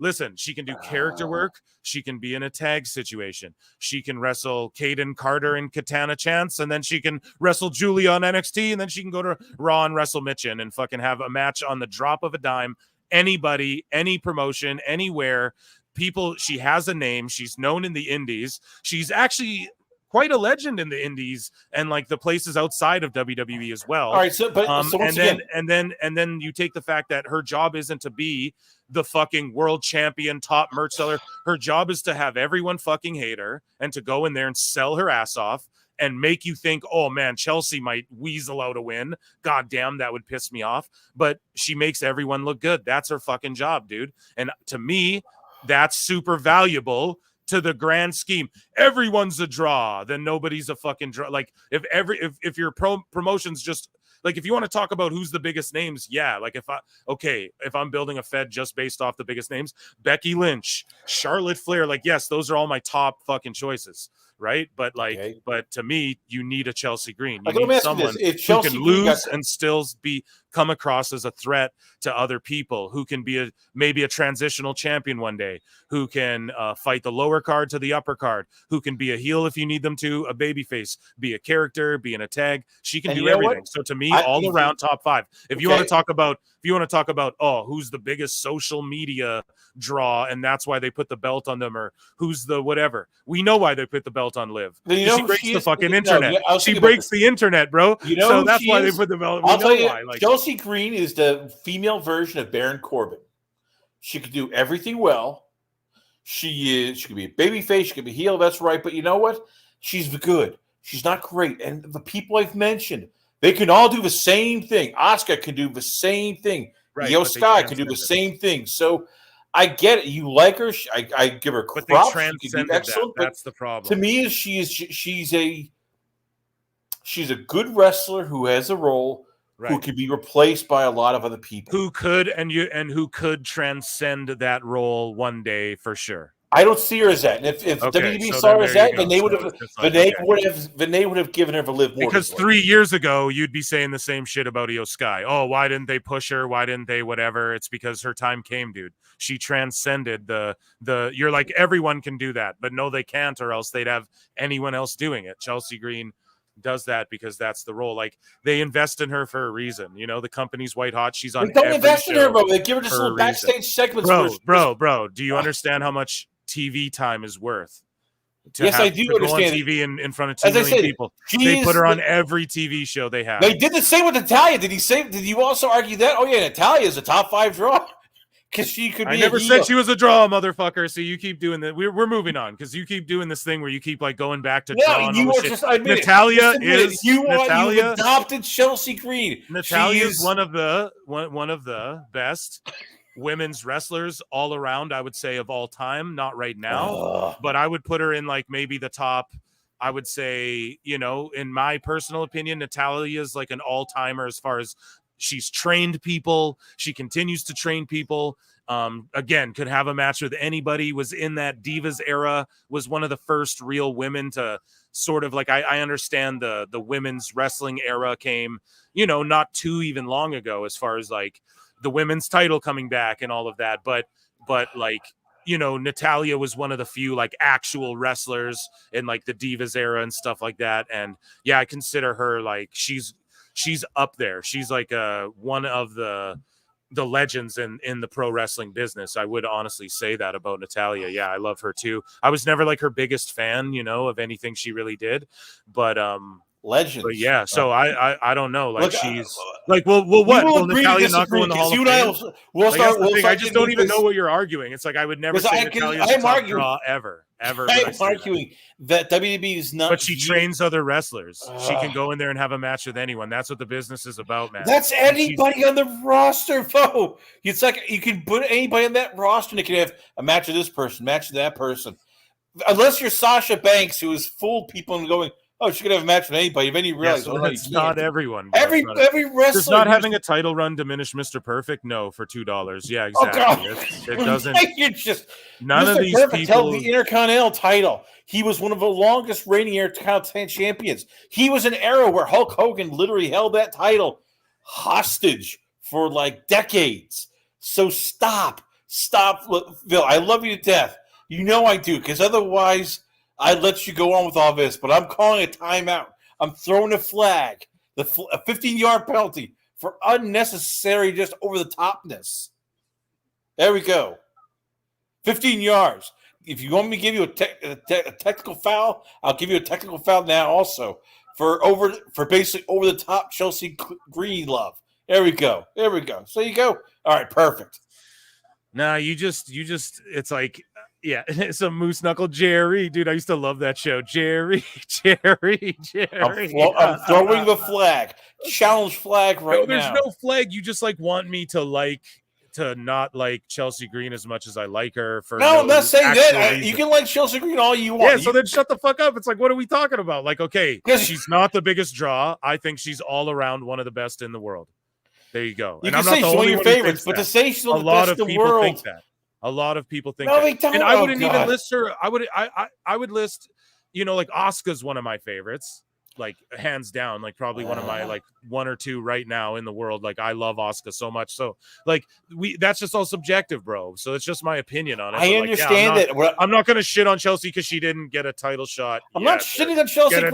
Listen, she can do character work. She can be in a tag situation. She can wrestle Kaden Carter and Katana Chance, and then she can wrestle Julia on NXT, and then she can go to Raw and wrestle Mitchin and fucking have a match on the drop of a dime. Anybody, any promotion, anywhere. People, she has a name. She's known in the indies. She's actually quite a legend in the indies and like the places outside of WWE as well. All right, so once again, and then you take the fact that her job isn't to be the fucking world champion top merch seller. Her job is to have everyone fucking hate her and to go in there and sell her ass off and make you think, oh man, Chelsea might weasel out a win. God damn, that would piss me off. But she makes everyone look good. That's her fucking job, dude. And to me, that's super valuable to the grand scheme. Everyone's a draw, then nobody's a fucking draw. Like if your promotion's just like, if you want to talk about who's the biggest names, yeah. Like if I'm building a Fed just based off the biggest names, Becky Lynch, Charlotte Flair, like, yes, those are all my top fucking choices, right? But but to me, you need a Chelsea Green. You need someone who can lose and still come across as a threat to other people, who can be maybe a transitional champion one day, who can fight the lower card to the upper card, who can be a heel if you need them to, a babyface, be a character, be in a tag. She can do everything. So to me, all around top 5. If you want to talk about, oh, who's the biggest social media draw and that's why they put the belt on them, or who's the whatever, we know why they put the belt on Liv. She breaks the fucking internet. She breaks the internet, bro. So that's why they put the belt. I'll tell you, like, Chelsea Green is the female version of Baron Corbin. She could do everything well. She could be a babyface, she could be heel, that's right. But you know what? She's good. She's not great. And the people I've mentioned, they can all do the same thing. Asuka can do the same thing. Right, Io Sky can do the same thing. So I get it. You like her. I give her props. But they transcended excellent. That. That's the problem. To me, she's a good wrestler who has a role, who can be replaced by a lot of other people. Who could transcend that role one day for sure. I don't see her as that. And if WWE saw her as that, then they would have given her the Liv Morgan. Because 3 years ago, you'd be saying the same shit about Io Sky. Oh, why didn't they push her? Why didn't they whatever? It's because her time came, dude. She transcended the you're like, everyone can do that, but no, they can't, or else they'd have anyone else doing it. Chelsea Green does that because that's the role. Like, they invest in her for a reason. You know, the company's white hot. She's on. They don't invest in her, bro. They give her just little backstage segments. Bro, do you understand how much TV time is worth? Yes, I do to go on understand. TV in front of 2 As I million said, people. she They is put her on the- every TV show they have. They did the same with Natalia. Did you also argue that? Oh yeah, Natalia is a top 5 draw because she could be. I never a said heel. she was a draw, motherfucker. So you keep doing that. We're moving on because you keep doing this thing where you keep like going back to draw. No, and you all are this just shit. admit Natalia it. Just admit it. is You've Natalia. adopted Chelsea Green. Natalia She is one of the best women's wrestlers all around. I would say of all time, not right now, but I would put her in like maybe the top. I would say, in my personal opinion, Natalia is like an all-timer as far as she's trained people. She continues to train people. Again, could have a match with anybody, was in that Divas era, was one of the first real women to sort of like, I understand the women's wrestling era came, not too even long ago as far as like the women's title coming back and all of that. But like, Natalia was one of the few like actual wrestlers in like the Divas era and stuff like that. And yeah, I consider her like, she's up there. She's like one of the legends in the pro wrestling business. I would honestly say that about Natalia. Yeah, I love her too. I was never like her biggest fan, of anything she really did, but legends. But yeah, so I don't know. Like Look, she's like, well, what? Will agree to Natalia not go disagree, in the Hall because of you and I Fame? will Like, that's start. the thing. I just don't even this. know what you're arguing. It's like I would never Because say I can- Natalia's I a am top arguing- draw ever. would I I am say that. arguing that WB is not. But she trains other wrestlers. She can go in there and have a match with anyone. That's what the business is about, man. That's And she's- anybody on the roster, Bo. It's like you can put anybody on that roster and they can have a match with this person, match with that person. Unless you're Sasha Banks, who has fooled people and going, "Oh, she could have a match with anybody." Then you Yeah, realize, so oh, no, you that's can't. not everyone. bro. Every It's not every wrestler. Does not having a title run diminish Mr. Perfect? No, for $2. Yeah, exactly. Oh, God. It doesn't. You're just None Mr. of these Perfect held people. the Intercontinental title. He was one of the longest reigning Intercontinental champions. He was an era where Hulk Hogan literally held that title hostage for like decades. So stop. Look, Phil, I love you to death. You know I do, because otherwise I'd let you go on with all this. But I'm calling a timeout. I'm throwing a flag, a 15-yard penalty for unnecessary, just over-the-topness. There we go. 15 yards. If you want me to give you a technical foul, I'll give you a technical foul now also for basically over-the-top Chelsea Green love. There we go. So you go. All right, perfect. Nah, you just it's like, yeah, it's a moose knuckle Jerry, dude. I used to love that show. Jerry. I'm throwing the flag. Challenge flag right No, there's now. no flag. You just like want me to not like Chelsea Green as much as I like her for No, I'm not saying that. actual You reason. can like Chelsea Green all you want. Yeah, so then shut the fuck up. It's like, what are we talking about? Like, okay, she's not the biggest draw. I think she's all around one of the best in the world. There you go. You And can I'm not say the she's one of only your one who favorites, thinks but that. to say she's one of A the lot best of in the people world. think that. A lot of people think No, that. they don't. And I Oh, wouldn't even God. list her. I would list, like Asuka's one of my favorites. Like hands down, like probably one of my like one or two right now in the world. Like I love Asuka so much. So like that's just all subjective, bro. So it's just my opinion on it. I But, like, understand yeah, that. I'm not gonna shit on Chelsea because she didn't get a title shot. I'm not shitting on Chelsea Green.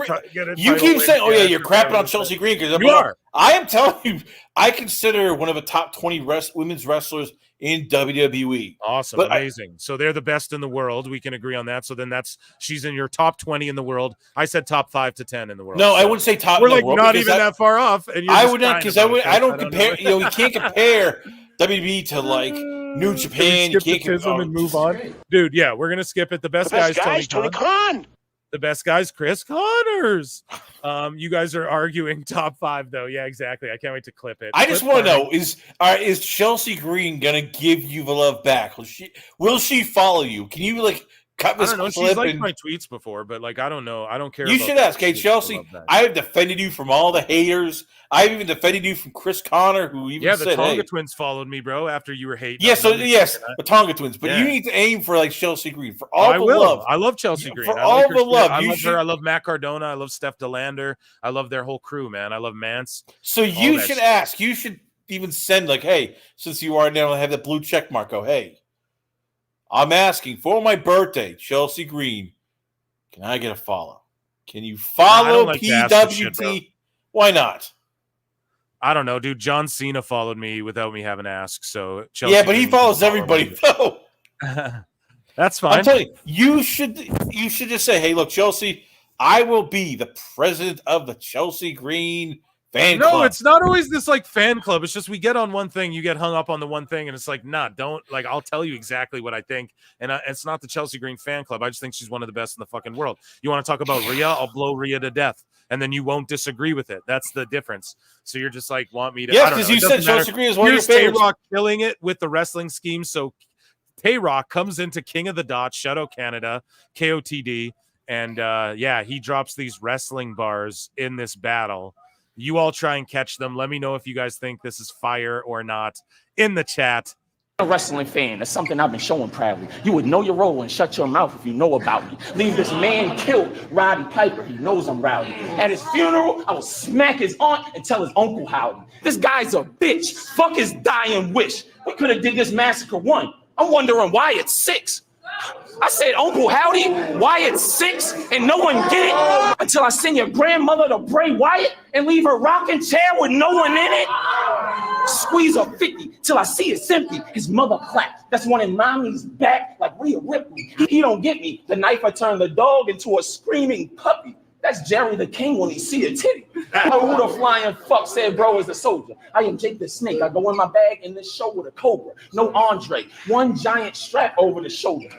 You title keep win saying, "Oh yeah, yet, you're or crapping whatever on it Chelsea is. Green." Because You are. I am telling you, I consider her one of the top 20 women's wrestlers in WWE. Awesome, But amazing. So they're the best in the world. We can agree on that. So then she's in your top 20 in the world. I said top 5 to 10 in the world. No, So I wouldn't say top. We're in the like world not because even that far off. And I you're would not, because I don't compare. You can't compare WWE to like New Japan. You can't compare. and move on, dude. Yeah, we're gonna skip it. The best guy's Tony Khan. The best guy's Chris Connors. You guys are arguing top 5 though. Yeah, exactly. I can't wait to clip it. I just want to know is Chelsea Green gonna give you the love back? Will she follow you? Can you like cut I this don't know. clip? She's liked and my tweets before, but like I don't know. I don't care. you about should that. ask. Hey, She Chelsea, love that. I have defended you from all the haters. I've even defended you from Chris Connor, who even Yeah, the said, Tonga "Hey." twins followed me, bro. After you were hating. Yes, on so them. yes, the Tonga twins. But Yeah. you need to aim for like Chelsea Green for Oh, all I the will. love. I love Chelsea Green. For I all like her the shit. love. I You love should- her. I love Matt Cardona. I love Steph DeLander. I love their whole crew, man. I love Mance. So all you that should shit. ask. You should even send like, "Hey, since you are now have the blue check mark, go, hey, I'm asking for my birthday, Chelsea Green. Can I get a follow? Can you follow don't like to ask for shit, bro. PWT? Why not? I don't know, dude. John Cena followed me without me having to ask. So Chelsea Yeah, but he Green can follows follow everybody me. though. That's fine. I'm telling you, you should just say, hey, look, Chelsea, I will be the president of the Chelsea Green fan club. No, it's not always this like fan club. It's just we get on one thing, you get hung up on the one thing, and it's like, nah, don't like. I'll tell you exactly what I think, and it's not the Chelsea Green fan club. I just think she's one of the best in the fucking world. You want to talk about Rhea? I'll blow Rhea to death, and then you won't disagree with it. That's the difference. So you're just like, want me to? Yes, because you said Chelsea Green is one of your favorites. Tay-Rock killing it with the wrestling scheme. So Tay-Rock comes into King of the Dots, shout out Canada, KOTD, and yeah, he drops these wrestling bars in this battle. You all try and catch them. Let me know if you guys think this is fire or not in the chat. A wrestling fan. That's something I've been showing proudly. You would know your role and shut your mouth if you know about me. Leave this man killed Roddy Piper. He knows I'm rowdy. At his funeral, I will smack his aunt and tell his uncle howdy. This guy's a bitch. Fuck his dying wish. We could have did this massacre 1. I'm wondering why it's 6. I said, Uncle Howdy, why it's 6 and no one get it until I send your grandmother to Bray Wyatt and leave her rocking chair with no one in it. Squeeze a 50 till I see it's empty. His mother clapped. That's one in mommy's back like Rhea Ripley. He don't get me. The knife I turned the dog into a screaming puppy. That's Jerry the King when he see a titty. Who the flying fuck said bro is a soldier? I am Jake the Snake. I go in my bag in this show with a cobra. No Andre. One giant strap over the shoulder.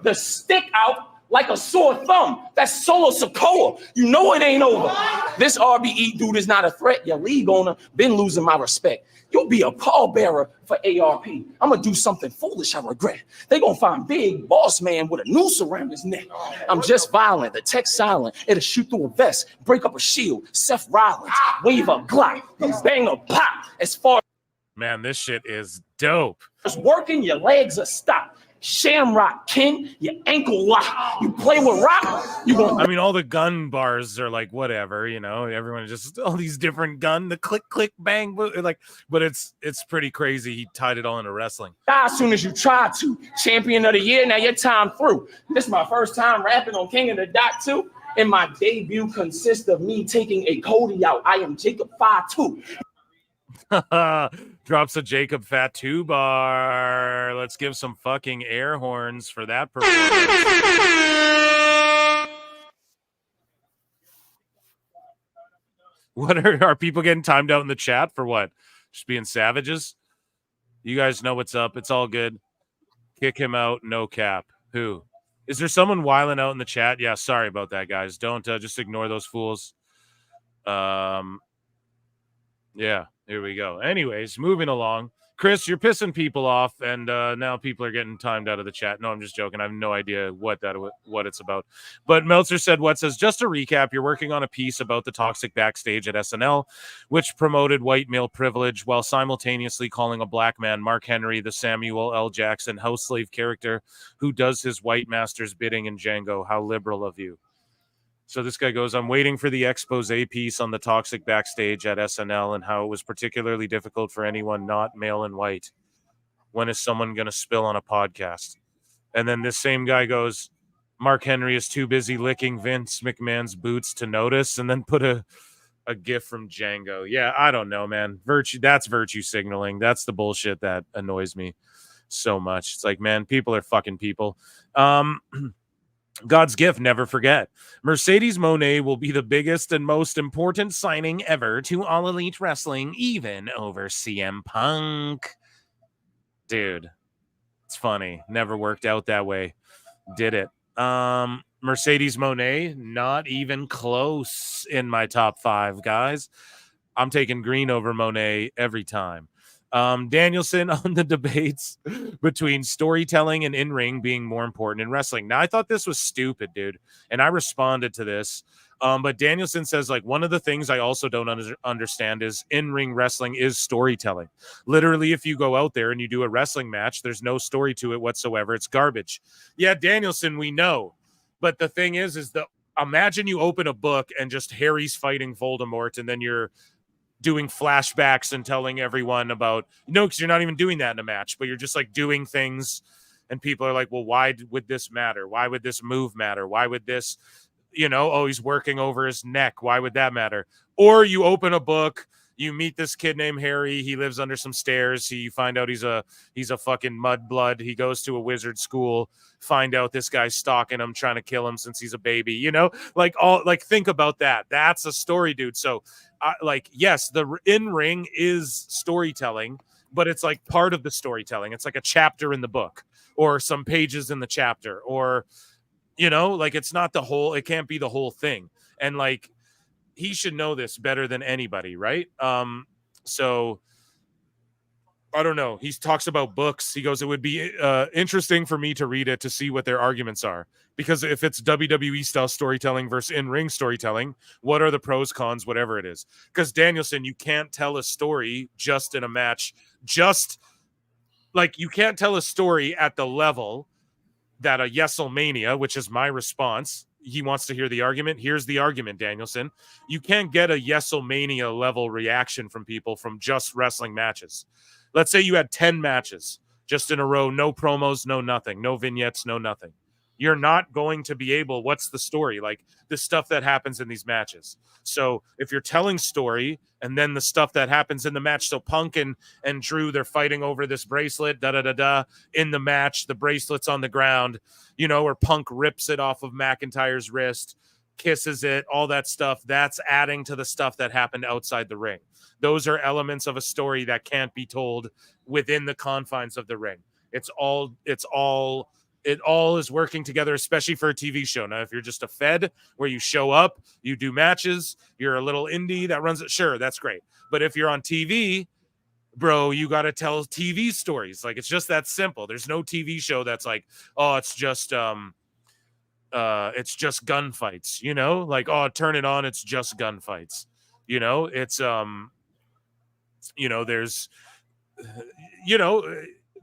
The stick out like a sore thumb. That's Solo Sokoa. You know it ain't over. This RBE dude is not a threat. Your league owner been losing my respect. You'll be a pallbearer for ARP. I'm going to do something foolish I regret. They going to find Big Boss Man with a noose around his neck. I'm just violent. The text silent. It'll shoot through a vest, break up a shield. Seth Rollins, wave a Glock, bang a pop. As far Man, this shit is dope. as working, your legs are stopped. Shamrock, Ken, your ankle lock. You play with rock, you going I mean, all the gun bars are like whatever, you know. Everyone just all these different gun, the click, click, bang, like. But it's pretty crazy. He tied it all into wrestling. die as soon as you try to. Champion of the year, now your time through. This is my first time rapping on King of the Dot too. And my debut consists of me taking a Cody out. I am Jacob 5'2". Drops a Jacob Fat 2 bar. Let's give some fucking air horns for that performance. What are people getting timed out in the chat for what? Just being savages? You guys know what's up. It's all good. Kick him out. No cap. Who? Is there someone wiling out in the chat? Yeah, sorry about that, guys. Don't just ignore those fools. Yeah, here we go. Anyways, moving along. Chris, you're pissing people off, and now people are getting timed out of the chat. No, I'm just joking. I have no idea what it's about. But Meltzer said, just to recap, you're working on a piece about the toxic backstage at SNL, which promoted white male privilege while simultaneously calling a black man, Mark Henry, the Samuel L. Jackson house slave character who does his white master's bidding in Django. How liberal of you. So this guy goes, I'm waiting for the expose piece on the toxic backstage at SNL and how it was particularly difficult for anyone not male and white. When is someone going to spill on a podcast? And then this same guy goes, Mark Henry is too busy licking Vince McMahon's boots to notice, and then put a gif from Django. Yeah, I don't know, man. That's virtue signaling. That's the bullshit that annoys me so much. It's like, man, people are fucking people. God's gift, never forget. Mercedes Moné will be the biggest and most important signing ever to All Elite Wrestling, even over CM Punk. Dude, it's funny. Never worked out that way. Did it. Mercedes Moné, not even close in my top 5, guys. I'm taking Green over Moné every time. Danielson on the debates between storytelling and in-ring being more important in wrestling. Now, I thought this was stupid, dude, and I responded to this. But Danielson says, like, one of the things I also don't understand is in-ring wrestling is storytelling. Literally, if you go out there and you do a wrestling match, there's no story to it whatsoever. It's garbage. Yeah, Danielson, we know. But the thing is imagine you open a book and just Harry's fighting Voldemort, and then you're doing flashbacks and telling everyone about, because you're not even doing that in a match, but you're just like doing things, and people are like, well, why would this matter? Why would this move matter? Why would this, he's working over his neck. Why would that matter? Or you open a book, You meet this kid named Harry. He lives under some stairs. You find out he's a fucking mudblood. He goes to a wizard school. Find out this guy's stalking him, trying to kill him since he's a baby. You know, like think about that. That's a story, dude. So, yes, the in-ring is storytelling, but it's like part of the storytelling. It's like a chapter in the book or some pages in the chapter, or like it's not the whole. It can't be the whole thing. And like, he should know this better than anybody, right? So I don't know. He talks about books. He goes, it would be interesting for me to read it to see what their arguments are. Because if it's WWE style storytelling versus in-ring storytelling, what are the pros, cons, whatever it is? Because Danielson, you can't tell a story just in a match. Just like you can't tell a story at the level that a Yeselmania, which is my response. He wants to hear the argument. Here's the argument, Danielson. You can't get a Yeselmania level reaction from people from just wrestling matches. Let's say you had 10 matches just in a row, no promos, no nothing, no vignettes, no nothing. You're not going to be able, what's the story? Like the stuff that happens in these matches. So if you're telling story and then the stuff that happens in the match, so Punk and Drew, they're fighting over this bracelet, in the match, the bracelet's on the ground, or Punk rips it off of McIntyre's wrist, kisses it, all that stuff. That's adding to the stuff that happened outside the ring. Those are elements of a story that can't be told within the confines of the ring. It all is working together, especially for a TV show. Now, if you're just a Fed where you show up, you do matches, you're a little indie that runs it, sure, that's great. But if you're on TV, bro, you got to tell TV stories. Like, it's just that simple. There's no TV show that's like, oh, it's just gunfights, like, oh, turn it on, it's just gunfights. It's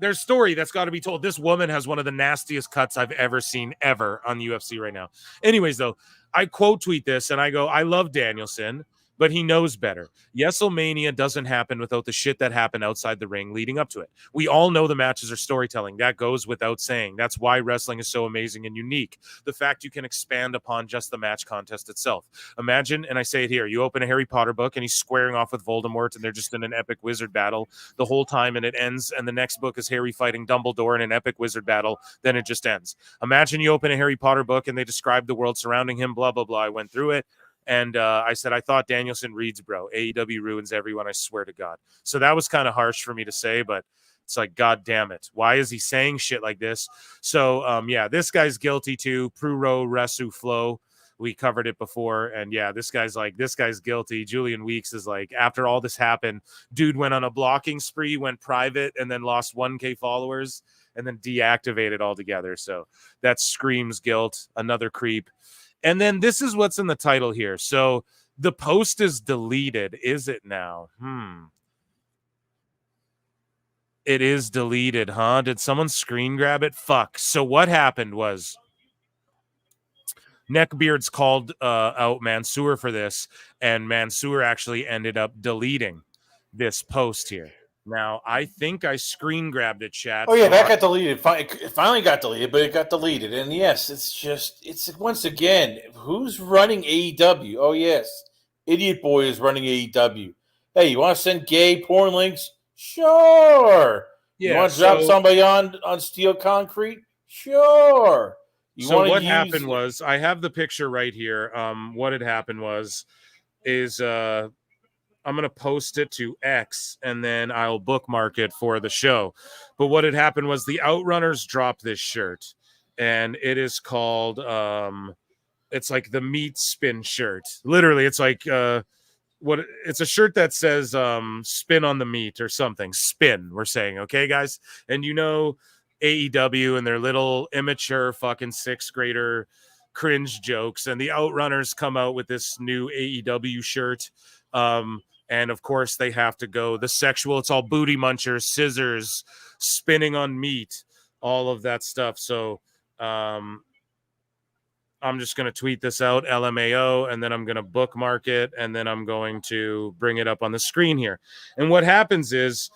there's story that's got to be told. This woman has one of the nastiest cuts I've ever seen ever on UFC right now. Anyways, though, I quote tweet this and I go, I love Danielson, but he knows better. Yeselmania doesn't happen without the shit that happened outside the ring leading up to it. We all know the matches are storytelling. That goes without saying. That's why wrestling is so amazing and unique. The fact you can expand upon just the match contest itself. Imagine, and I say it here, you open a Harry Potter book and he's squaring off with Voldemort and they're just in an epic wizard battle the whole time, and it ends, and the next book is Harry fighting Dumbledore in an epic wizard battle, then it just ends. Imagine you open a Harry Potter book and they describe the world surrounding him, blah, blah, blah. I went through it. And I said, I thought Danielson reads, bro. AEW ruins everyone, I swear to God. So that was kind of harsh for me to say, but it's like, God damn it. Why is he saying shit like this? So, this guy's guilty too. Pruro Resu Flow. We covered it before. And this guy's guilty. Julian Weeks is like, after all this happened, dude went on a blocking spree, went private, and then lost 1K followers and then deactivated altogether. So that screams guilt. Another creep. And then this is what's in the title here. So the post is deleted. Is it now? It is deleted, huh? Did someone screen grab it? Fuck. So what happened was Neckbeards called out Mansoor for this, and Mansoor actually ended up deleting this post here. Now, I think I screen grabbed it, chat. Oh, yeah, that got deleted. It finally got deleted, but it got deleted. And yes, it's once again, who's running AEW? Oh, yes, Idiot Boy is running AEW. Hey, you want to send gay porn links? Sure. You want to drop somebody on steel concrete? Sure. What happened was, I have the picture right here. What had happened is I'm going to post it to X and then I'll bookmark it for the show. But what had happened was the Outrunners dropped this shirt, and it is called, it's like the meat spin shirt. Literally, it's like, it's a shirt that says spin on the meat or something. Spin, we're saying, okay, guys? And AEW and their little immature fucking sixth grader cringe jokes, and the Outrunners come out with this new AEW shirt. And of course they have to go the sexual. It's all booty munchers, scissors, spinning on meat, all of that stuff. So I'm just going to tweet this out, LMAO, and then I'm going to bookmark it, and then I'm going to bring it up on the screen here. And what happens is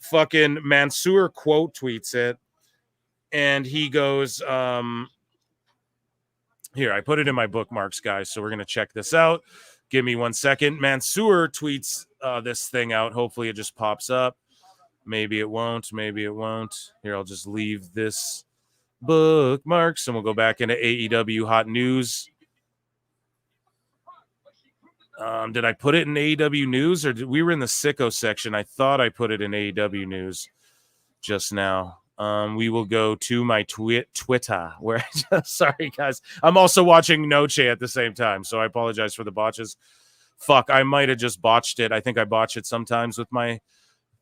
fucking Mansoor quote tweets it, and he goes, here, I put it in my bookmarks, guys, so we're going to check this out. Give me 1 second. Mansoor tweets this thing out. Hopefully it just pops up. Maybe it won't. Maybe it won't. Here, I'll just leave this bookmarks and we'll go back into AEW hot news. Did I put it in AEW news or we were in the sicko section? I thought I put it in AEW news just now. We will go to my Twitter where I just, sorry guys. I'm also watching Noche at the same time, so I apologize for the botches. Fuck, I might have just botched it. I think I botch it sometimes with my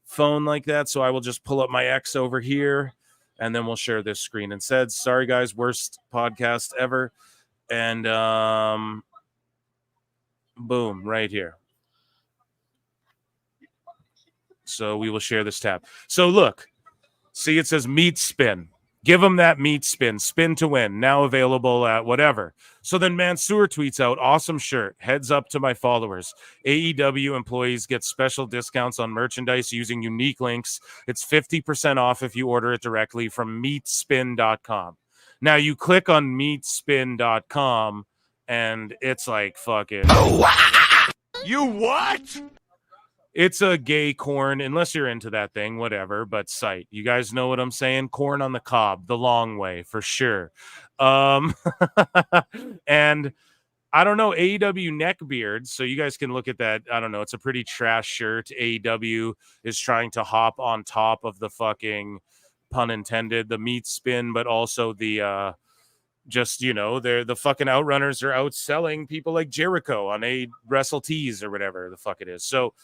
phone like that, so I will just pull up my X over here and then we'll share this screen. And said, sorry guys, worst podcast ever. And boom, right here. So we will share this tab. So look, see it says meat spin. Give them that meat spin. Spin to win. Now available at whatever. So then Mansoor tweets out, awesome shirt. Heads up to my followers. AEW employees get special discounts on merchandise using unique links. It's 50% off if you order it directly from meatspin.com. Now you click on meatspin.com and it's like fucking... You what? It's a gay corn, unless you're into that thing, whatever, but site. You guys know what I'm saying? Corn on the cob, the long way, for sure. And I don't know, AEW Neckbeards, so you guys can look at that. I don't know, it's a pretty trash shirt. AEW is trying to hop on top of the fucking, pun intended, the meat spin, but also the... just, you know, they're the fucking Outrunners are outselling people like Jericho on a Wrestle Tees or whatever the fuck it is. So,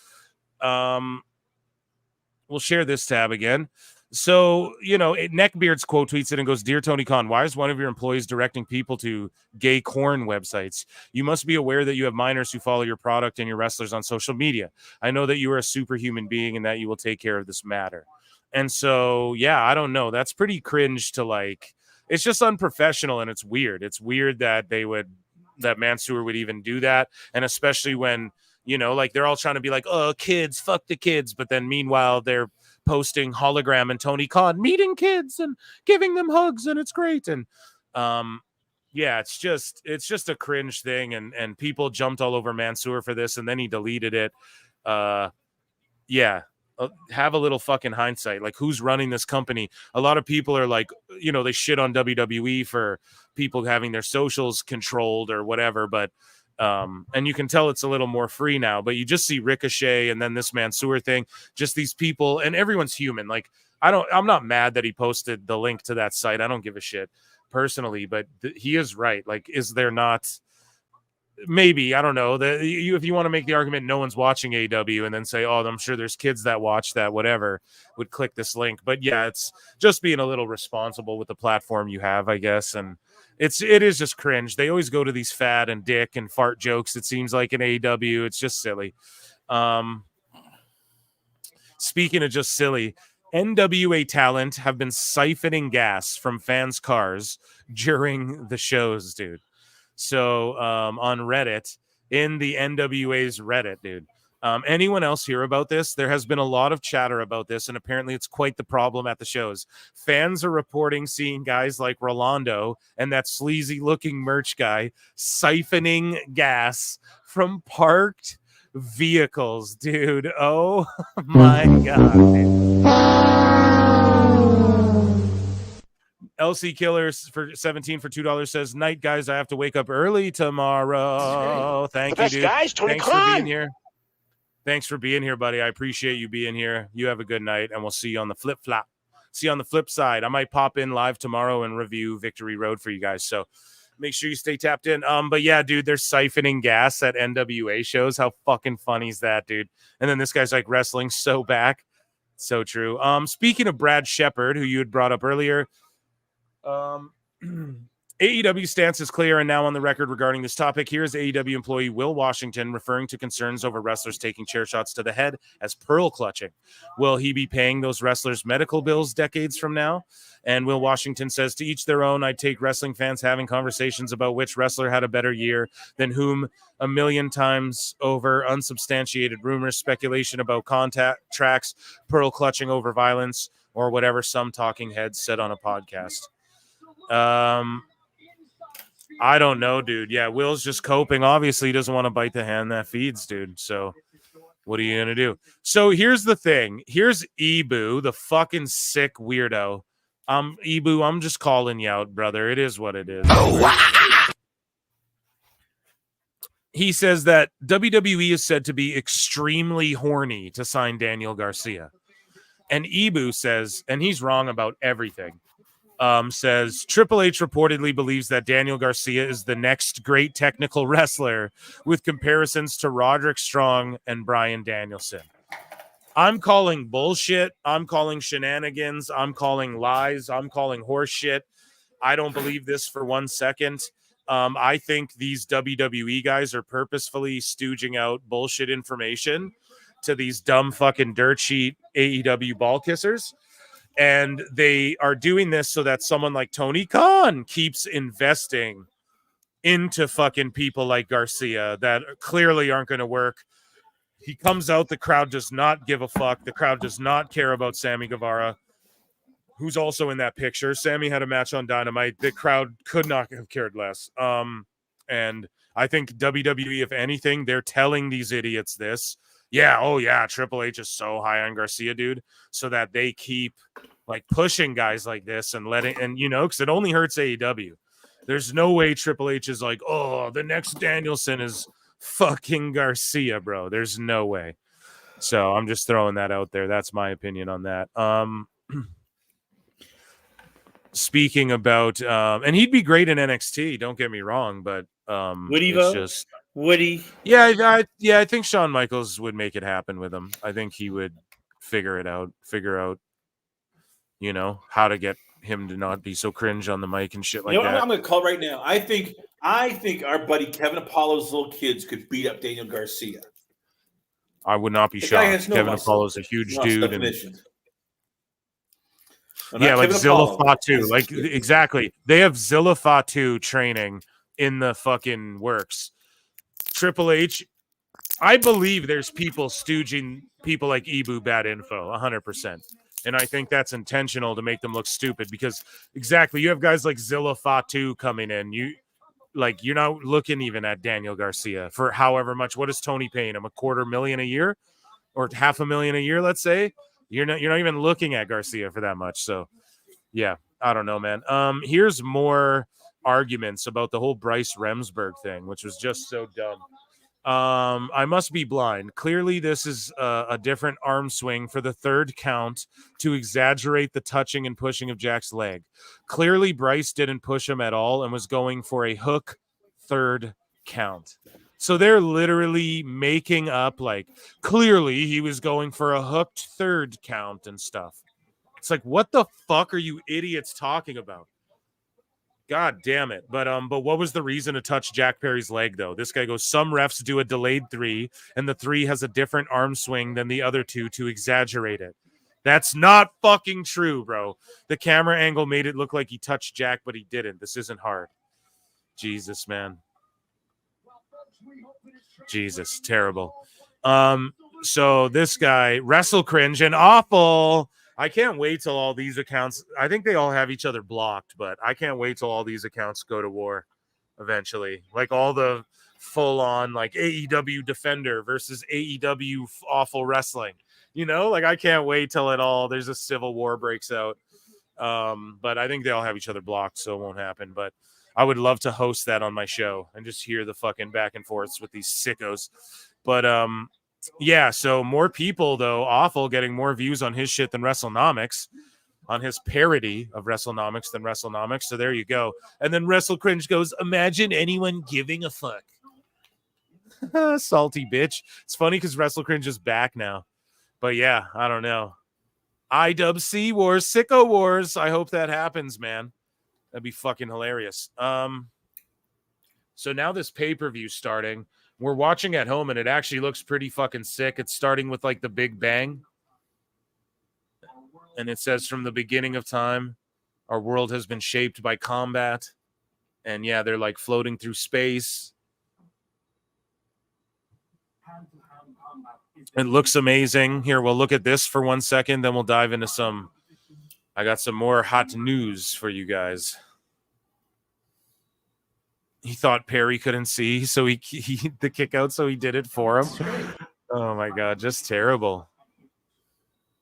we'll share this tab again. So, you know, Neckbeards quote tweets it and goes, Dear Tony Khan, why is one of your employees directing people to gay corn websites? You must be aware that you have minors who follow your product and your wrestlers on social media. I know that you are a superhuman being and that you will take care of this matter. And so, yeah, I don't know. That's pretty cringe to like, it's just unprofessional and it's weird. It's weird that that Mansoor would even do that. And especially when, you know, like they're all trying to be like, oh, kids, fuck the kids. But then meanwhile, they're posting hologram and Tony Khan meeting kids and giving them hugs. And it's great. And yeah, it's just a cringe thing. And people jumped all over Mansoor for this. And then he deleted it. Yeah. Have a little fucking hindsight. Like, who's running this company? A lot of people are like, you know, they shit on WWE for people having their socials controlled or whatever. But and you can tell it's a little more free now. But you just see Ricochet and then this Mansoor thing. Just these people, and everyone's human. Like, I'm not mad that he posted the link to that site. I don't give a shit personally. But he is right. Like, is there not? Maybe, I don't know, if you want to make the argument no one's watching AEW and then say, oh, I'm sure there's kids that watch that, whatever, would click this link. But yeah, it's just being a little responsible with the platform you have, I guess. And it is just cringe. They always go to these fat and dick and fart jokes, it seems like, in AEW. It's just silly. Speaking of just silly, NWA talent have been siphoning gas from fans' cars during the shows, dude. So on Reddit, in the NWA's Reddit, dude. Anyone else hear about this? There has been a lot of chatter about this, and apparently it's quite the problem at the shows. Fans are reporting seeing guys like Rolando and that sleazy-looking merch guy siphoning gas from parked vehicles, dude. Oh, my God, dude. LC Killers for 17 for $2 says, night guys, I have to wake up early tomorrow. Thank you, dude. Guys, Tony Thanks Khan. for being here. Thanks for being here, buddy. I appreciate you being here. You have a good night, and we'll see you on the flip-flop. See you on the flip side. I might pop in live tomorrow and review Victory Road for you guys, so make sure you stay tapped in. But yeah, dude, they're siphoning gas at NWA shows. How fucking funny is that, dude? And then this guy's like, wrestling so back. So true. Speaking of Brad Shepard, who you had brought up earlier, AEW stance is clear and now on the record regarding this topic. Here's AEW employee Will Washington referring to concerns over wrestlers taking chair shots to the head as pearl clutching. Will he be paying those wrestlers medical bills decades from now? And Will Washington says, to each their own. I take wrestling fans having conversations about which wrestler had a better year than whom a million times over. Unsubstantiated rumors, speculation about contact tracks, pearl clutching over violence, or whatever some talking heads said on a podcast. I don't know, dude. Yeah, Will's just coping. Obviously, he doesn't want to bite the hand that feeds, dude. So what are you gonna do? So here's the thing. Here's Ebu, the fucking sick weirdo. Ebu, I'm just calling you out, brother. It is what it is. He says that WWE is said to be extremely horny to sign Daniel Garcia. And Ebu says, and he's wrong about everything, says Triple H reportedly believes that Daniel Garcia is the next great technical wrestler with comparisons to Roderick Strong and Bryan Danielson. I'm calling bullshit. I'm calling shenanigans. I'm calling lies. I'm calling horse shit. I don't believe this for 1 second. I think these WWE guys are purposefully stooging out bullshit information to these dumb fucking dirt sheet AEW ball kissers. And they are doing this so that someone like Tony Khan keeps investing into fucking people like Garcia that clearly aren't going to work. He comes out, the crowd does not give a fuck. The crowd does not care about Sammy Guevara, who's also in that picture. Sammy had a match on Dynamite. The crowd could not have cared less. And I think WWE, if anything, they're telling these idiots this. Yeah, oh yeah, Triple H is so high on Garcia, dude, so that they keep like pushing guys like this and letting, and you know, because it only hurts AEW. There's no way Triple H is like, oh, the next Danielson is fucking Garcia, bro. There's no way. So I'm just throwing that out there. That's my opinion on that. Speaking about, and he'd be great in NXT. Don't get me wrong, but Would he it's vote? just. Would he? Yeah, I think Shawn Michaels would make it happen with him. I think he would figure out, you know, how to get him to not be so cringe on the mic and shit like You know what that. I'm going to call right now? I think our buddy Kevin Apollo's little kids could beat up Daniel Garcia. I would not be The guy has shocked. no Kevin muscle. Apollo's a huge Lost dude. And, definition. No, yeah, not like Kevin Zilla Apollo. Fatu. Like, exactly. They have Zilla Fatu training in the fucking works. Triple H, I believe there's people stooging people like Ebu bad info, 100%. And I think that's intentional to make them look stupid because exactly, you have guys like Zilla Fatu coming in. You're not looking even at Daniel Garcia for however much. What is Tony paying him? $250,000 a year or $500,000 a year? Let's say you're not even looking at Garcia for that much. So yeah, I don't know, man. Here's more arguments about the whole Bryce Remsburg thing, which was just so dumb. I must be blind. Clearly, this is a different arm swing for the third count to exaggerate the touching and pushing of Jack's leg. Clearly, Bryce didn't push him at all and was going for a hook third count. So they're literally making up, like, clearly he was going for a hooked third count and stuff. It's like, what the fuck are you idiots talking about? God damn it. But what was the reason to touch Jack Perry's leg, though? This guy goes, some refs do a delayed 3, and the 3 has a different arm swing than the other 2 to exaggerate it. That's not fucking true, bro. The camera angle made it look like he touched Jack, but he didn't. This isn't hard. Jesus, man. Jesus, terrible. So this guy, Wrestle Cringe and Awful. I can't wait till all these accounts, I think they all have each other blocked, but I can't wait till all these accounts go to war eventually. Like all the full on like AEW Defender versus AEW Awful Wrestling. You know, like I can't wait till there's a civil war breaks out. But I think they all have each other blocked, so it won't happen. But I would love to host that on my show and just hear the fucking back and forths with these sickos. But yeah, so more people, though, Awful getting more views on his shit than WrestleNomics, on his parody of WrestleNomics than WrestleNomics. So there you go. And then Wrestle Cringe goes, imagine anyone giving a fuck. Salty bitch. It's funny because Wrestle Cringe is back now. But yeah, I don't know. IWC Wars, Sicko Wars. I hope that happens, man. That'd be fucking hilarious. So now this pay-per-view starting. We're watching at home, and it actually looks pretty fucking sick. It's starting with, like, the Big Bang. And it says, from the beginning of time, our world has been shaped by combat. And, yeah, they're, like, floating through space. It looks amazing. Here, we'll look at this for 1 second, then we'll dive into some... I got some more hot news for you guys. He thought Perry couldn't see, so he the kick out, so he did it for him. Oh my god, just terrible.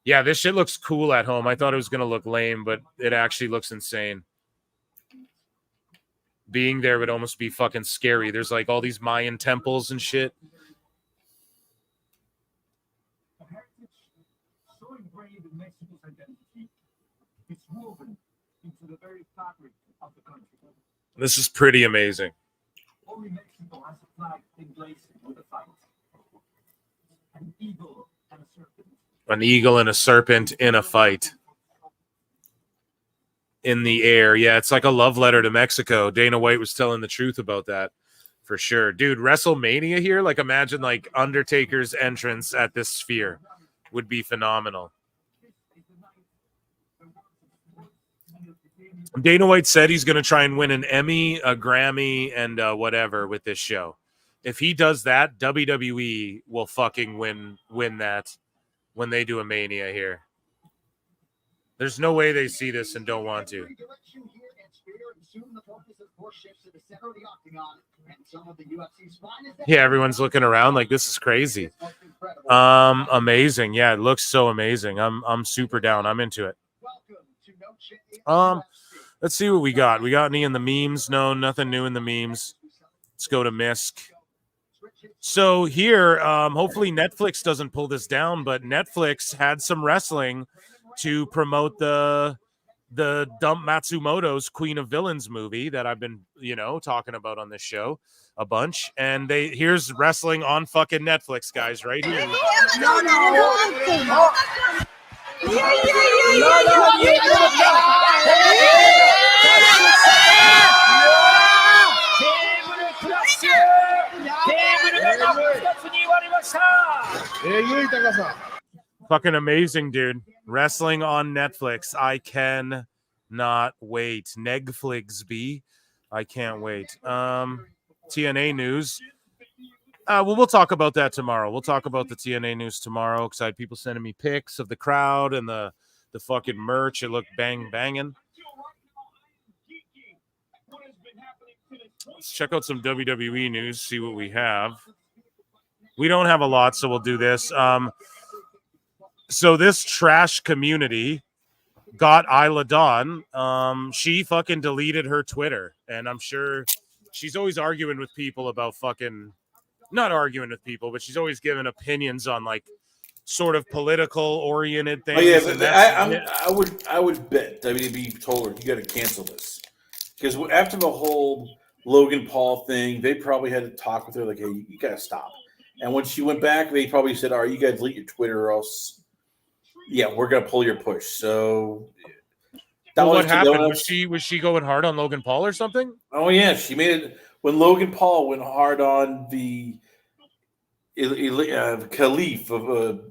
Yeah, this shit looks cool at home. I thought it was gonna look lame, but it actually looks insane. Being there would almost be fucking scary. There's like all these Mayan temples and shit. This is pretty amazing. An eagle and a serpent in a fight. In the air. Yeah, it's like a love letter to Mexico. Dana White was telling the truth about that. For sure. Dude, WrestleMania here, like imagine like Undertaker's entrance at this Sphere would be phenomenal. Dana White said he's going to try and win an Emmy, a Grammy, and whatever with this show. If he does that, WWE will fucking win that when they do a Mania here. There's no way they see this and don't want to. Yeah, everyone's looking around like this is crazy. Amazing. Yeah, it looks so amazing. I'm super down. I'm into it. Let's see what we got. We got any in the memes? No, nothing new in the memes. Let's go to Misk. So here, hopefully Netflix doesn't pull this down, but Netflix had some wrestling to promote the Dump Matsumoto's Queen of Villains movie that I've been, talking about on this show a bunch. And here's wrestling on fucking Netflix, guys, right here. Fucking amazing, dude. Wrestling on Netflix. I can not wait. Negflix B. I can't wait. TNA news. We'll talk about that tomorrow. We'll talk about the TNA news tomorrow because I had people sending me pics of the crowd and the fucking merch. It looked banging. Let's check out some WWE news, see what we have. We don't have a lot, so we'll do this. So this trash community got Isla Dawn. She fucking deleted her Twitter, and I'm sure she's always arguing with people about fucking, not arguing with people, but she's always giving opinions on like sort of political oriented things. Oh yeah, I would bet WWE told her you got to cancel this because after the whole Logan Paul thing, they probably had to talk with her like, hey, you got to stop. And when she went back, they probably said, all right, you got to delete your Twitter or else, yeah, we're going to pull your push. So what happened? Was she going hard on Logan Paul or something? Oh, yeah. She made it when Logan Paul went hard on the Khalif of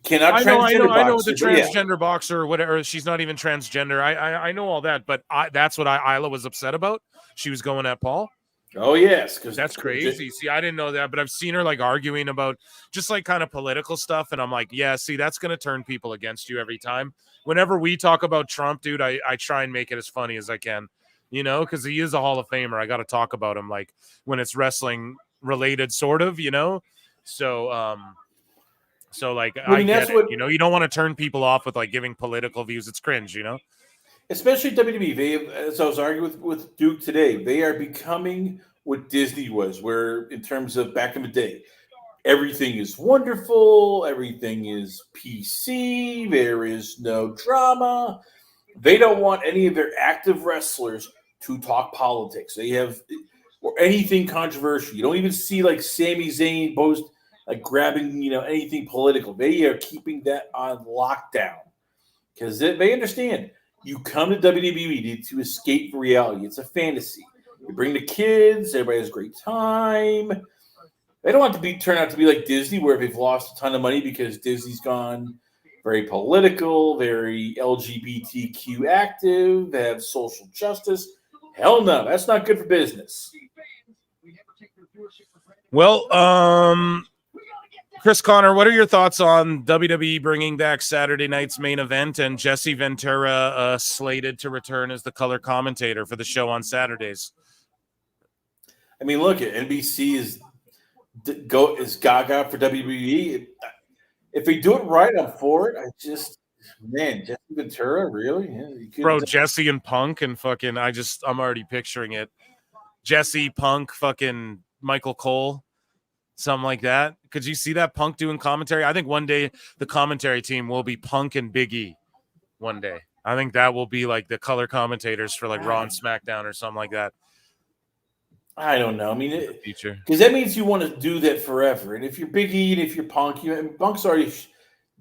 cannot transgender I know the transgender boxer or whatever. She's not even transgender. I know all that, but that's what Isla was upset about. She was going at Paul. Oh yes, because that's crazy. See, I didn't know that, but I've seen her like arguing about just like kind of political stuff, and I'm like, yeah, see, that's gonna turn people against you every time. Whenever we talk about Trump, dude, I try and make it as funny as I can, because he is a Hall of Famer. I got to talk about him like when it's wrestling related, sort of, So, like, I get it. You don't want to turn people off with like giving political views. It's cringe, Especially WWE. They, as I was arguing with Duke today, they are becoming what Disney was, where in terms of back in the day, everything is wonderful, everything is PC, there is no drama. They don't want any of their active wrestlers to talk politics. They have or anything controversial. You don't even see like Sami Zayn boast like grabbing, anything political. They are keeping that on lockdown because they understand. You come to WWE to escape reality. It's a fantasy. You bring the kids. Everybody has a great time. They don't want to turn out to be like Disney, where they've lost a ton of money because Disney's gone very political, very LGBTQ active. They have social justice. Hell no, that's not good for business. Well, Chris Connor, what are your thoughts on WWE bringing back Saturday night's main event and Jesse Ventura slated to return as the color commentator for the show on Saturdays? I mean, look at NBC is gaga for WWE. If they do it right, I'm for it. Jesse Ventura, really? Yeah, you could. Bro, Jesse and Punk and fucking, I'm already picturing it. Jesse, Punk, fucking Michael Cole, something like that. Could you see that Punk doing commentary? I think one day the commentary team will be Punk and Big E. One day, I think that will be like the color commentators for like Raw and SmackDown or something like that. I don't know. I mean, because that means you want to do that forever. And if you're Big E and if you're Punk, Punk's already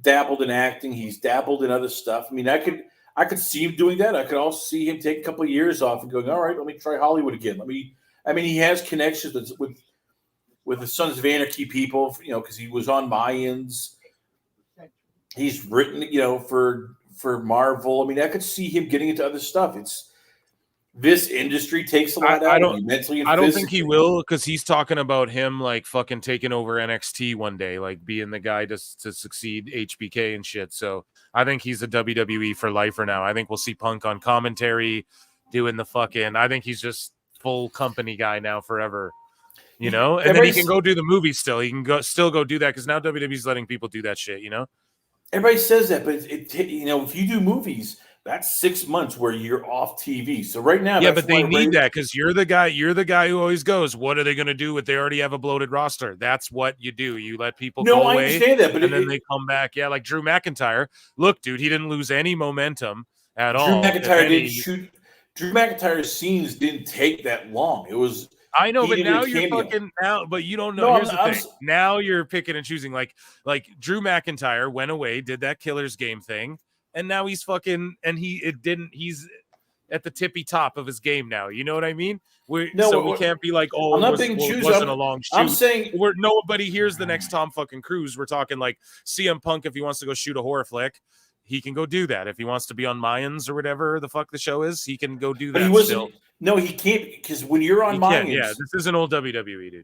dabbled in acting. He's dabbled in other stuff. I mean, I could see him doing that. I could also see him take a couple of years off and going, all right, let me try Hollywood again. He has connections with the Sons of Anarchy people, because he was on Mayans. He's written, for Marvel. I mean, I could see him getting into other stuff. This industry takes a lot out of you mentally and I don't physically. think he will, because he's talking about him like fucking taking over NXT one day, like being the guy to succeed HBK and shit. So I think he's a WWE for lifer now. I think we'll see Punk on commentary doing the fucking, I think he's just full company guy now forever. And then he can go do the movie still. He can still go do that, because now WWE's letting people do that shit, Everybody says that, but if you do movies, that's 6 months where you're off TV. So right now, yeah, but they need that, because you're the guy who always goes, what are they going to do with, they already have a bloated roster? That's what you do. You let people go away. I understand that, but then they come back. Yeah, like Drew McIntyre. Look, dude, he didn't lose any momentum at all. Drew McIntyre's scenes didn't take that long. It was. I know, but now you're fucking now, but you don't know. Here's the thing. Now you're picking and choosing. Like Drew McIntyre went away, did that Killer's Game thing, and now he's fucking, and he's at the tippy top of his game now. You know what I mean? We can't be like, oh, it wasn't a long shoot. I'm saying nobody here's the next Tom fucking Cruise. We're talking like CM Punk, if he wants to go shoot a horror flick, he can go do that. If he wants to be on Mayans or whatever the fuck the show is, he can go do that. But he wasn't. No, he can't, because when you're on Mayans, yeah, this is an old WWE, dude.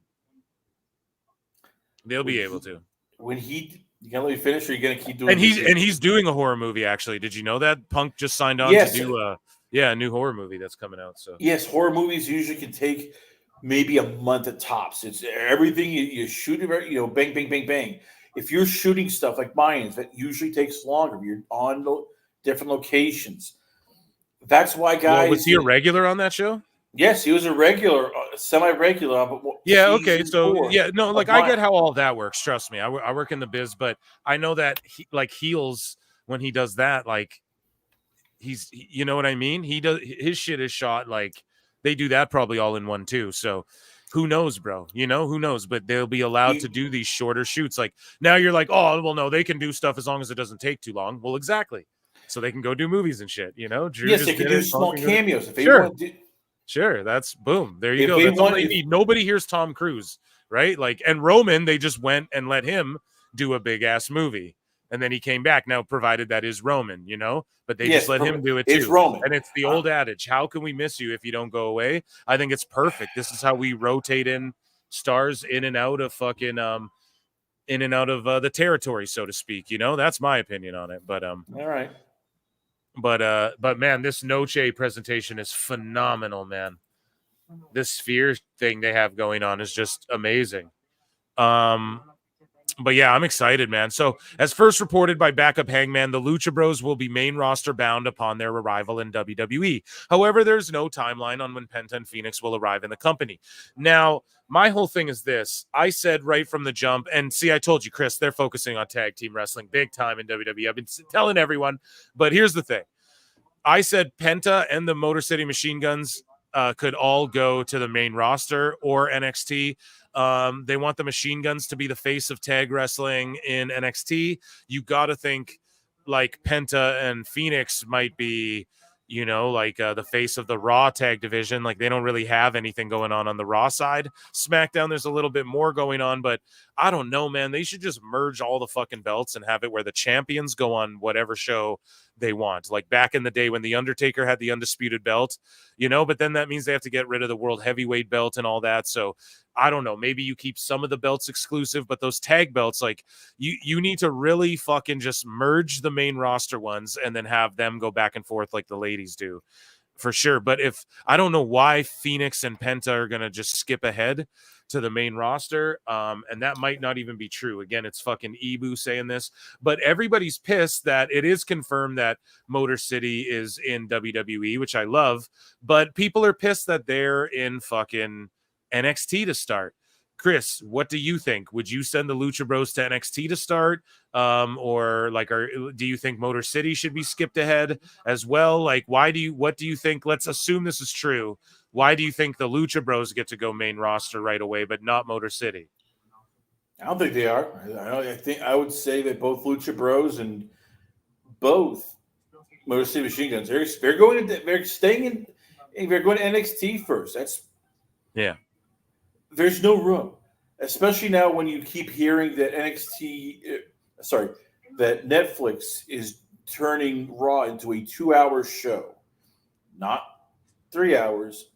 They'll be able to. You gonna let me finish, or you gonna keep doing? And he's doing a horror movie. Actually, did you know that Punk just signed on to do a new horror movie that's coming out? So yes, horror movies usually can take maybe a month at tops. It's everything you shoot, bang, bang, bang, bang. If you're shooting stuff like Mayans, that usually takes longer. You're on different locations. That's why guys. Well, was he a regular on that show? Yes, he was a regular, semi-regular. But yeah, okay. So I get how all that works. Trust me, I work in the biz, but I know that heels, when he does that, like he's, you know what I mean? He does, his shit is shot like they do that probably all in one too. So who knows, bro? Who knows? But they'll be allowed to do these shorter shoots. Like now you're like, oh well, no, they can do stuff as long as it doesn't take too long. Well, exactly. So they can go do movies and shit, Drew yes, they can do small cameos. If they want to. Sure, that's boom. There you go. That's all they need. Nobody hears Tom Cruise, right? Like, and Roman, they just went and let him do a big ass movie, and then he came back. Now, provided that is Roman, but they just let him do it too. It's Roman, and it's the old adage: how can we miss you if you don't go away? I think it's perfect. This is how we rotate in stars in and out of fucking the territory, so to speak. That's my opinion on it. But all right. But man, this Noche presentation is phenomenal, man. This sphere thing they have going on is just amazing. But yeah, I'm excited, man. So, as first reported by Backup Hangman, the Lucha Bros will be main roster bound upon their arrival in WWE. However, there's no timeline on when Penta and Phoenix will arrive in the company. Now, my whole thing is this. I said right from the jump, and see, I told you, Chris, they're focusing on tag team wrestling big time in WWE. I've been telling everyone, but here's the thing. I said Penta and the Motor City Machine Guns could all go to the main roster or NXT. They want the Machine Guns to be the face of tag wrestling in NXT. You got to think like Penta and Phoenix might be, the face of the Raw tag division. Like they don't really have anything going on the Raw side. SmackDown, there's a little bit more going on, but I don't know, man. They should just merge all the fucking belts and have it where the champions go on whatever show they want. Like back in the day when The Undertaker had the undisputed belt, but then that means they have to get rid of the world heavyweight belt and all that. So I don't know. Maybe you keep some of the belts exclusive, but those tag belts, like you need to really fucking just merge the main roster ones and then have them go back and forth like the ladies do. for sure. But if I don't know why Phoenix and Penta are gonna just skip ahead to the main roster, and that might not even be true. Again, it's fucking Ibu saying this, but everybody's pissed that it is confirmed that Motor City is in WWE, which I love, but people are pissed that they're in fucking NXT to start. Chris, what do you think? Would you send the Lucha Bros to NXT to start? Or like, do you think Motor City should be skipped ahead as well? Like, what do you think? Let's assume this is true. Why do you think the Lucha Bros get to go main roster right away, but not Motor City? I don't think they are. I would say that both Lucha Bros and both Motor City Machine Guns, they're staying in. They're going to NXT first. Yeah. There's no room, especially now when you keep hearing that that Netflix is turning Raw into a 2-hour show, not 3 hours,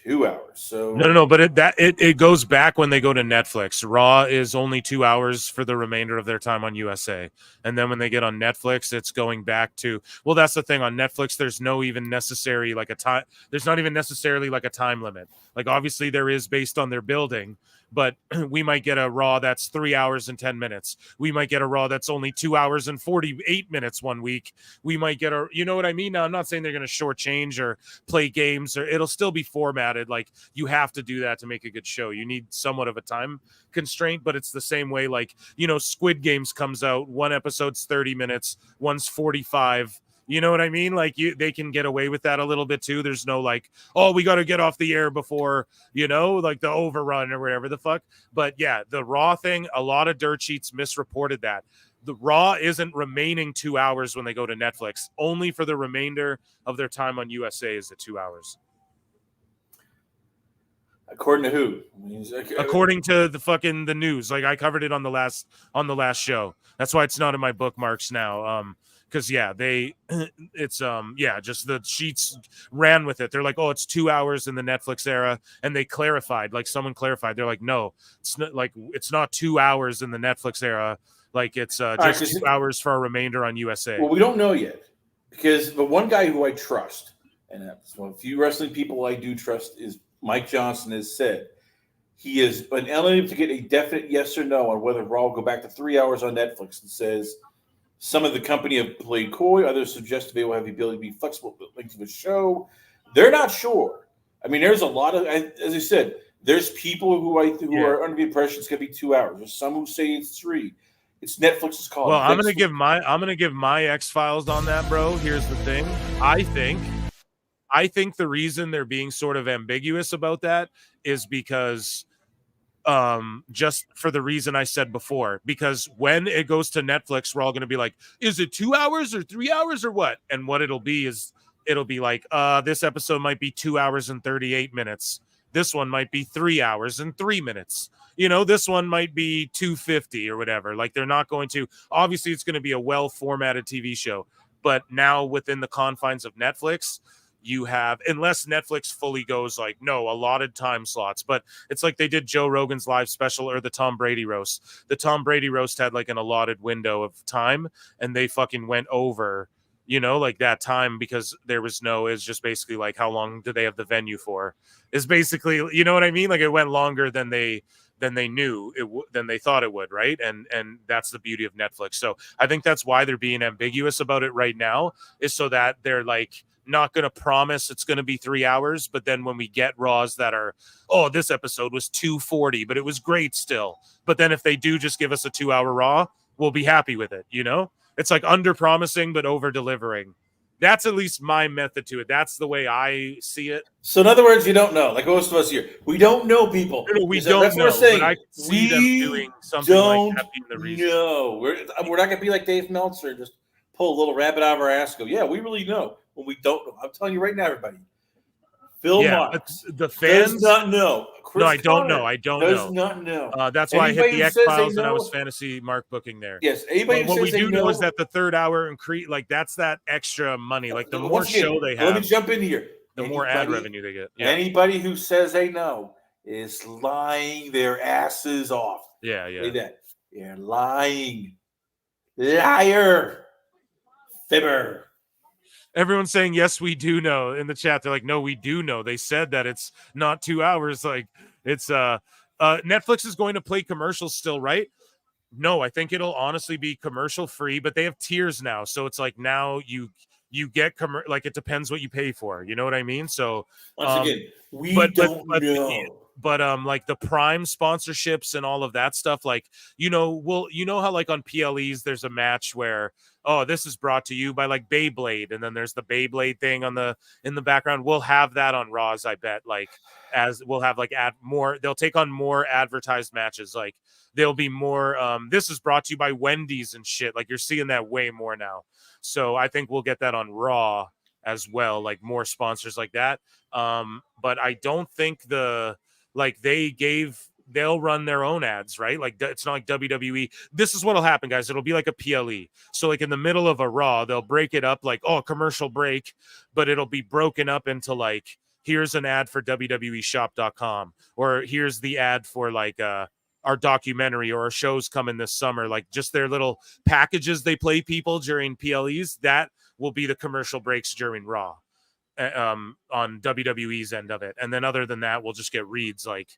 2 hours. So No, but it goes back when they go to Netflix. Raw is only 2 hours for the remainder of their time on USA, and then when they get on Netflix, it's going back to, well, that's the thing on Netflix. There's no even necessary like a time. There's not even necessarily like a time limit. Like obviously there is based on their building, but we might get a Raw that's 3 hours and 10 minutes. We might get a Raw that's only 2 hours and 48 minutes one week. We might get you know what I mean? Now, I'm not saying they're going to shortchange or play games, or it'll still be formatted. Like you have to do that to make a good show. You need somewhat of a time constraint, but it's the same way. Like, Squid Games comes out, one episode's 30 minutes, one's 45. You know what I mean? Like they can get away with that a little bit too. There's no like, oh, we got to get off the air before, like the overrun or whatever the fuck. But yeah, the Raw thing, a lot of dirt sheets misreported that. The Raw isn't remaining 2 hours when they go to Netflix. Only for the remainder of their time on USA is the 2 hours. According to who? According to the news. Like I covered it on the last show. That's why it's not in my bookmarks now. Because just the sheets ran with it. They're like, oh, it's 2 hours in the Netflix era, and they clarified. Like someone clarified. They're like, no, it's not 2 hours in the Netflix era. Like it's just 2 hours for a remainder on USA. Well, we don't know yet because the one guy who I trust, and one of the few wrestling people I do trust, is Mike Johnson. Has said he has been unable to get a definite yes or no on whether Raw will go back to 3 hours on Netflix, and says. Some of the company have played coy. Others suggest they will have the ability to be flexible with the length of the show. They're not sure. I mean, there's a lot of, as I said, there's people who are under the impression it's going to be 2 hours. There's some who say it's 3. It's Netflix's call. Well, I'm gonna give my X-Files on that, bro. Here's the thing. I think the reason they're being sort of ambiguous about that is because. Just for the reason I said before, because when it goes to Netflix, we're all going to be like, is it 2 hours or 3 hours or what? And what it'll be like, this episode might be 2 hours and 38 minutes. This one might be 3 hours and 3 minutes. This one might be 250 or whatever. Like they're not going to, obviously it's going to be a well-formatted TV show, but now within the confines of Netflix, you have, unless Netflix fully goes like, no, allotted time slots, but it's like they did Joe Rogan's live special or the Tom Brady roast. The Tom Brady roast had like an allotted window of time, and they fucking went over, like that time because there was it's just basically like, how long do they have the venue for? Is basically, you know what I mean? Like it went longer than they knew than they thought it would, right? And that's the beauty of Netflix. So I think that's why they're being ambiguous about it right now, is so that they're like, not going to promise it's going to be 3 hours, but then when we get Raws that are, oh, this episode was 240, but it was great still. But then if they do just give us a 2 hour Raw, we'll be happy with it. It's like under promising, but over delivering. That's at least my method to it. That's the way I see it. So in other words, you don't know, like most of us here, we don't know people. No, we don't that's know, what we're saying. but I can see them doing something like that being the reason. No, we're not going to be like Dave Meltzer, just pull a little rabbit out of our ass and go, yeah, we really know. When we don't know. I'm telling you right now, everybody. Phil Marks the fans does not know. No, I don't know. I don't know. Does not know. That's why I hit the X-Files and I was fantasy Mark booking there. Yes. Anybody what we do know is that the third hour increase, like that's that extra money. Like the more show they have. Let me jump in here. The more ad revenue they get. Yeah. Anybody who says they know is lying their asses off. Yeah. Say that. You're lying. Liar. Fibber. Everyone's saying yes, we do know in the chat. They're like, no, we do know. They said that it's not 2 hours. Like it's Netflix is going to play commercials still, right? No, I think it'll honestly be commercial free, but they have tiers now. So it's like now you get like it depends what you pay for. You know what I mean? So Once again, we don't know. But like the Prime sponsorships and all of that stuff, like you know how like on PLEs there's a match where this is brought to you by like Beyblade, and then there's the Beyblade thing in the background. We'll have that on Raws, I bet. Like as we'll have like they'll take on more advertised matches. Like there'll be more. This is brought to you by Wendy's and shit. Like you're seeing that way more now. So I think we'll get that on Raw as well, like more sponsors like that. But I don't think they'll run their own ads, right? Like it's not like WWE. This is what'll happen, guys. It'll be like a PLE. So like in the middle of a Raw, they'll break it up like, commercial break, but it'll be broken up into like, here's an ad for WWEshop.com, or here's the ad for like our documentary or our shows coming this summer, like just their little packages they play people during PLEs. That will be the commercial breaks during Raw on WWE's end of it. And then other than that, we'll just get reads like,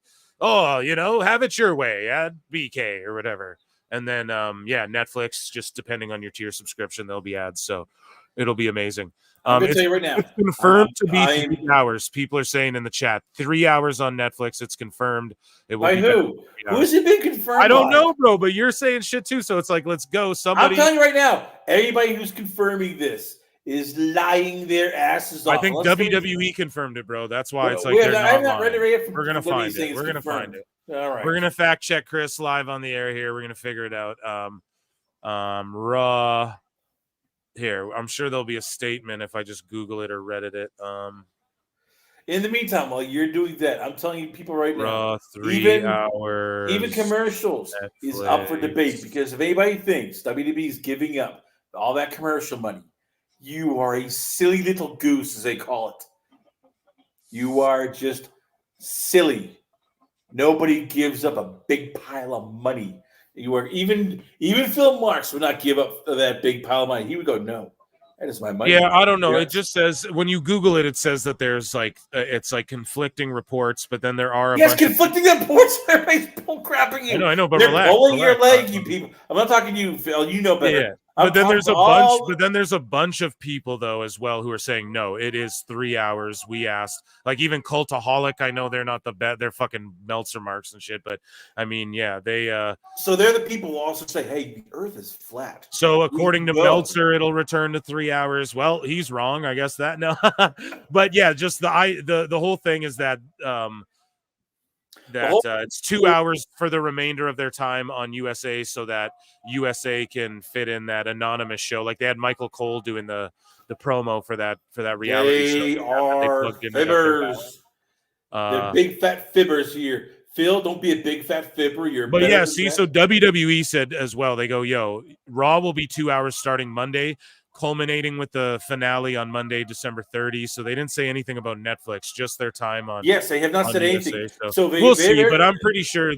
have it your way at BK or whatever. And then, Netflix, just depending on your tier subscription, there'll be ads. So it'll be amazing. I'm going to tell you right now. It's confirmed to be 3 hours. People are saying in the chat, 3 hours on Netflix. It's confirmed. It will by be who? Who's it been confirmed? I don't by? know, bro, but you're saying shit too. So it's like, let's go. Somebody. I'm telling you right now, everybody who's confirming this is lying their asses off. I think WWE confirmed it, bro. That's why it's like I'm not ready yet. We're gonna find it. We're gonna find it. All right. We're gonna fact check Chris live on the air here. We're gonna figure it out. Raw. Here, I'm sure there'll be a statement if I just Google it or Reddit it. In the meantime, while you're doing that, I'm telling you people right now, Raw 3 hours. Even commercials Netflix. Is up for debate, because if anybody thinks WWE is giving up all that commercial money, you are a silly little goose, as they call it. You are just silly. Nobody gives up a big pile of money. You are even Phil Marks would not give up that big pile of money. He would go, no, that is my money. Yeah, I don't know. It just says when you Google it, it says that there's like it's like conflicting reports, but then there are conflicting reports. Everybody's bull crapping you. I know, but they're relax. pulling your leg, you people. I'm not talking to you, Phil. You know better. Yeah. But then there's a bunch. But then there's a bunch of people though as well who are saying no. It is 3 hours. We asked, like even Cultaholic. I know they're not the best. They're fucking Meltzer marks and shit. But I mean, yeah, they. So they're the people who also say, "Hey, the Earth is flat." So according to Meltzer, it'll return to 3 hours. Well, he's wrong. I guess that no. But yeah, just the whole thing is that it's 2 hours for the remainder of their time on USA, so that USA can fit in that anonymous show. Like they had Michael Cole doing the promo for that reality show. They are fibbers. They're big fat fibbers here. Phil, don't be a big fat fibber. But yeah, see, so WWE said as well. They go, "Yo, Raw will be 2 hours starting Monday, culminating with the finale on Monday, December 30. So they didn't say anything about Netflix, just their time on. Yes, they have not said USA, anything. So we'll see, but I'm pretty sure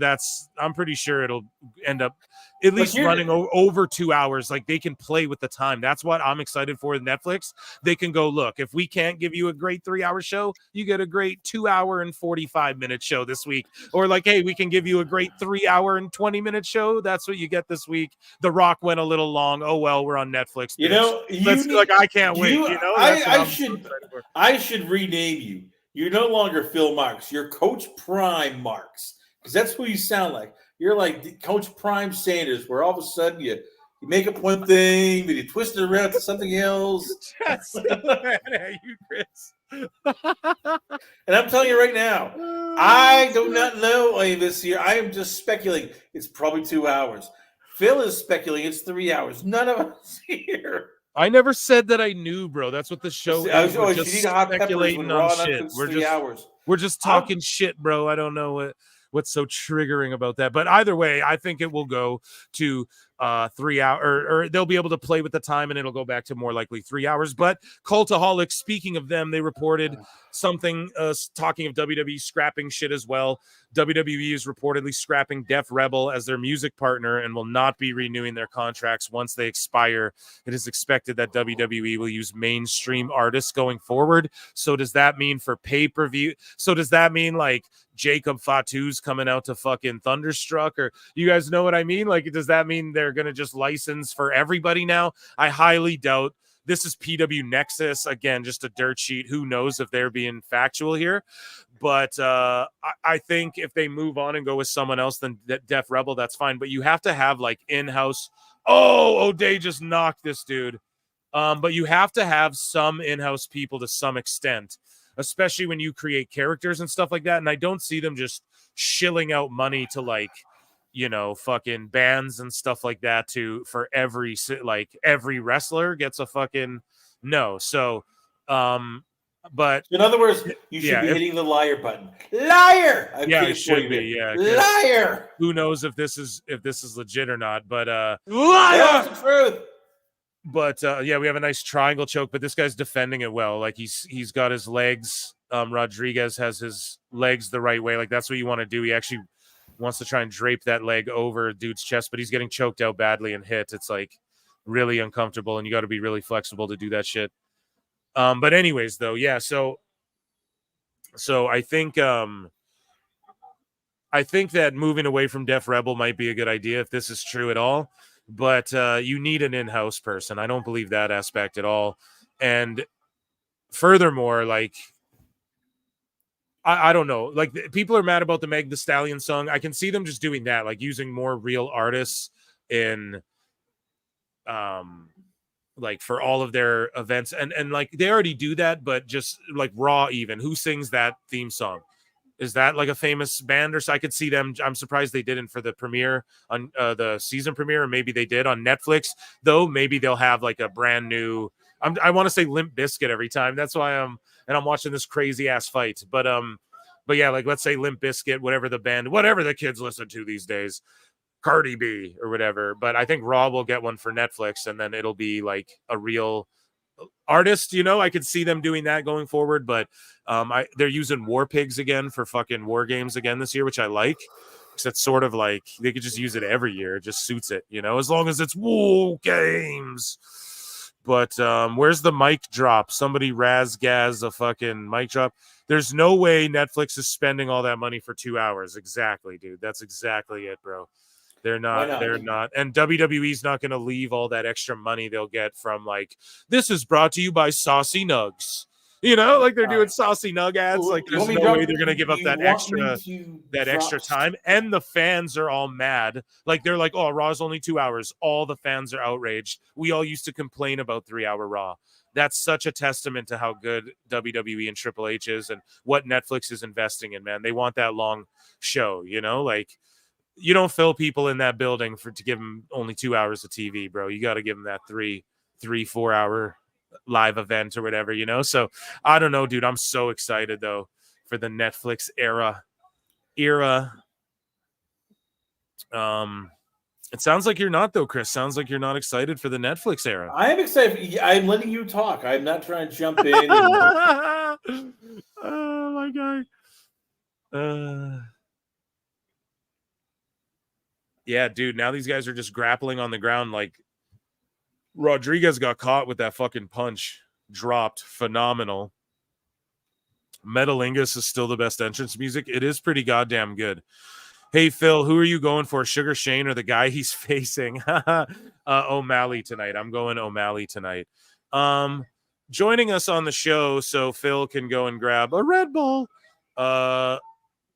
it'll end up at least running over 2 hours. Like they can play with the time. That's what I'm excited for with Netflix. They can go, look, if we can't give you a great 3 hour show, you get a great 2 hour and 45-minute show this week. Or like, hey, we can give you a great 3 hour and 20-minute show. That's what you get this week. The Rock went a little long. Oh well, we're on Netflix. You know, I can't wait. I should rename you. You're no longer Phil Marks. You're Coach Prime Marks, because that's who you sound like. You're like Coach Prime Sanders, where all of a sudden you make up one thing, but you twist it around to something else. Just at you, Chris. And I'm telling you right now, I do not know any of this here. I am just speculating. It's probably 2 hours. Phil is speculating it's 3 hours. None of us here. I never said that I knew, bro. That's what the show is. We're just speculating on shit. We're just talking shit, bro. I don't know what's so triggering about that. But either way, I think it will go to 3 hour or they'll be able to play with the time and it'll go back to more likely 3 hours. But Cultaholics, speaking of them, they reported something talking of WWE scrapping shit as well. WWE is reportedly scrapping Def Rebel as their music partner and will not be renewing their contracts once they expire. It is expected that WWE will use mainstream artists going forward. So does that mean for pay-per-view? So does that mean like Jacob Fatu's coming out to fucking Thunderstruck? Or you guys know what I mean? Like, does that mean they're going to just license for everybody now? I highly doubt. This is PW Nexus. Again, just a dirt sheet. Who knows if they're being factual here? But I think if they move on and go with someone else than Def Rebel, that's fine. But you have to have like in-house. Oh, O'Day just knocked this dude. But you have to have some in-house people to some extent, especially when you create characters and stuff like that. And I don't see them just shilling out money to like, you know, fucking bands and stuff like that for every wrestler gets a fucking no. So, but in other words, you should be hitting the liar button. Liar. It should be. Yeah. Liar. Who knows if this is legit or not? But liar. The truth. But yeah, we have a nice triangle choke, but this guy's defending it well. Like he's got his legs. Rodriguez has his legs the right way. Like that's what you want to do. He actually wants to try and drape that leg over dude's chest, but he's getting choked out badly and hit. It's like really uncomfortable, and you got to be really flexible to do that shit. But anyways, though, yeah. So I think that moving away from Def Rebel might be a good idea if this is true at all. But you need an in-house person. I don't believe that aspect at all. And furthermore, like, I don't know. Like, people are mad about the Meg Thee Stallion song. I can see them just doing that, like using more real artists in, like for all of their events. And like they already do that, but just like Raw even. Who sings that theme song? Is that like a famous band or so? I could see them. I'm surprised they didn't for the premiere on the season premiere, or maybe they did on Netflix. Though maybe they'll have like a brand new. I want to say Limp Bizkit every time. That's why I'm watching this crazy ass fight. But yeah, like let's say Limp Bizkit, whatever the kids listen to these days, Cardi B or whatever. But I think Raw will get one for Netflix, and then it'll be like a real artist, you know. I could see them doing that going forward, but they're using War Pigs again for fucking War Games again this year, which I like, because it's sort of like they could just use it every year. It just suits it, you know, as long as it's War Games. But where's the mic drop? Somebody razgaz a fucking mic drop. There's no way Netflix is spending all that money for 2 hours. Exactly, dude. That's exactly it, bro. They're not. And WWE's not going to leave all that extra money they'll get from like, this is brought to you by Saucy Nugs. You know, like they're doing Saucy Nug ads. Like there's no way they're going to give up that extra time. And the fans are all mad. Like they're like, oh, Raw's only 2 hours. All the fans are outraged. We all used to complain about 3 hour Raw. That's such a testament to how good WWE and Triple H is and what Netflix is investing in, man. They want that long show, you know, like, you don't fill people in that building to give them only 2 hours of TV, bro. You got to give them that 4 hour live event or whatever, you know? So I don't know, dude. I'm so excited though for the Netflix era. It sounds like you're not though, Chris. Sounds like you're not excited for the Netflix era. I am excited. I'm letting you talk. I'm not trying to jump in. Oh my God. Yeah, dude, now these guys are just grappling on the ground. Like Rodriguez got caught with that fucking punch, dropped, phenomenal. Metalingus is still the best entrance music. It is pretty goddamn good. Hey, Phil, who are you going for, Sugar Shane or the guy he's facing? O'Malley tonight. I'm going O'Malley tonight. Joining us on the show so Phil can go and grab a Red Bull.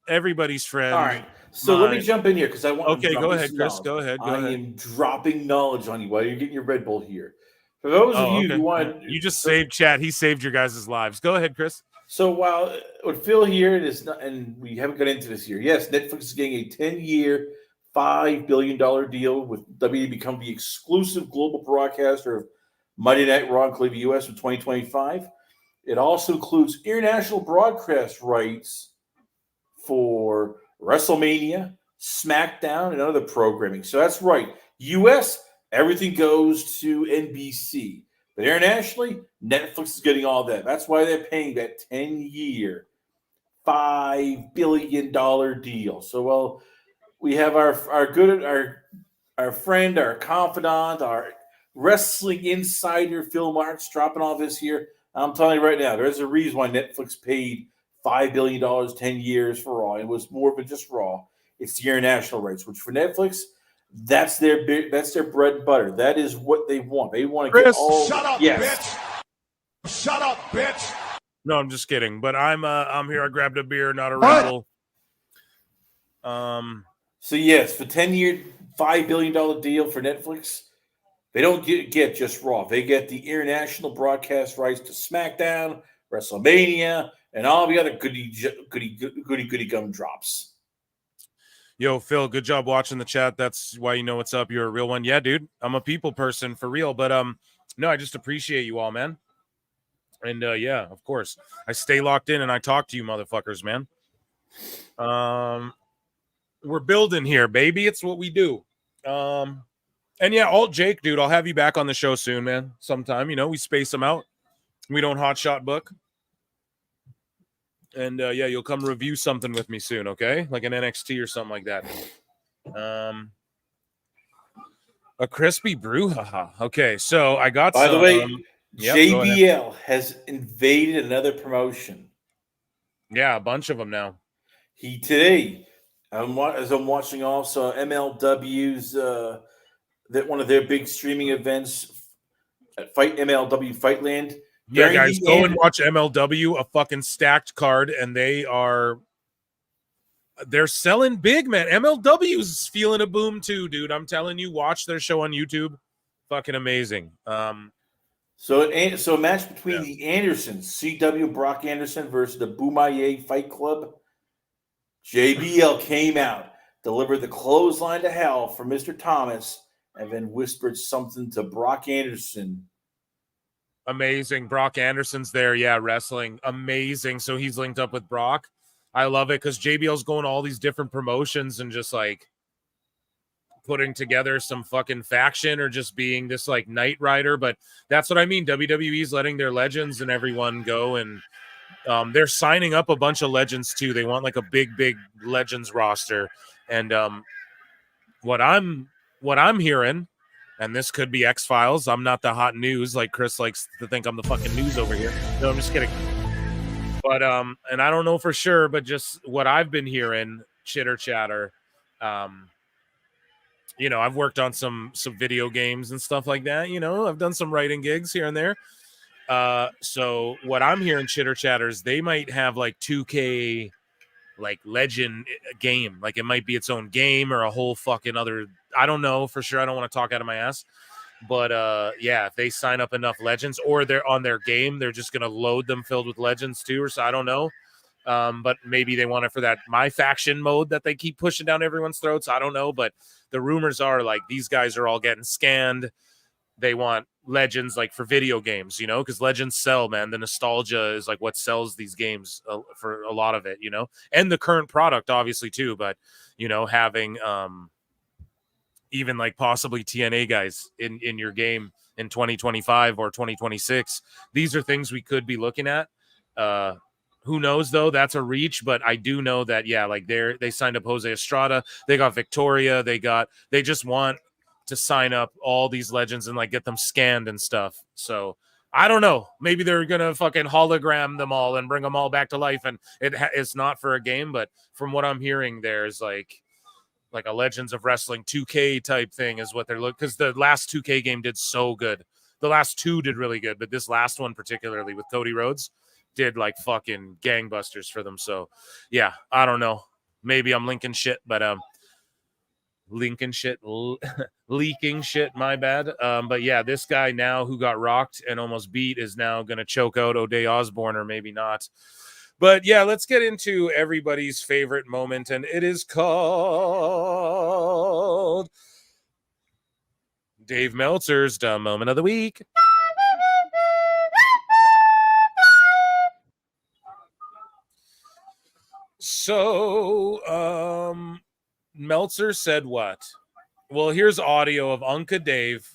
Everybody's friend. All right. So let me jump in here because I want. Okay, go ahead, Chris. Go ahead. I am dropping knowledge on you while you're getting your Red Bull here. For those of you who want, you just saved chat. He saved your guys' lives. Go ahead, Chris. So while with Phil here, it is not, and we haven't got into this here. Yes, Netflix is getting a 10-year, $5 billion deal with WWE to become the exclusive global broadcaster of Monday Night Raw in Cleveland, U.S. in 2025. It also includes international broadcast rights for WrestleMania, Smackdown, and other programming. So that's right. US, everything goes to NBC. But internationally, Netflix is getting all that. That's why they're paying that 10-year, $5 billion deal. So, well, we have our friend, our confidant, our wrestling insider, Phil Marks, dropping all this here. I'm telling you right now, there's a reason why Netflix paid $5 billion, 10 years for Raw. It was more than just Raw. It's the international rights, which for Netflix, that's their bread and butter. That is what they want. They want to get all. Shut up, bitch! Shut up, bitch! No, I'm just kidding. But I'm here. I grabbed a beer, not a Red Bull. So yes, for 10-year, $5 billion deal for Netflix, they don't get just Raw. They get the international broadcast rights to SmackDown, WrestleMania, and all the other goody gumdrops. Yo, Phil, good job watching the chat. That's why you know what's up. You're a real one. Yeah, dude. I'm a people person for real. But no, I just appreciate you all, man. And yeah, of course. I stay locked in and I talk to you motherfuckers, man. We're building here, baby. It's what we do. And yeah, Alt Jake, dude, I'll have you back on the show soon, man. Sometime, you know, we space them out. We don't hotshot book. And yeah, you'll come review something with me soon, okay? Like an NXT or something like that. A crispy brouhaha. Okay, so I got By some. the way, yep, JBL has invaded another promotion. Yeah, a bunch of them now. He today, as I'm watching also MLW's that one of their big streaming events, Fight MLW Fightland. Yeah, guys, go and watch MLW, a fucking stacked card, and they're selling big, man. MLW's feeling a boom too, dude. I'm telling you, watch their show on YouTube. Fucking amazing. So a match between the Andersons, CW Brock Anderson versus the Boomaye Fight Club. JBL came out, delivered the clothesline to hell for Mr. Thomas, and then whispered something to Brock Anderson. Amazing. Brock Anderson's there. Yeah, wrestling. Amazing. So he's linked up with Brock. I love it because JBL's going to all these different promotions and just like putting together some fucking faction or just being this like Knight Rider. But that's what I mean. WWE's letting their legends and everyone go, and they're signing up a bunch of legends too. They want like a big legends roster. And what I'm hearing, and this could be X-Files. I'm not the hot news like Chris likes to think I'm the fucking news over here. No, I'm just kidding. But and I don't know for sure, but just what I've been hearing, chitter chatter. You know, I've worked on some video games and stuff like that. You know, I've done some writing gigs here and there. So what I'm hearing, chitter chatters, they might have like 2K like legend game. Like it might be its own game or a whole fucking other. I don't know for sure. I don't want to talk out of my ass. But yeah, if they sign up enough legends or they're on their game, they're just gonna load them filled with legends too, or so I don't know. But maybe they want it for that My Faction mode that they keep pushing down everyone's throats. I don't know, but the rumors are like these guys are all getting scanned. They want legends like for video games, you know, because legends sell, man. The nostalgia is like what sells these games for a lot of it, you know, and the current product obviously too. But you know, having even like possibly TNA guys in your game in 2025 or 2026. These are things we could be looking at. Who knows though? That's a reach, but I do know that yeah, like they signed up Jose Estrada, they got Victoria, they just want to sign up all these legends and like get them scanned and stuff. So I don't know. Maybe they're gonna fucking hologram them all and bring them all back to life, and it's not for a game. But from what I'm hearing, there's like a Legends of Wrestling 2K type thing is what they're looking, because the last 2K game did so good. The last two did really good, but this last one particularly with Cody Rhodes did like fucking gangbusters for them. So yeah, I don't know. Maybe I'm linking shit, but leaking shit, my bad. But yeah, this guy now who got rocked and almost beat is now gonna choke out O'Day Osborne, or maybe not. But yeah, let's get into everybody's favorite moment, and it is called Dave Meltzer's Dumb Moment of the Week. So, Meltzer said what? Well, here's audio of Unca Dave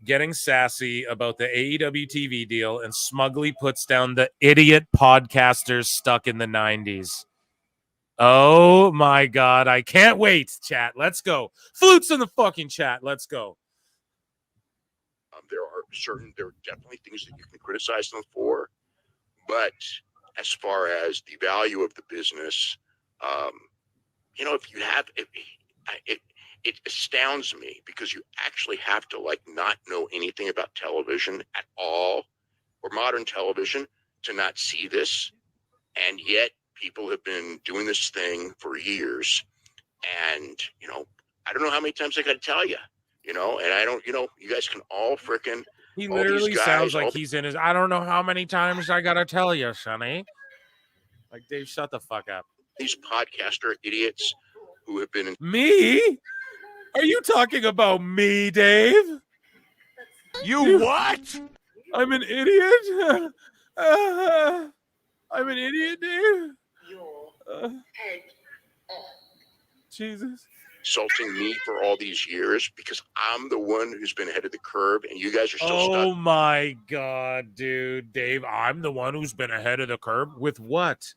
getting sassy about the AEW TV deal and smugly puts down the idiot podcasters stuck in the 90s. Oh my God. I can't wait, chat. Let's go. Flutes in the fucking chat. Let's go. There are definitely things that you can criticize them for, but as far as the value of the business, if you have it astounds me because you actually have to not know anything about television at all or modern television to not see this. And yet people have been doing this thing for years. And, I don't know how many times I got to tell you, and I don't, you guys can all frickin' He all these literally guys, sounds like all he's in his, I don't know how many times I got to tell you, Sonny. Like, Dave, shut the fuck up. these podcaster idiots who have been in Me? Are you talking about me, Dave? You what? I'm an idiot? I'm an idiot, Dave? Jesus. insulting me for all these years because I'm the one who's been ahead of the curve and you guys are still Oh stuck. my God, dude. Dave, I'm the one who's been ahead of the curve. With what?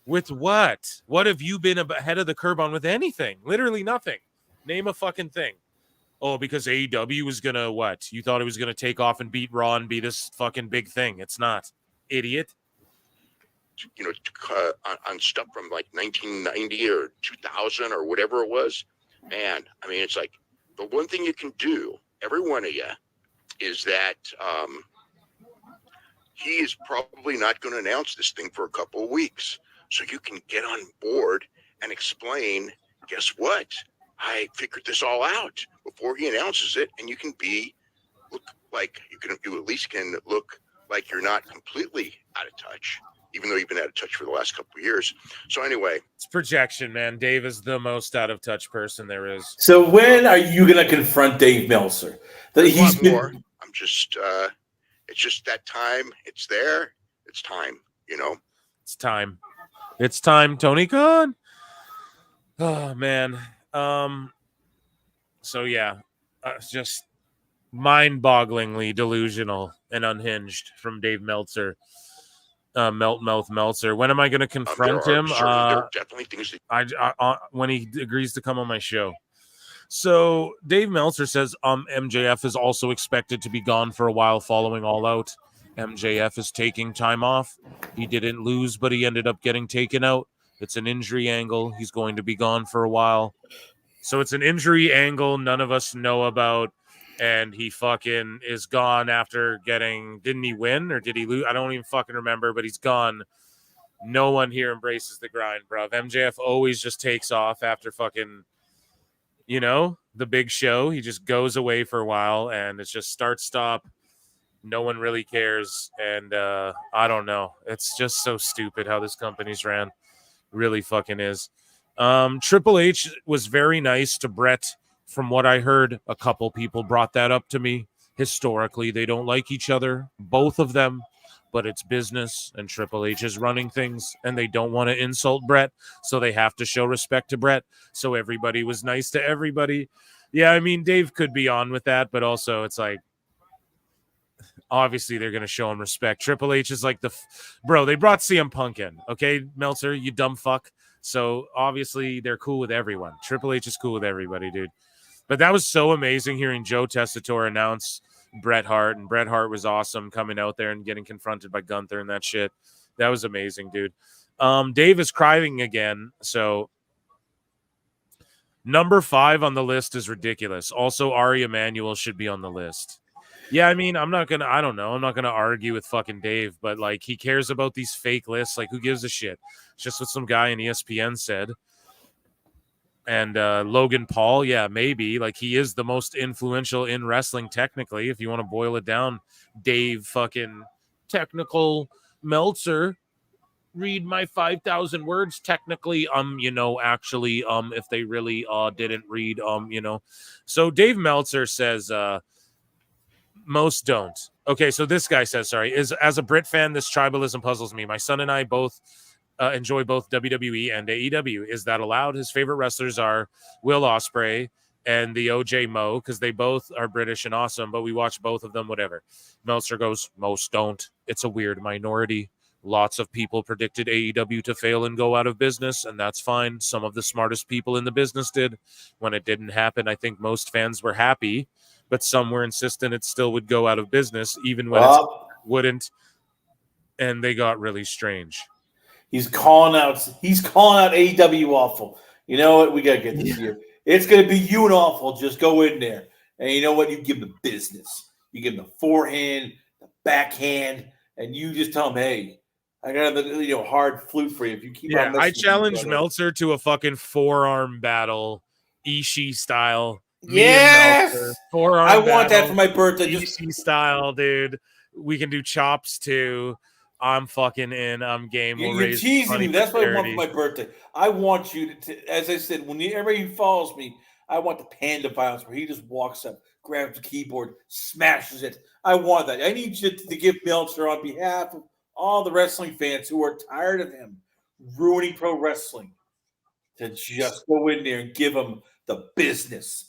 With what? What have you been ahead of the curve on with anything? Literally nothing. Name a fucking thing. Oh, because AEW was going to what? You thought it was going to take off and beat Raw and be this fucking big thing. It's not. Idiot. On stuff from 1990 or 2000 or whatever it was. Man, I mean, it's like the one thing you can do, every one of you, is that he is probably not going to announce this thing for a couple of weeks. So you can get on board and explain, guess what? I figured this all out before he announces it. And you can look like you at least can look like you're not completely out of touch, even though you've been out of touch for the last couple of years. So anyway. It's projection, man. Dave is the most out of touch person there is. So when are you going to confront Dave Meltzer? That he's been... more. I'm just, it's just that time. It's there. It's time, It's time. It's time, Tony Khan. Oh, man. So, yeah. Just mind-bogglingly delusional and unhinged from Dave Meltzer. Meltzer. When am I going to confront him? There are definitely things that when he agrees to come on my show. So Dave Meltzer says MJF is also expected to be gone for a while following All Out. MJF is taking time off. He didn't lose, but he ended up getting taken out. It's an injury angle. He's going to be gone for a while. So it's an injury angle none of us know about. And he fucking is gone after didn't he win or did he lose? I don't even fucking remember, but he's gone. No one here embraces the grind, bro. MJF always just takes off after fucking, the big show. He just goes away for a while and it's just start, stop. No one really cares. And I don't know. It's just so stupid how this company's ran. Really fucking is. Triple H was very nice to Brett. From what I heard, a couple people brought that up to me. Historically, they don't like each other, both of them, but it's business and Triple H is running things and they don't want to insult Brett, so they have to show respect to Brett. So everybody was nice to everybody. Yeah, I mean, Dave could be on with that, but also it's like, obviously they're going to show him respect. Triple H is like bro, they brought CM Punk in. Okay, Meltzer, you dumb fuck. So obviously they're cool with everyone. Triple H is cool with everybody, dude. But that was so amazing hearing Joe Tessitore announce Bret Hart, and Bret Hart was awesome coming out there and getting confronted by Gunther and that shit. That was amazing, dude. Dave is crying again, so number 5 on the list is ridiculous. Also, Ari Emanuel should be on the list. Yeah, I mean, I'm not going to argue with fucking Dave, but like he cares about these fake lists. Like, who gives a shit? It's just what some guy in ESPN said. And Logan Paul, yeah, maybe. Like, he is the most influential in wrestling, technically, if you want to boil it down. Dave fucking technical Meltzer. Read my 5,000 words technically, actually, if they really didn't read, So Dave Meltzer says, most don't. Okay, so this guy says, as a Brit fan, this tribalism puzzles me. My son and I both enjoy both WWE and AEW. Is that allowed? His favorite wrestlers are Will Ospreay, and the OJ Mo, because they both are British and awesome, but we watch both of them, whatever. Meltzer goes, most don't. It's a weird minority. Lots of people predicted AEW to fail and go out of business, and that's fine. Some of the smartest people in the business did. When it didn't happen, I think most fans were happy, but some were insistent it still would go out of business, even when it wouldn't, and they got really strange. He's calling out AEW awful. You know what? We gotta get this here. It's gonna be you and awful. Just go in there, and you know what? You give them the business. You give them the forehand, the backhand, and you just tell them, "Hey, I got a hard flute for you." If you keep on I messing challenge with me, brother. Meltzer to a fucking forearm battle, Ishii style. Yes! Me and Meltzer, forearm I want that battle, for my birthday. Ishii style, dude. We can do chops too. I'm fucking in. I'm game. We'll You're raise teasing money me. for That's what I want charity. for my birthday. I want you to, as I said, whenever he follows me, I want the panda violence where he just walks up, grabs the keyboard, smashes it. I want that. I need you to give Meltzer on behalf of all the wrestling fans who are tired of him ruining pro wrestling to just go in there and give him the business.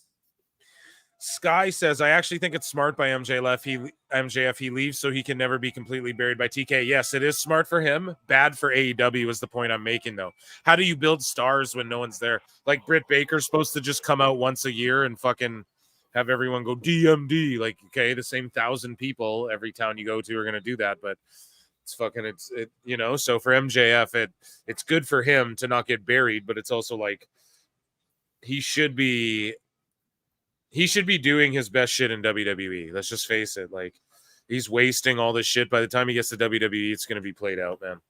Sky says, I actually think it's smart by MJF. He leaves so he can never be completely buried by TK. Yes, it is smart for him. Bad for AEW is the point I'm making, though. How do you build stars when no one's there? Like Britt Baker's supposed to just come out once a year and fucking have everyone go DMD. Like, okay, the same 1,000 people every town you go to are going to do that, but it's fucking, so for MJF, it's good for him to not get buried, but it's also like he should be doing his best shit in WWE. Let's just face it. Like, he's wasting all this shit. By the time he gets to WWE, it's going to be played out, man.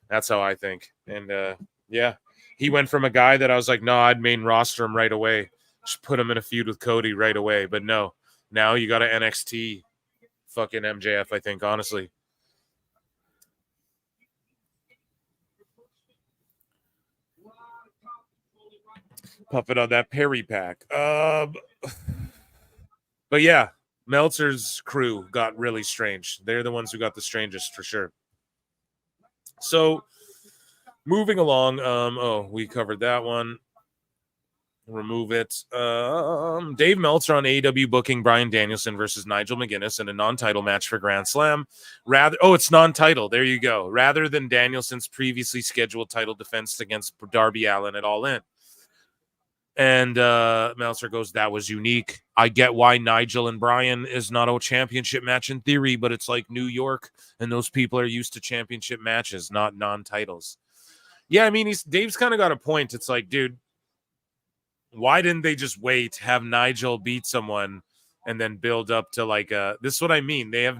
That's how I think. And, yeah, he went from a guy that I was like, no, I'd main roster him right away. Just put him in a feud with Cody right away. But no, now you got to NXT fucking MJF, I think, honestly. Puff it on that Perry pack. But yeah, Meltzer's crew got really strange. They're the ones who got the strangest for sure. So moving along, we covered that one. Remove it. Dave Meltzer on AEW booking Bryan Danielson versus Nigel McGuinness in a non-title match for Grand Slam. It's non-title. There you go. Rather than Danielson's previously scheduled title defense against Darby Allin at All In. And Meltzer goes, that was unique. I get why Nigel and Bryan is not a championship match in theory, but it's like New York, and those people are used to championship matches, not non-titles. Yeah, I mean, Dave's kind of got a point. It's like, dude, why didn't they just wait, have Nigel beat someone, and then build up to like this is what I mean. They have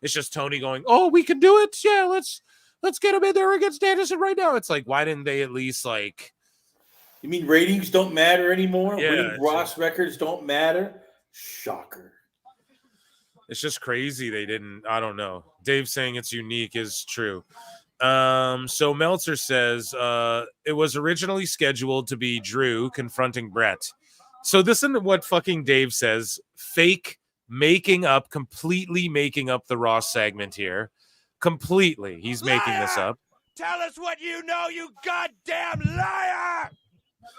it's just Tony going, oh, we can do it. Yeah, let's get him in there against Danielson right now. It's like, why didn't they at least like... You mean ratings don't matter anymore? Yeah, Winning Ross records don't matter? Shocker. It's just crazy they didn't. I don't know. Dave saying it's unique is true. So Meltzer says it was originally scheduled to be Drew confronting Brett. So this isn't what fucking Dave says. Completely making up the Raw segment here. Completely. He's making this up. Tell us what you know, you goddamn liar!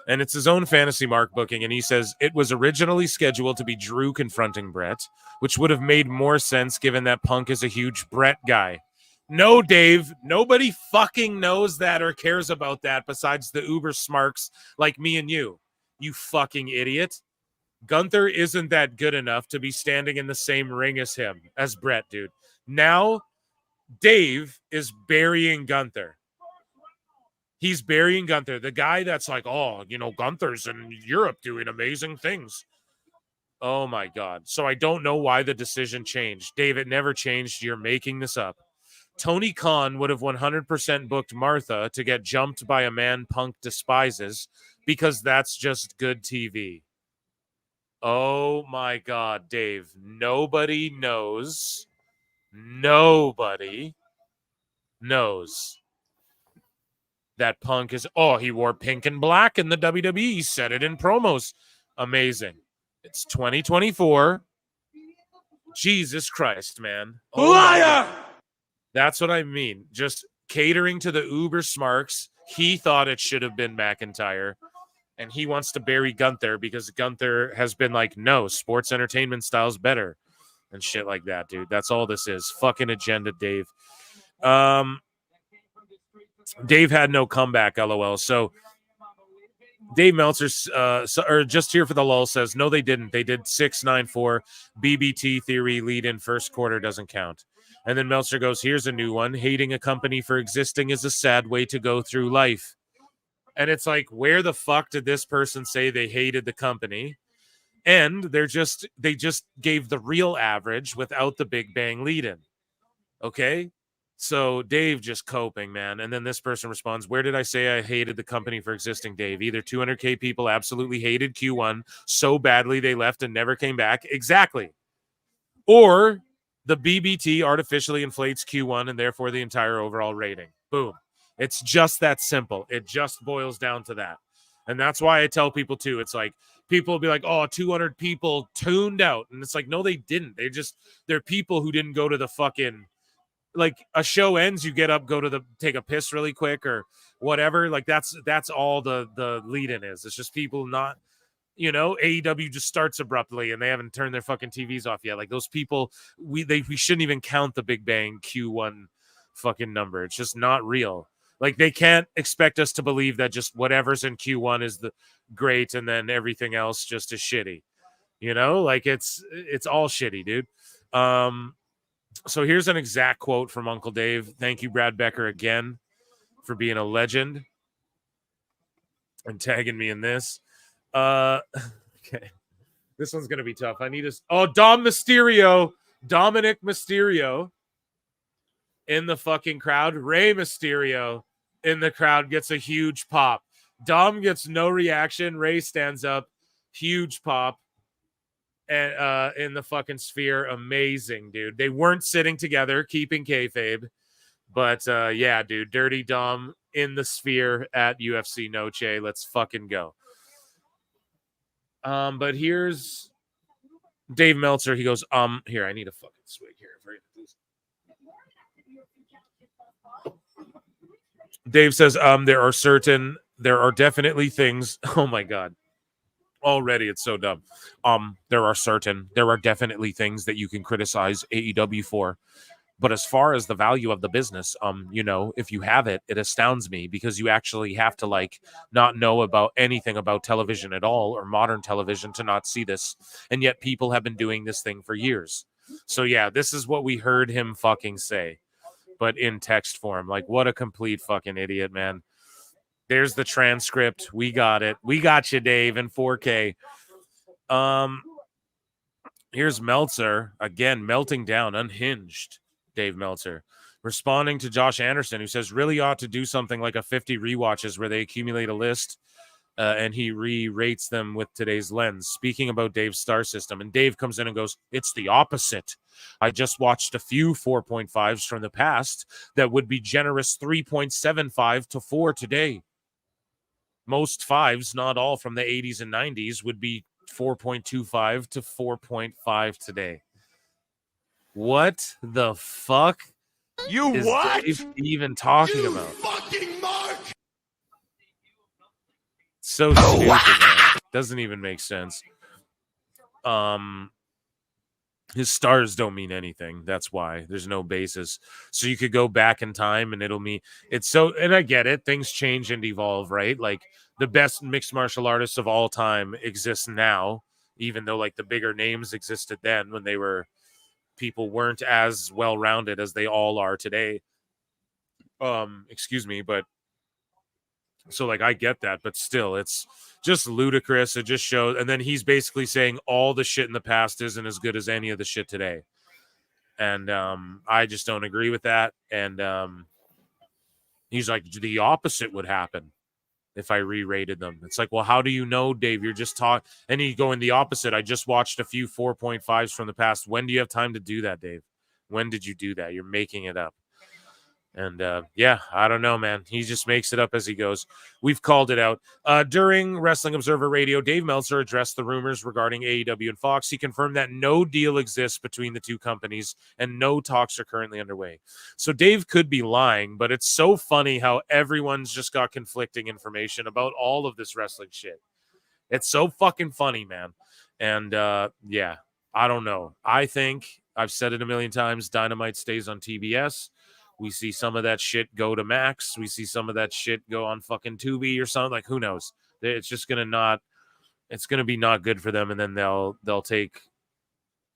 And it's his own fantasy mark booking, and he says it was originally scheduled to be Drew confronting Brett, which would have made more sense given that Punk is a huge Brett guy. No, Dave, nobody fucking knows that or cares about that besides the uber smarks like me and you fucking idiot. Gunther isn't that good enough to be standing in the same ring as Brett, dude. Now, Dave is burying Gunther. He's burying Gunther, the guy that's like, oh, Gunther's in Europe doing amazing things. Oh, my God. So I don't know why the decision changed. Dave, it never changed. You're making this up. Tony Khan would have 100% booked Martha to get jumped by a man Punk despises because that's just good TV. Oh, my God, Dave. Nobody knows that Punk is, he wore pink and black in the WWE. He said it in promos. Amazing. It's 2024. Jesus Christ, man. Liar! That's what I mean. Just catering to the uber smarks. He thought it should have been McIntyre. And he wants to bury Gunther because Gunther has been like, no, sports entertainment style's better and shit like that, dude. That's all this is. Fucking agenda, Dave. Dave had no comeback, LOL. So Dave Meltzer, or just here for the lull, says, no, they didn't. They did 6-9-4. BBT theory lead in first quarter doesn't count. And then Meltzer goes, here's a new one. Hating a company for existing is a sad way to go through life. And it's like, where the fuck did this person say they hated the company? And they just gave the real average without the Big Bang lead-in. Okay? So Dave just coping, man. And then this person responds, where did I say I hated the company for existing, Dave? Either 200K people absolutely hated Q1 so badly they left and never came back. Exactly. Or the BBT artificially inflates Q1 and therefore the entire overall rating. Boom. It's just that simple. It just boils down to that. And that's why I tell people too, it's like, people will be like, oh, 200 people tuned out. And it's like, no, they didn't. They're people who didn't go to the fucking, like, a show ends, you get up, go to take a piss really quick or whatever. Like, that's all the lead-in is. It's just people not, AEW just starts abruptly and they haven't turned their fucking TVs off yet. Like, those people, we shouldn't even count the Big Bang Q1 fucking number. It's just not real. Like, they can't expect us to believe that just whatever's in Q1 is the great and then everything else just is shitty. Like, it's all shitty, dude. So here's an exact quote from Uncle Dave. Thank you, Brad Becker, again for being a legend and tagging me in this. Okay. This one's going to be tough. I need to... Oh, Dominic Mysterio in the fucking crowd. Rey Mysterio in the crowd gets a huge pop. Dom gets no reaction. Rey stands up. Huge pop. And in the fucking sphere. Amazing, dude. They weren't sitting together, keeping kayfabe. But yeah, dude. Dirty Dom in the sphere at UFC Noche. Let's fucking go. But here's Dave Meltzer. He goes, here, I need a fucking swig here. Dave says, there are definitely things. Oh my God. Already it's so dumb. There are definitely things that you can criticize AEW for. But as far as the value of the business, if you have it, it astounds me because you actually have to not know about anything about television at all or modern television to not see this. And yet people have been doing this thing for years. So yeah, this is what we heard him fucking say, but in text form. Like, what a complete fucking idiot, man. There's the transcript. We got it. We got you, Dave, in 4K. Here's Meltzer again, melting down, unhinged. Dave Meltzer responding to Josh Anderson, who says really ought to do something like a 50 rewatches where they accumulate a list and he re-rates them with today's lens. Speaking about Dave's star system, and Dave comes in and goes, it's the opposite. I just watched a few 4.5s from the past that would be generous 3.75 to 4 today. Most 5s, not all from the 80s and 90s, would be 4.25 to 4.5 today. What the fuck is Dave even talking about? Fucking Mark! So stupid, man. Doesn't even make sense. His stars don't mean anything. That's why there's no basis. So you could go back in time and it'll mean it's so, and I get it. Things change and evolve, right? Like the best mixed martial artists of all time exist now, even though like the bigger names existed then when people weren't as well-rounded as they all are today. Excuse me, but so like I get that, but still it's just ludicrous. It just shows, and then he's basically saying all the shit in the past isn't as good as any of the shit today. And I just don't agree with that. And he's like, the opposite would happen if I re-rated them. It's like, well, how do you know, Dave? You're just talking. And he going the opposite. I just watched a few 4.5s from the past. When do you have time to do that, Dave? When did you do that? You're making it up. And yeah, I don't know, man. He just makes it up as he goes. We've called it out. During Wrestling Observer Radio, Dave Meltzer addressed the rumors regarding AEW and Fox. He confirmed that no deal exists between the two companies and no talks are currently underway. So Dave could be lying, but it's so funny how everyone's just got conflicting information about all of this wrestling shit. It's so fucking funny, man. And yeah, I don't know. I think I've said it a million times. Dynamite stays on TBS. We see some of that shit go to Max. We see some of that shit go on fucking Tubi or something. Like, who knows? It's just it's gonna be not good for them. And then they'll take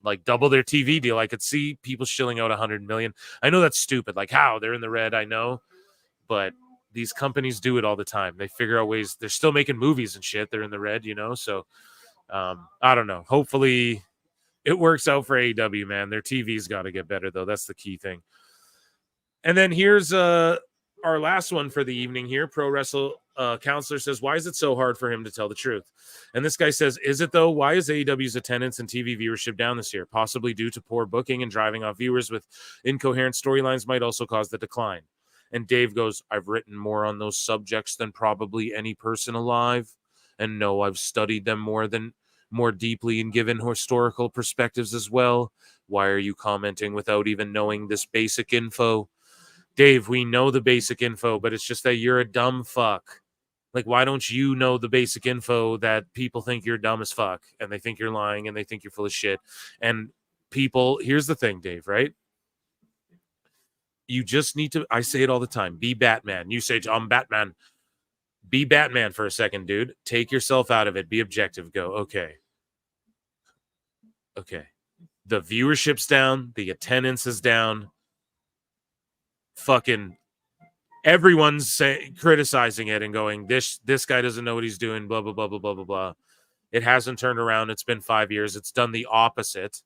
like double their TV deal. I could see people shilling out 100 million. I know that's stupid. Like, how? They're in the red, I know, but these companies do it all the time. They figure out ways. They're still making movies and shit. They're in the red, So I don't know. Hopefully it works out for AEW, man. Their TV's got to get better, though. That's the key thing. And then here's our last one for the evening here. Pro Wrestle Counselor says, why is it so hard for him to tell the truth? And this guy says, is it though? Why is AEW's attendance and TV viewership down this year? Possibly due to poor booking and driving off viewers with incoherent storylines might also cause the decline. And Dave goes, I've written more on those subjects than probably any person alive. And no, I've studied them more deeply and given historical perspectives as well. Why are you commenting without even knowing this basic info? Dave, we know the basic info, but it's just that you're a dumb fuck. Like, why don't you know the basic info that people think you're dumb as fuck and they think you're lying and they think you're full of shit? And people, here's the thing, Dave, right? You just need to, I say it all the time, be Batman. You say, I'm Batman. Be Batman for a second, dude. Take yourself out of it. Be objective. Go, okay. The viewership's down. The attendance is down. Fucking everyone's criticizing it and going, this guy doesn't know what he's doing, blah, blah, blah, blah, blah, blah, blah. It hasn't turned around. It's been 5 years. It's done the opposite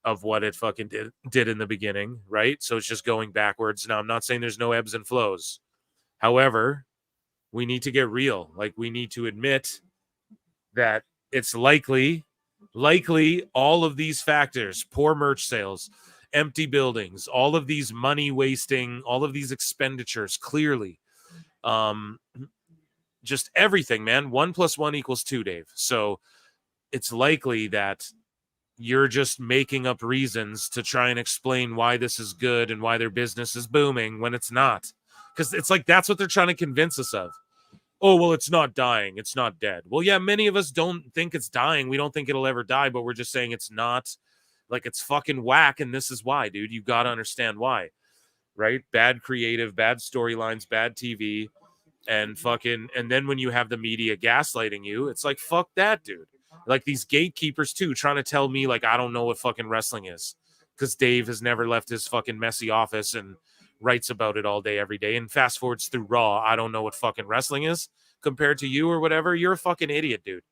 of what it fucking did in the beginning, right? So it's just going backwards. Now, I'm not saying there's no ebbs and flows. However, we need to get real. Like, we need to admit that it's likely all of these factors, poor merch sales, empty buildings, all of these money wasting, all of these expenditures, clearly, just everything, man. 1 + 1 = 2, Dave. So it's likely that you're just making up reasons to try and explain why this is good and why their business is booming when it's not. Because it's like, that's what they're trying to convince us of. Oh, well, it's not dying. It's not dead. Well, yeah, many of us don't think it's dying. We don't think it'll ever die, but we're just saying it's not. Like, it's fucking whack, and this is why, dude. You got to understand why, right? Bad creative, bad storylines, bad TV, and then when you have the media gaslighting you, it's like, fuck that, dude. Like, these gatekeepers, too, trying to tell me, like, I don't know what fucking wrestling is because Dave has never left his fucking messy office and writes about it all day, every day, and fast forwards through Raw. I don't know what fucking wrestling is compared to you or whatever. You're a fucking idiot, dude.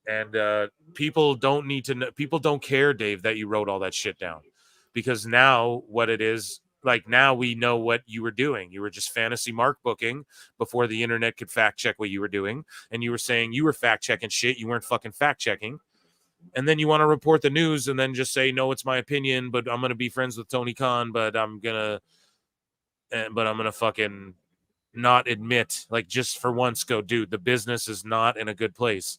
And people don't need to know. People don't care, Dave, that you wrote all that shit down, because now what it is, like, now we know what you were doing. You were just fantasy mark booking before the internet could fact check what you were doing, and you were saying you were fact checking shit. You weren't fucking fact checking, and then you want to report the news and then just say, no, it's my opinion, but I'm gonna be friends with Tony Khan, but I'm gonna fucking not admit, like, just for once go, dude, the business is not in a good place.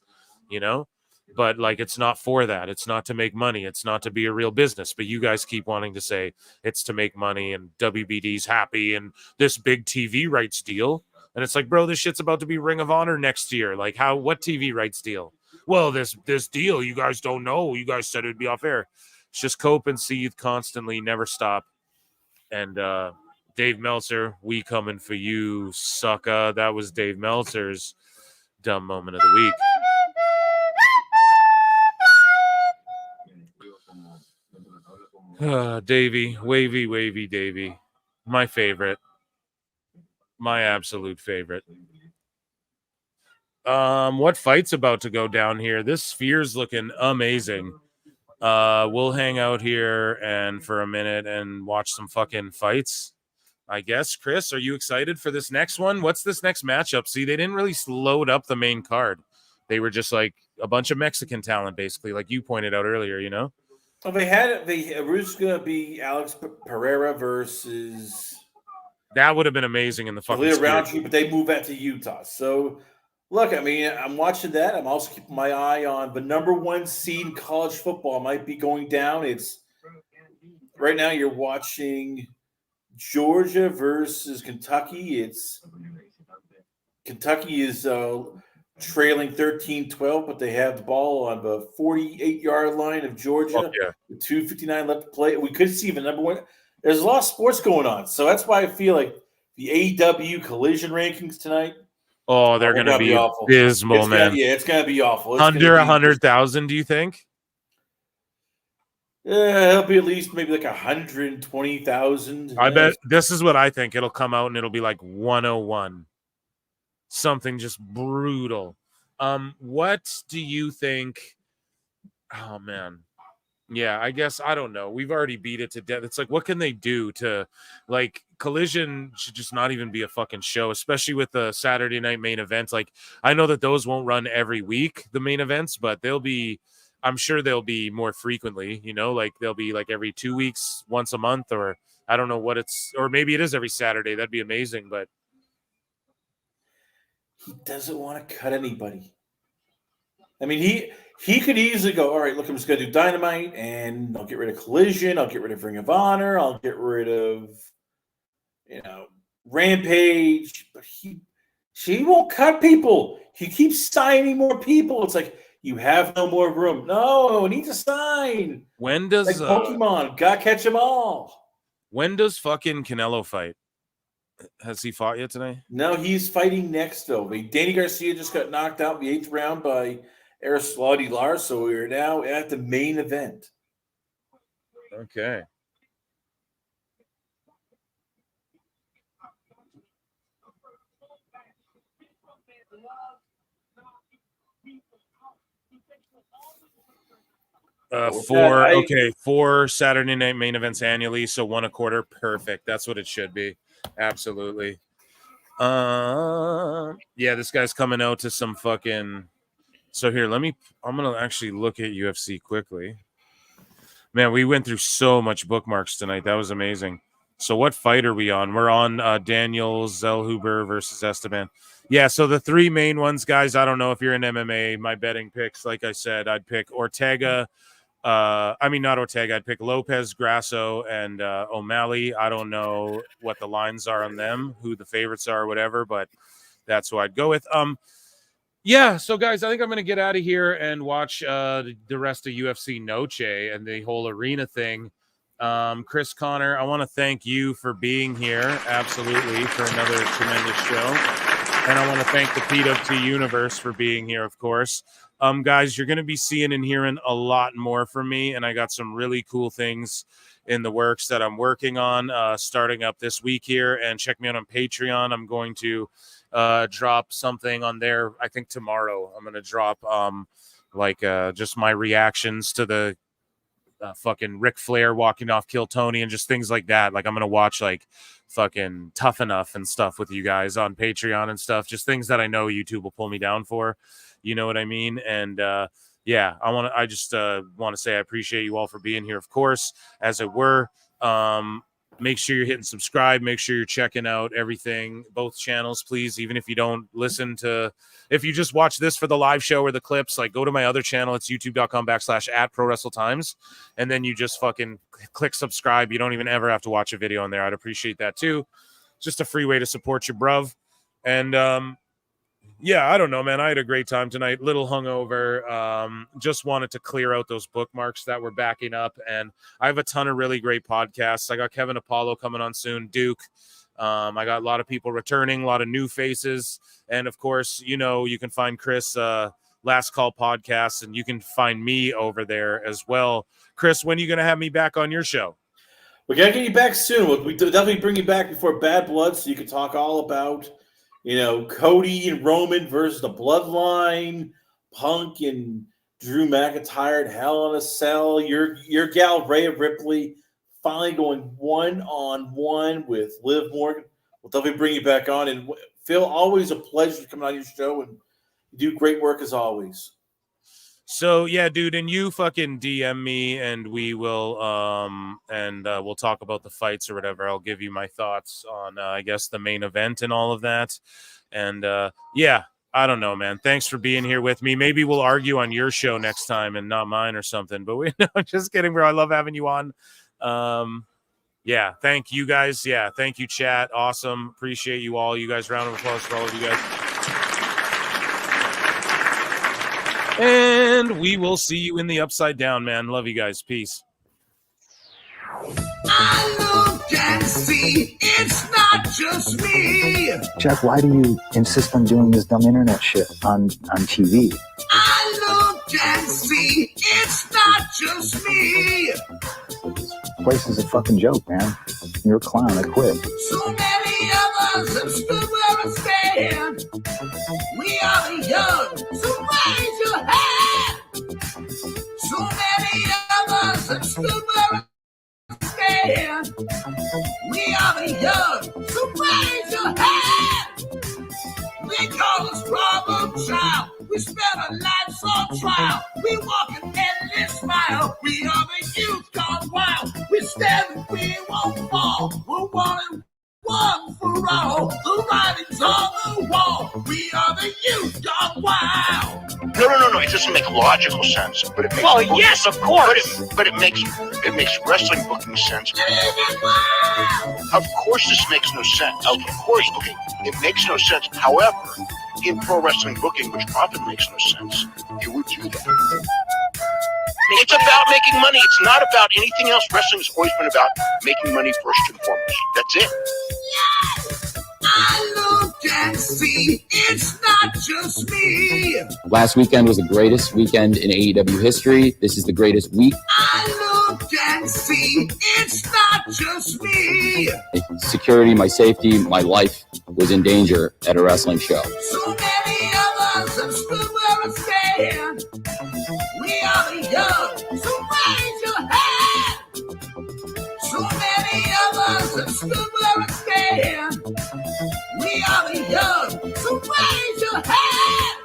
But like, it's not for that. It's not to make money. It's not to be a real business. But you guys keep wanting to say it's to make money and WBD's happy and this big TV rights deal. And it's like, bro, this shit's about to be Ring of Honor next year. Like, what TV rights deal? Well, this deal, you guys don't know. You guys said it'd be off air. It's just cope and seethe constantly, never stop. And Dave Meltzer, we coming for you, sucker. That was Dave Meltzer's dumb moment of the week. Davey, wavy Davey, my favorite, my absolute favorite. What fight's about to go down here? This Sphere's looking amazing. We'll hang out here and for a minute and watch some fucking fights, I guess. Chris, are you excited for this next one? What's this next matchup? See, they didn't really load up the main card. They were just like a bunch of Mexican talent, basically, like you pointed out earlier, Well, they had it. It was going to be Alex Pereira versus That would have been amazing in the fucking Khalil Sphere. Roundtree, but they moved that to Utah. So, look, I mean, I'm watching that. I'm also keeping my eye on the number one seed in college football might be going down. It's right now you're watching Georgia versus Kentucky. It's Kentucky is trailing 13-12, but they have the ball on the 48-yard line of Georgia with 2:59 left to play. We could see the number one. There's a lot of sports going on, so that's why I feel like the AEW Collision rankings tonight. Oh, they're going to be awful. abysmal, man. It's going to be awful. It's Under 100,000, do you think? Yeah, it'll be at least maybe like 120,000. I bet this is what I think. It'll come out and it'll be like 101. Something just brutal. What do you think? Oh man. Yeah, I guess I don't know. We've already beat it to death. It's like, what can they do to, like, Collision should just not even be a fucking show, especially with the Saturday night main events. Like, I know that those won't run every week, the main events, but I'm sure they'll be more frequently, like they'll be like every 2 weeks, once a month, or I don't know what or maybe it is every Saturday. That'd be amazing, but he doesn't want to cut anybody. I mean, he could easily go, all right, look, I'm just going to do Dynamite, and I'll get rid of Collision. I'll get rid of Ring of Honor. I'll get rid of, Rampage. But she won't cut people. He keeps signing more people. It's like, you have no more room. No, need to sign. When does like Pokemon, gotta catch them all. When does fucking Canelo fight? Has he fought yet today? No, he's fighting next though. Danny Garcia just got knocked out in the 8th round by Aristotle Lars, so we're now at the main event. Okay. Four Saturday night main events annually, so 1 a quarter. Perfect. That's what it should be. Absolutely. Yeah, this guy's coming out to some fucking. So here, I'm gonna actually look at UFC quickly. Man, we went through so much bookmarks tonight. That was amazing. So what fight are we on? We're on Daniel Zellhuber versus Esteban. Yeah, so the 3 main ones, guys, I don't know if you're in MMA. My betting picks, like I said, I'd pick Ortega. Not Ortega. I'd pick Lopez, Grasso, and O'Malley. I don't know what the lines are on them, who the favorites are, or whatever, but that's who I'd go with. Yeah, so guys, I think I'm going to get out of here and watch the rest of UFC Noche and the whole arena thing. Chris Connor, I want to thank you for being here, absolutely, for another tremendous show. And I want to thank the PWT Universe for being here, of course. Guys, you're going to be seeing and hearing a lot more from me, and I got some really cool things in the works that I'm working on starting up this week here. And check me out on Patreon. I'm going to drop something on there, I think tomorrow. I'm going to drop just my reactions to the fucking Ric Flair walking off Kill Tony and just things like that. Like I'm going to watch like fucking Tough Enough and stuff with you guys on Patreon and stuff. Just things that I know YouTube will pull me down for. You know what I mean? And yeah, I just want to say I appreciate you all for being here, of course, as it were. Make sure you're hitting subscribe. Make sure you're checking out everything, both channels, please. Even if you don't listen to, if you just watch this for the live show or the clips, like go to my other channel. It's youtube.com/@prowrestletimes. And then you just fucking click subscribe. You don't even ever have to watch a video on there. I'd appreciate that too. Just a free way to support your bruv. And yeah, I don't know, man. I had a great time tonight. Little hungover. Just wanted to clear out those bookmarks that were backing up. And I have a ton of really great podcasts. I got Kevin Apollo coming on soon, Duke. I got a lot of people returning, a lot of new faces. And of course, you can find Chris Last Call Podcast, and you can find me over there as well. Chris, when are you going to have me back on your show? We got to get you back soon. We definitely bring you back before Bad Blood so you can talk all about Cody and Roman versus the Bloodline, Punk and Drew McIntyre at Hell in a Cell. Your gal Rhea Ripley finally going one-on-one with Liv Morgan. We'll definitely bring you back on. And Phil, always a pleasure coming on your show, and you do great work as always. So yeah, dude, and you fucking DM me and we will we'll talk about the fights or whatever. I'll give you my thoughts on I guess the main event and all of that. And yeah, I don't know, man. Thanks for being here with me. Maybe we'll argue on your show next time and not mine or something. But we no, just kidding, bro. I love having you on. Yeah, thank you guys. Yeah, thank you, chat. Awesome. Appreciate you all. You guys, round of applause for all of you guys. And we will see you in the upside down, man. Love you guys. Peace. I look and see it's not just me. Jeff, why do you insist on doing this dumb internet shit on TV? I look and see it's not just me. This place is a fucking joke, man. You're a clown. I quit. So many of us have stood where I stand. We are the young, so raise your hand. So many of us have stood where I stand. We are the young, so raise your hand. We call us problem child. We spend our lives on trial. We walk an endless mile. We are the youth gone wild. We stand and we won't fall. We're one and one for all. The writing's on the wall. We are the youth gone wild. No. It doesn't make logical sense, but it makes. Well, yes, of course. But it makes wrestling booking sense. Of course, this makes no sense. Of course, okay, it makes no sense. However, in pro wrestling booking, which often makes no sense, you would do that. It's about making money. It's not about anything else. Wrestling has always been about making money first and foremost. That's it. I look and see it's not just me. Last weekend was the greatest weekend in AEW history. This is the greatest week. I look and see it's not just me. Security, my safety, my life was in danger at a wrestling show. So many of us have stood where I stand. We are the young, so raise your hand. So many of us have stood where I stand. We are the young, so raise your hand.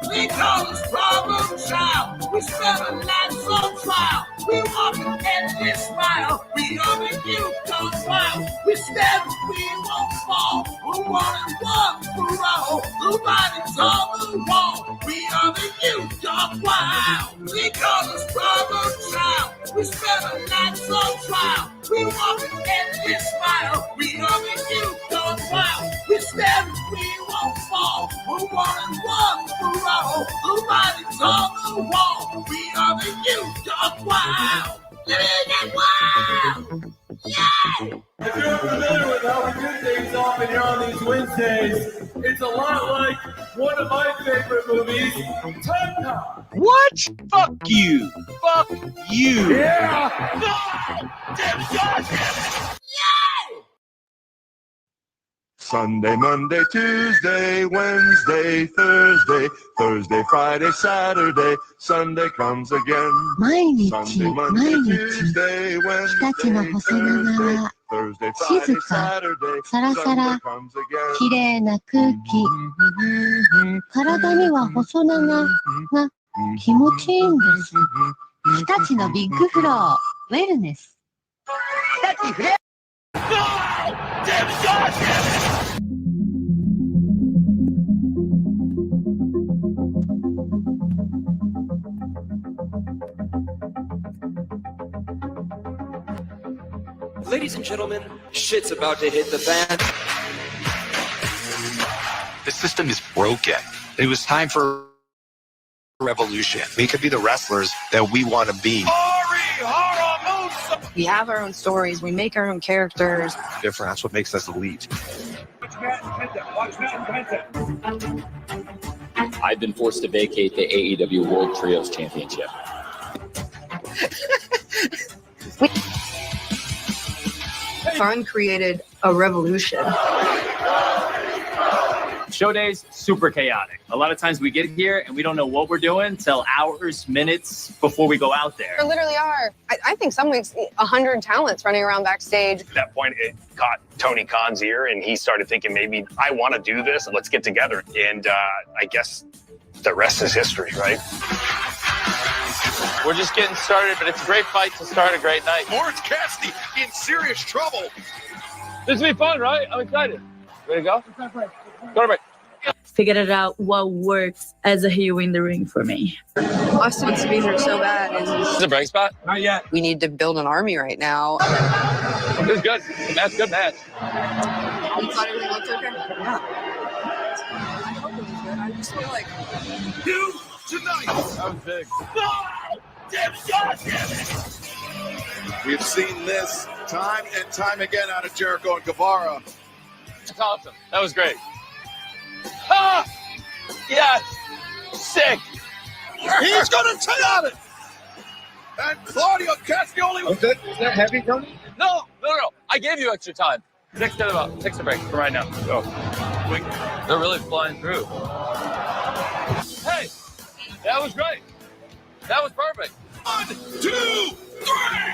We call this problem child. We spend our lives on trial. We walk an endless mile. We are the youth gone wild. We stand, we won't fall. We're one and one for all. The writing's on the wall. We are the youth gone wild. We call this problem child. We spend our lives on trial. We walk an endless mile. We are the youth gone wild. We stand, we won't fall. We're one and one for all. The writing's on the wall. We are the youth gone wild. Get wild! Yeah! If you're familiar with how we do things often here on these Wednesdays, it's a lot like one of my favorite movies, Time Cop. What? Fuck you. Fuck you. Yeah! Sunday, Monday, Tuesday, Wednesday, Thursday, Thursday, Friday, Saturday, Sunday comes again. 毎日 Sunday, 毎 Monday, 日 Tuesday, 日立 Wednesday, の細長 Thursday, 静 Friday, か Saturday, サラサ Sunday ラ comes again. 綺麗な空気体には細長が気持ちいいんです日立のビッグフローウェルネス Ladies and gentlemen, shit's about to hit the fan. The system is broken. It was time for revolution. We could be the wrestlers that we want to be. We have our own stories. We make our own characters. Different. That's what makes us elite. I've been forced to vacate the AEW World Trios Championship. Fun created a revolution. Show days, super chaotic. A lot of times we get here and we don't know what we're doing till hours, minutes before we go out there. There literally are, I think some weeks, 100 talents running around backstage. At that point, it caught Tony Khan's ear, and he started thinking, maybe I want to do this, and let's get together. And I guess the rest is history, right? We're just getting started, but it's a great fight to start a great night. Lawrence Cassidy in serious trouble. This will be fun, right? I'm excited. Ready to go? Go to break. Figured out what works as a heel in the ring for me. Austin wants to be here so bad. Is it a break spot? Not yet. We need to build an army right now. It was good. Good match. You thought everything looked okay? Yeah. I hope it was good. I just feel like You tonight. That was big. We've seen this time and time again out of Jericho and Guevara. That's awesome. That was great. Ah! Yes! Sick! He's going to take on it. And Claudio Castagnoli. Is that heavy, Tony? No. I gave you extra time. Takes a break for right now. Go. They're really flying through. Hey, that was great. That was perfect. 1, 2, 3.